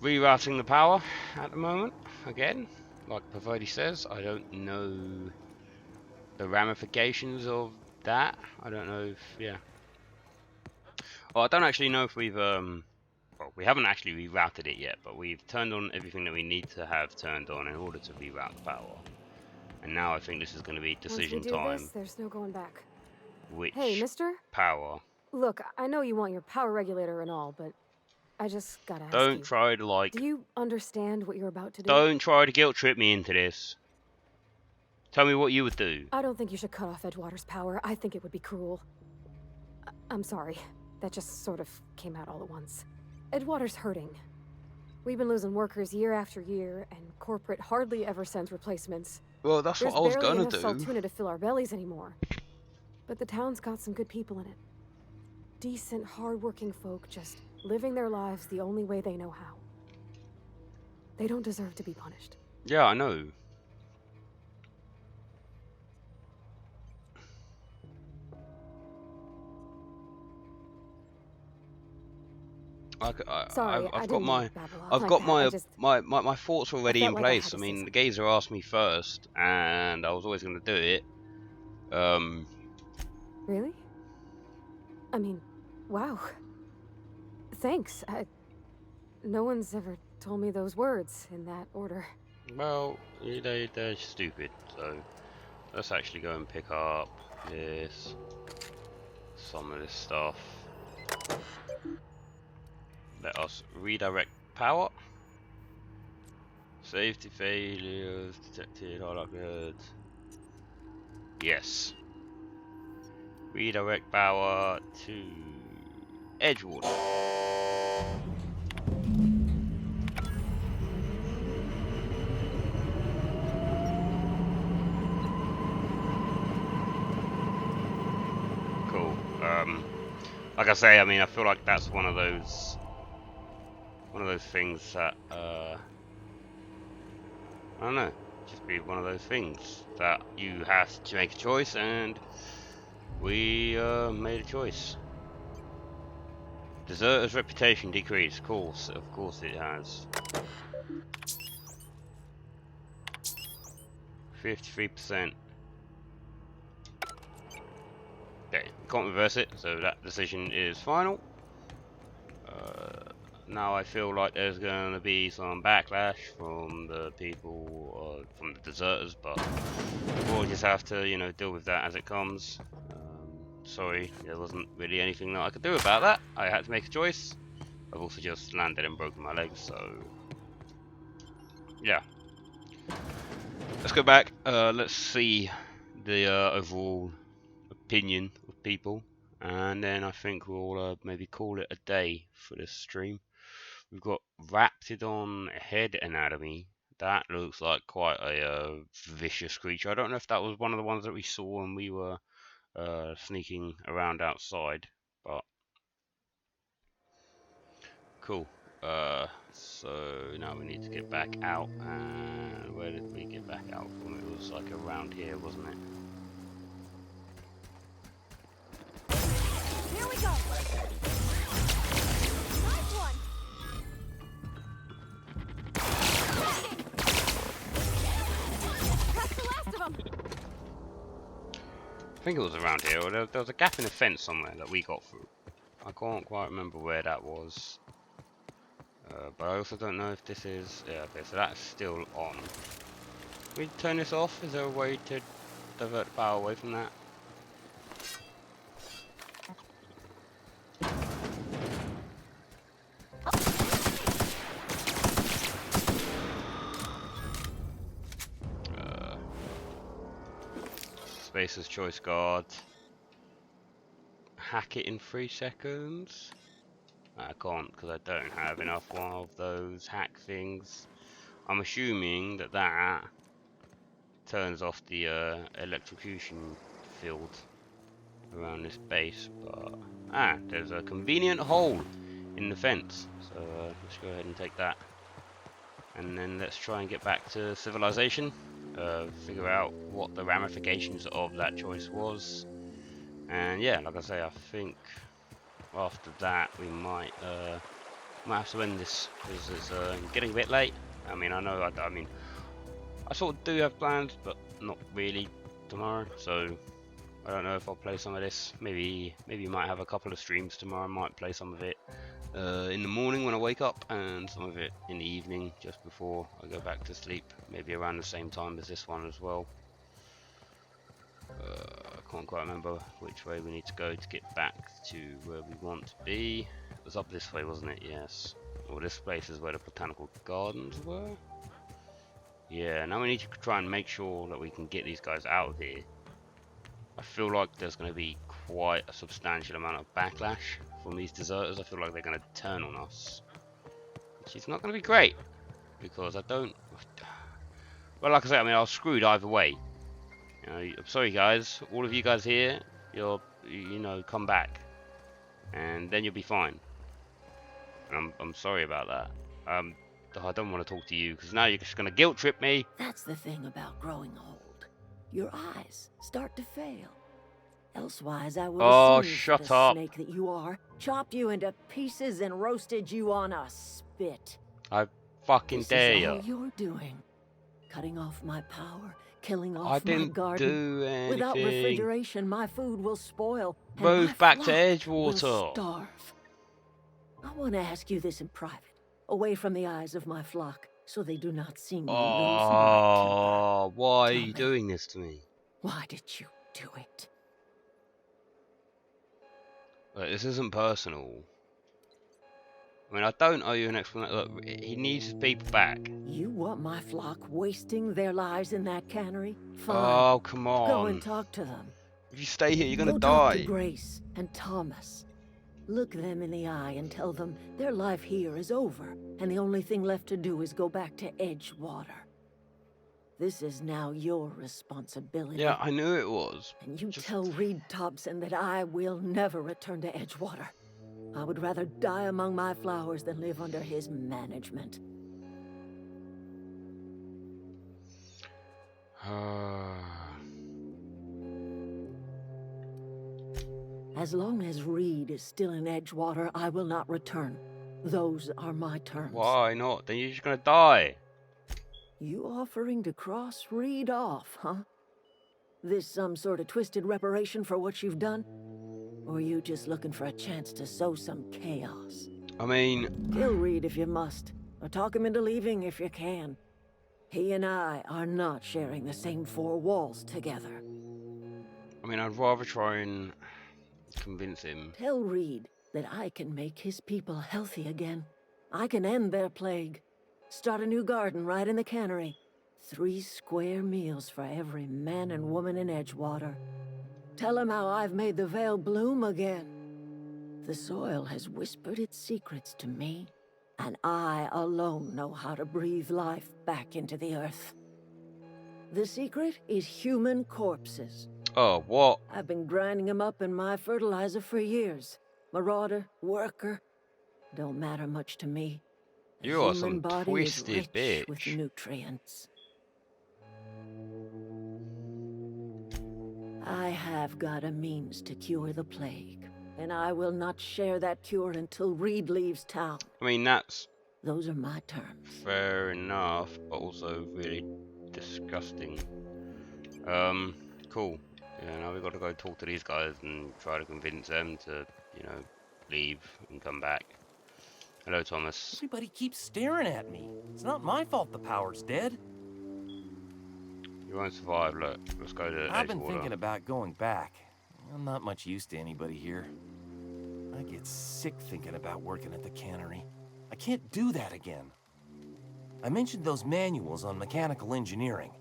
rerouting the power at the moment. Again, like Pavodi says, I don't know the ramifications of that. I don't know if, yeah. Well, I don't actually know if we've, well, we haven't actually rerouted it yet, but we've turned on everything that we need to have turned on in order to reroute the power. And now I think this is going to be decision Once we do time. this, there's no going back. Which Hey, mister? power? Look, I know you want your power regulator and all, but I just gotta ask you. Don't try to like... Do you understand what you're about to do? Don't try to guilt trip me into this. Tell me what you would do. I don't think you should cut off Edgewater's power. I think it would be cruel. I'm sorry. That just sort of came out all at once. Edgewater's hurting. We've been losing workers year after year, and corporate hardly ever sends replacements. Well, that's what I was gonna do. There's barely enough Saltuna to fill our bellies anymore. But the town's got some good people in it. Decent, hard-working folk just living their lives the only way they know how. They don't deserve to be punished. Yeah, I know. Sorry, I've got my my thoughts already in place. I mean, the geezer asked me first, and I was always going to do it. Really? I mean, wow. Thanks. No one's ever told me those words in that order. Well, they're stupid. So let's actually go and pick up some of this stuff. Let us redirect power. Safety failures detected. All that good. Yes. Redirect power to Edgewater. Cool. Like I say, I mean, I feel like that's one of those things that I don't know, just be one of those things that you have to make a choice, and we made a choice. Deserter's reputation decreased. Of course it has. 53%. Can't reverse it, so that decision is final. Now I feel like there's going to be some backlash from the people, from the deserters, but we'll just have to, you know, deal with that as it comes. Sorry, there wasn't really anything that I could do about that. I had to make a choice. I've also just landed and broken my legs, so yeah. Let's go back. Let's see the overall opinion of people, and then I think we'll maybe call it a day for this stream. We've got Raptidon Head Anatomy. That looks like quite a vicious creature. I don't know if that was one of the ones that we saw when we were sneaking around outside, but cool. So now we need to get back out, and where did we get back out from? It was like around here, wasn't it? Here we go. Nice one. That's the last of them. I think it was around here, or there was a gap in the fence somewhere that we got through. I can't quite remember where that was. But I also don't know if this is... Yeah, okay, so that's still on. Can we turn this off? Is there a way to divert power away from that? Spacer's Choice Guard. Hack it in 3 seconds. I can't because I don't have enough one of those hack things. I'm assuming that that turns off the electrocution field around this base, but there's a convenient hole in the fence, so let's go ahead and take that, and then let's try and get back to civilization, figure out what the ramifications of that choice was, and yeah, like I say, I think after that we might have to end this because it's getting a bit late. I mean, I know, I mean, I sort of do have plans, but not really tomorrow, so I don't know if I'll play some of this. Maybe might have a couple of streams tomorrow. I might play some of it in the morning when I wake up, and some of it in the evening just before I go back to sleep. Maybe around the same time as this one as well. I can't quite remember which way we need to go to get back to where we want to be. It was up this way, wasn't it? Yes. Well, this place is where the botanical gardens were. Yeah, now we need to try and make sure that we can get these guys out of here. I feel like there's going to be quite a substantial amount of backlash from these deserters. I feel like they're going to turn on us, which is not going to be great, because I don't... Well, like I said, I mean, I was screwed either way. You know, I'm sorry guys, all of you guys here, you know, come back, and then you'll be fine. And I'm sorry about that. I don't want to talk to you, because now you're just going to guilt trip me. That's the thing about growing old. Your eyes start to fail. Elsewise, I would have seen the snake that you are, chopped you into pieces and roasted you on a spit. I fucking dare you. This is all you're doing. Cutting off my power, killing off my garden. Do anything. Without refrigeration, my food will spoil. Move back to Edgewater. Will starve. I want to ask you this in private, away from the eyes of my flock, so they do not see me lose my temper. Why are you doing this to me? Why did you do it? Look, this isn't personal. I mean, I don't owe you an explanation. Look, he needs his people back. You want my flock wasting their lives in that cannery? Fine. Oh, come on. Go and talk to them. If you stay here, you're gonna Go die. Talk to Grace and Thomas. Look them in the eye and tell them their life here is over, and the only thing left to do is go back to Edgewater. This is now your responsibility. Yeah, I knew it was. And you tell Reed Thompson that I will never return to Edgewater. I would rather die among my flowers than live under his management. As long as Reed is still in Edgewater, I will not return. Those are my terms. Why not? Then you're just gonna die. You offering to cross Reed off, huh? This some sort of twisted reparation for what you've done? Or are you just looking for a chance to sow some chaos? I mean... Kill Reed if you must, or talk him into leaving if you can. He and I are not sharing the same four walls together. I mean, I'd rather try and convince him. Tell Reed that I can make his people healthy again. I can end their plague. Start a new garden right in the cannery. 3 square meals for every man and woman in Edgewater. Tell him how I've made the Vale bloom again. The soil has whispered its secrets to me, and I alone know how to breathe life back into the earth. The secret is human corpses. Oh, what? I've been grinding them up in my fertilizer for years. Marauder, worker, don't matter much to me. The You are human some body twisted is rich with bitch. nutrients. I have got a means to cure the plague, and I will not share that cure until Reed leaves town. I mean, that's Those are my terms. fair enough, but also really disgusting. Cool. Yeah, now we've got to go talk to these guys and try to convince them to, you know, leave and come back. Hello, Thomas. Everybody keeps staring at me. It's not my fault the power's dead. You won't survive. Look, let's go to I've been Edgewater. thinking about going back. I'm not much use to anybody here. I get sick thinking about working at the cannery. I can't do that again. I mentioned those manuals on mechanical engineering.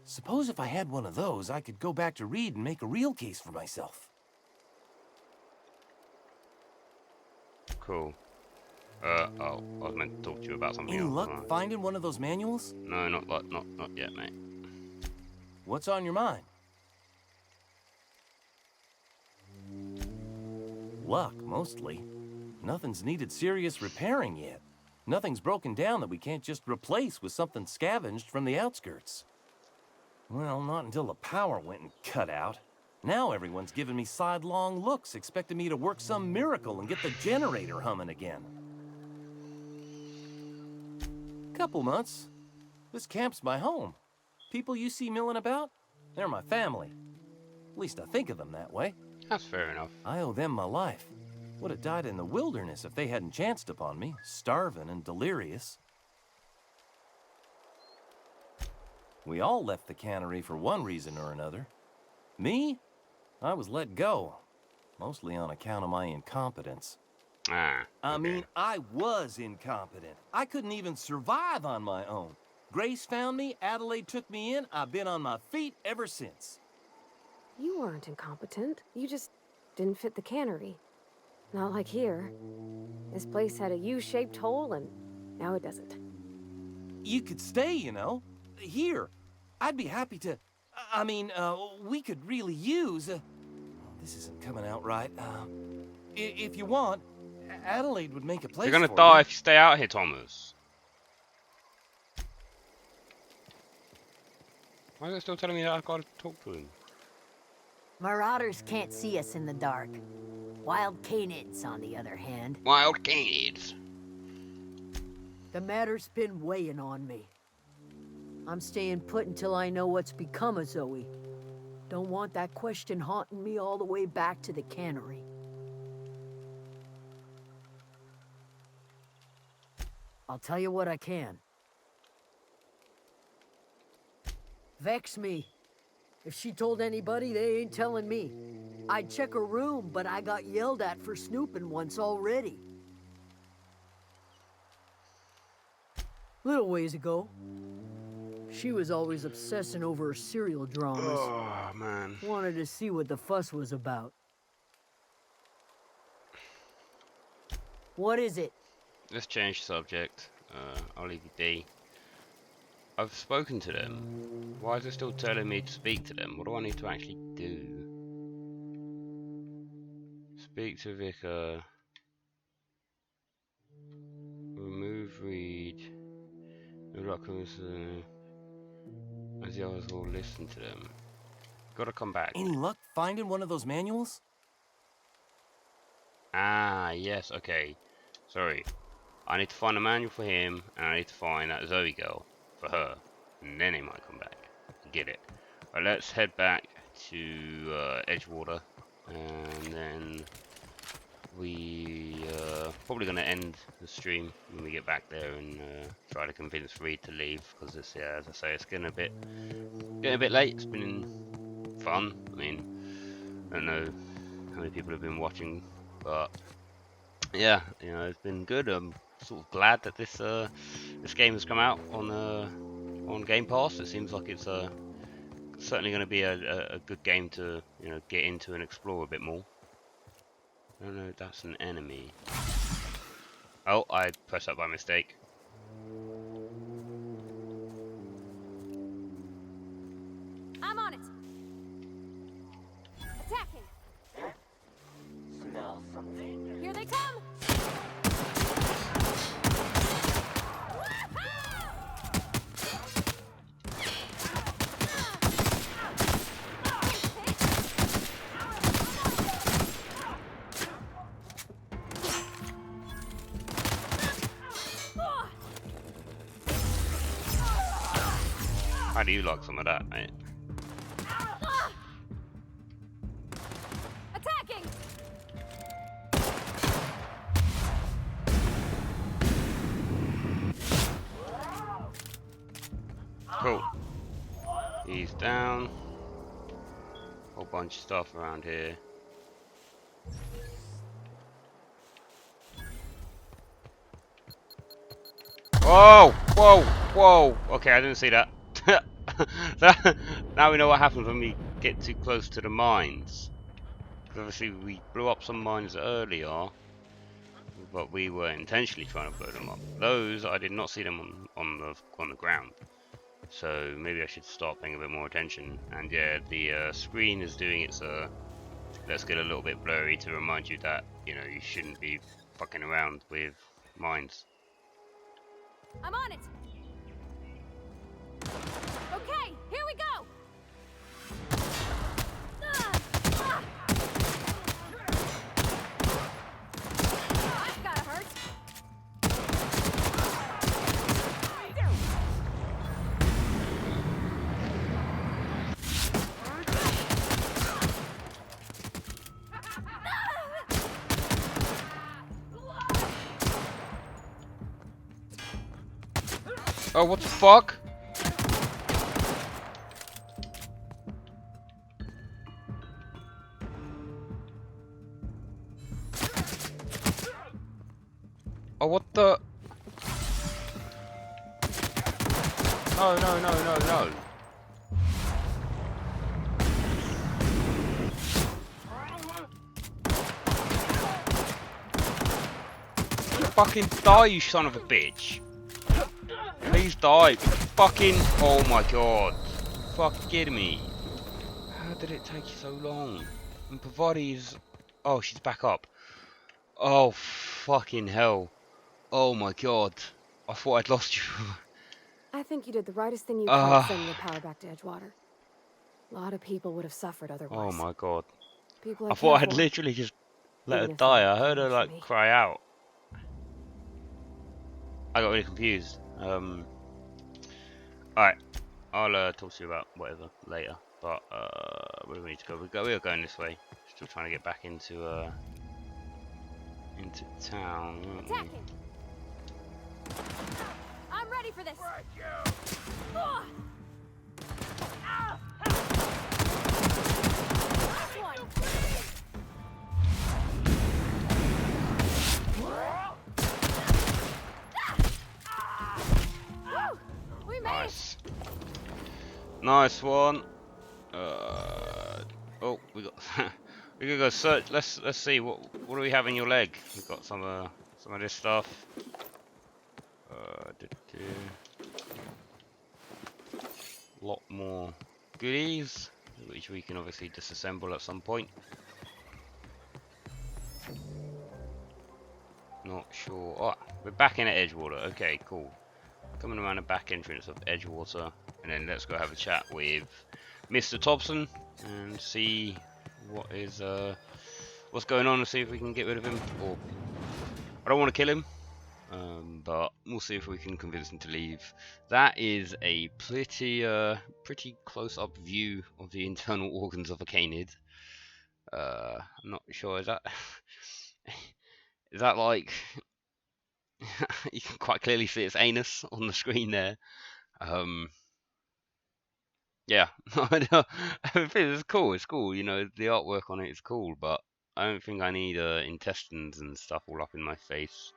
Suppose if I had one of those, I could go back to Reed and make a real case for myself. Cool. Oh, I was meant to talk to you about something Any else. luck finding one of those manuals? No, not yet, mate. What's on your mind? Luck, mostly. Nothing's needed serious repairing yet. Nothing's broken down that we can't just replace with something scavenged from the outskirts. Well, not until the power went and cut out. Now everyone's giving me sidelong looks, expecting me to work some miracle and get the generator humming again. Couple months. This camp's my home. People you see milling about, they're my family. At least I think of them that way. That's fair enough. I owe them my life. Would have died in the wilderness if they hadn't chanced upon me, starving and delirious. We all left the cannery for one reason or another. Me? I was let go, mostly on account of my incompetence. Ah. I mean, I was incompetent. I couldn't even survive on my own. Grace found me, Adelaide took me in, I've been on my feet ever since. You weren't incompetent. You just didn't fit the cannery. Not like here. This place had a U-shaped hole, and now it doesn't. You could stay, you know. Here. I'd be happy to... I mean, we could really use... this isn't coming out right. If you want, Adelaide would make a place You're gonna for die you. if you stay out here, Thomas. Why are they still telling me that I've got to talk to him? Marauders can't see us in the dark. Wild canids, on the other hand. Wild canids. The matter's been weighing on me. I'm staying put until I know what's become of Zoe. Don't want that question haunting me all the way back to the cannery. I'll tell you what I can. Vex me. If she told anybody, they ain't telling me. I'd check her room, but I got yelled at for snooping once already. Little ways ago. She was always obsessing over her serial dramas. Oh, man. Wanted to see what the fuss was about. What is it? Let's change the subject. I'll leave you be. I've spoken to them. Why is it still telling me to speak to them? What do I need to actually do? Speak to Vicar. Remove Reed. As the others will listen to them. Gotta come back. Any luck finding one of those manuals? Ah, yes, okay. Sorry. I need to find a manual for him, and I need to find that Zoe girl for her. And then he might come back. Get it. Right, let's head back to Edgewater. and then we probably gonna end the stream when we get back there and try to convince Reed to leave, because it's, yeah, as I say, it's getting a bit late. It's been fun. I mean, I don't know how many people have been watching, but yeah, you know, it's been good. I'm sort of glad that this game has come out on Game Pass. It seems like it's certainly going to be a good game to, you know, get into and explore a bit more. I don't know, that's an enemy. Oh, I pressed that by mistake. I'm on it. Attacking. Smell something? Here they come. How do you like some of that, mate? Attacking. Cool. He's down. Whole bunch of stuff around here. Whoa! Whoa! Whoa! Okay, I didn't see that. Now we know what happens when we get too close to the mines. Because obviously we blew up some mines earlier, but we were intentionally trying to blow them up. Those, I did not see them on the ground. So maybe I should start paying a bit more attention. And yeah, the screen is doing its let's get a little bit blurry to remind you that, you know, you shouldn't be fucking around with mines. I'm on it. Okay, here we go. That's gotta hurt. Oh, what the fuck? Oh, what the? No, no, no, no, no. Fucking die, you son of a bitch. Please die. Fucking, oh my god. Fuck kidding me. How did it take you so long? And Pavati is, oh, she's back up. Oh, fucking hell. Oh my god. I thought I'd lost you. I think you did the rightest thing you could sending the power back to Edgewater. A lot of people would have suffered otherwise. Oh my god. People I thought I'd literally just let her die. I heard her like cry out. I got really confused. Alright. I'll talk to you about whatever later. But where do we need to go? We are going this way. Still trying to get back into town, aren't we? Attacking. I'm ready for this. Nice. Nice one. Oh, we got. We could go search. Let's see what do we have in your leg. We've got some of this stuff. Lot more goodies, which we can obviously disassemble at some point. Not sure. Oh, we're back in at Edgewater. Okay, cool. Coming around the back entrance of Edgewater, and then let's go have a chat with Mr. Thompson and see what is what's going on, and see if we can get rid of him. Or I don't want to kill him, but we'll see if we can convince him to leave. That is a pretty close-up view of the internal organs of a canid. I'm not sure. Is that is that like you can quite clearly see its anus on the screen there. Yeah, I think it's cool. It's cool. You know, the artwork on it is cool, but I don't think I need intestines and stuff all up in my face.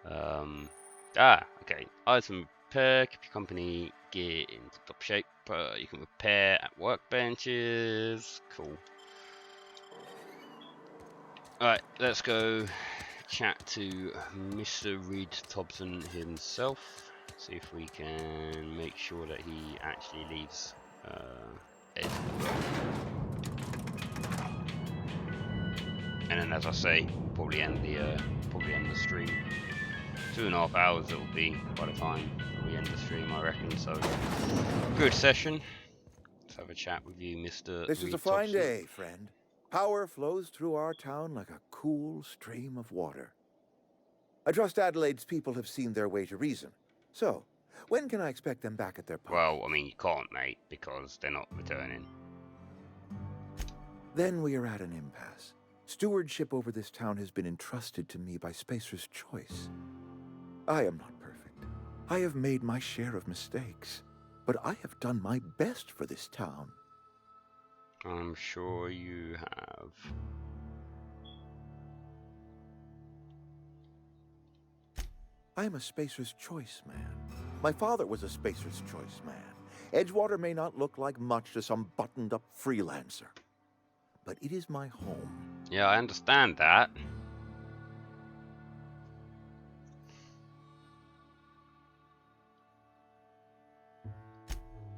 Okay. Item repair. Keep your company gear in top shape. You can repair at workbenches. Cool. Alright, let's go chat to Mr. Reed Thompson himself. See if we can make sure that he actually leaves Edgewater. And then, as I say, probably end the stream. 2.5 hours it will be by the time we end the stream, I reckon. So, good session. Let's have a chat with you, Mr. This is Reed a fine Thompson. day, friend. Power flows through our town like a cool stream of water. I trust Adelaide's people have seen their way to reason. So, when can I expect them back at their post? Well, I mean, you can't, mate, because they're not returning. Then we are at an impasse. Stewardship over this town has been entrusted to me by Spacer's Choice. I am not perfect. I have made my share of mistakes. But I have done my best for this town. I'm sure you have. I am a Spacer's Choice man. My father was a Spacer's Choice man. Edgewater may not look like much to some buttoned-up freelancer, but it is my home. Yeah, I understand that.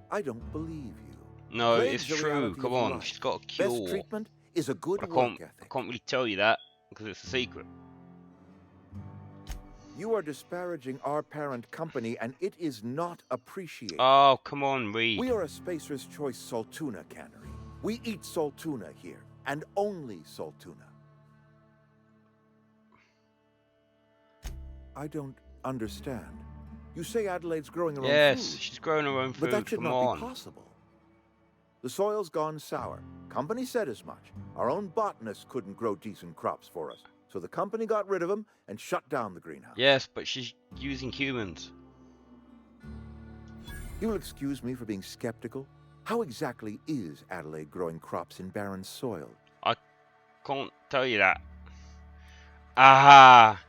I don't believe you. No, Plague's it's the true. reality Come of on, life. she's got a cure. Best treatment is a good But work ethic. I can't really tell you that because it's a secret. You are disparaging our parent company, and it is not appreciated. Oh, come on, Reed. We are a Spacer's Choice Saltuna cannery. We eat Saltuna here, and only Saltuna. I don't understand. You say Adelaide's growing her own food. Yes, she's growing her own food. But that should Come not on. be possible. The soil's gone sour. Company said as much. Our own botanists couldn't grow decent crops for us. So the company got rid of them and shut down the greenhouse. Yes, but she's using humans. You will excuse me for being skeptical. How exactly is Adelaide growing crops in barren soil? I can't tell you that. Aha!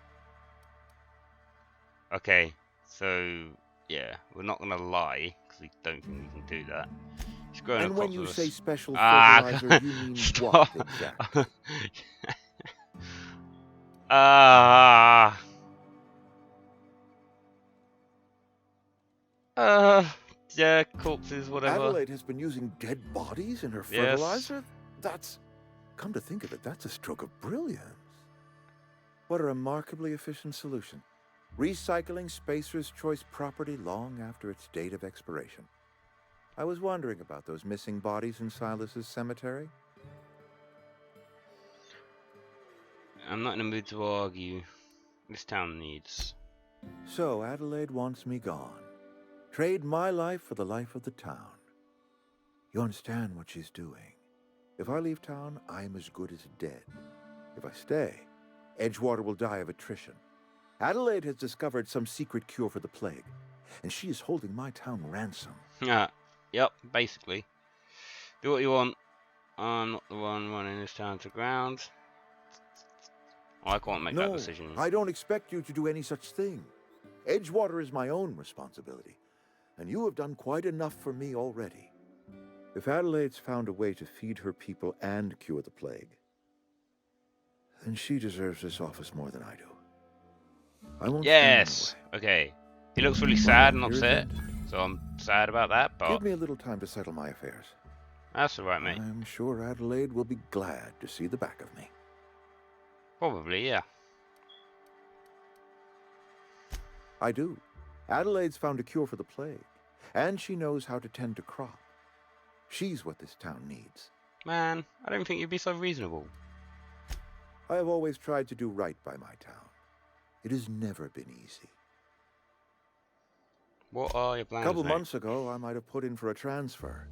Okay, so yeah, we're not gonna lie because we don't think we can do that. She's growing And her when crops you with say a special fertilizer, you mean stop. what exactly? Yeah, corpses, whatever. Adelaide has been using dead bodies in her fertilizer? That's, come to think of it, that's a stroke of brilliance. What a remarkably efficient solution. Recycling Spacer's Choice property long after its date of expiration. I was wondering about those missing bodies in Silas's cemetery. I'm not in the mood to argue. This town needs. So Adelaide wants me gone. Trade my life for the life of the town. You understand what she's doing. If I leave town, I'm as good as dead. If I stay, Edgewater will die of attrition. Adelaide has discovered some secret cure for the plague, and she is holding my town ransom. Yeah, yep, basically. Do what you want. I'm not the one running this town to ground. I can't make that decision. I don't expect you to do any such thing. Edgewater is my own responsibility, and you have done quite enough for me already. If Adelaide's found a way to feed her people and cure the plague, then she deserves this office more than I do. I won't Yes! Okay. He looks really sad and upset, so I'm sad about that, but... Give me a little time to settle my affairs. That's alright, mate. I'm sure Adelaide will be glad to see the back of me. Probably, yeah. I do. Adelaide's found a cure for the plague, and she knows how to tend to crop. She's what this town needs. Man, I don't think you'd be so reasonable. I have always tried to do right by my town. It has never been easy. What are your A plans, couple mate? months ago, I might have put in for a transfer.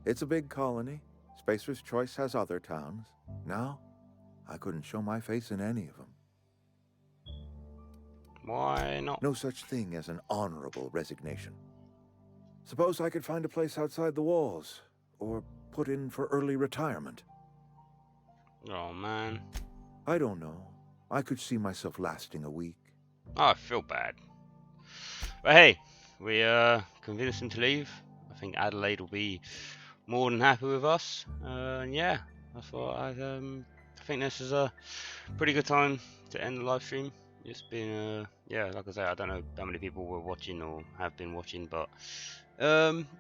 It's a big colony. Spacer's Choice has other towns. Now, I couldn't show my face in any of them. Why not? No such thing as an honorable resignation. Suppose I could find a place outside the walls, or put in for early retirement. Oh man. I don't know. I could see myself lasting a week. Oh, I feel bad. But hey, we convinced him to leave. I think Adelaide will be more than happy with us. And yeah, I thought I think this is a pretty good time to end the live stream. It's been yeah, like I say, I don't know how many people were watching or have been watching, but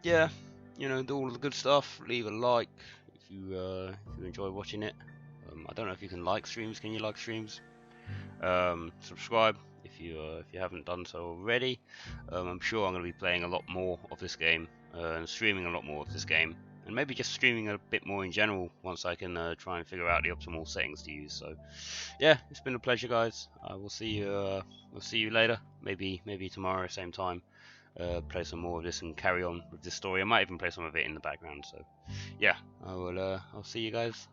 yeah, you know, do all the good stuff. Leave a like if you enjoy watching it. I don't know if you can like streams. Can you like streams? Subscribe if you haven't done so already. I'm sure I'm going to be playing a lot more of this game and streaming a lot more of this game, and maybe just streaming a bit more in general once I can try and figure out the optimal settings to use. So yeah, it's been a pleasure, guys. We'll see you later. Maybe tomorrow same time. Play some more of this and carry on with this story. I might even play some of it in the background. So yeah, I'll see you guys later.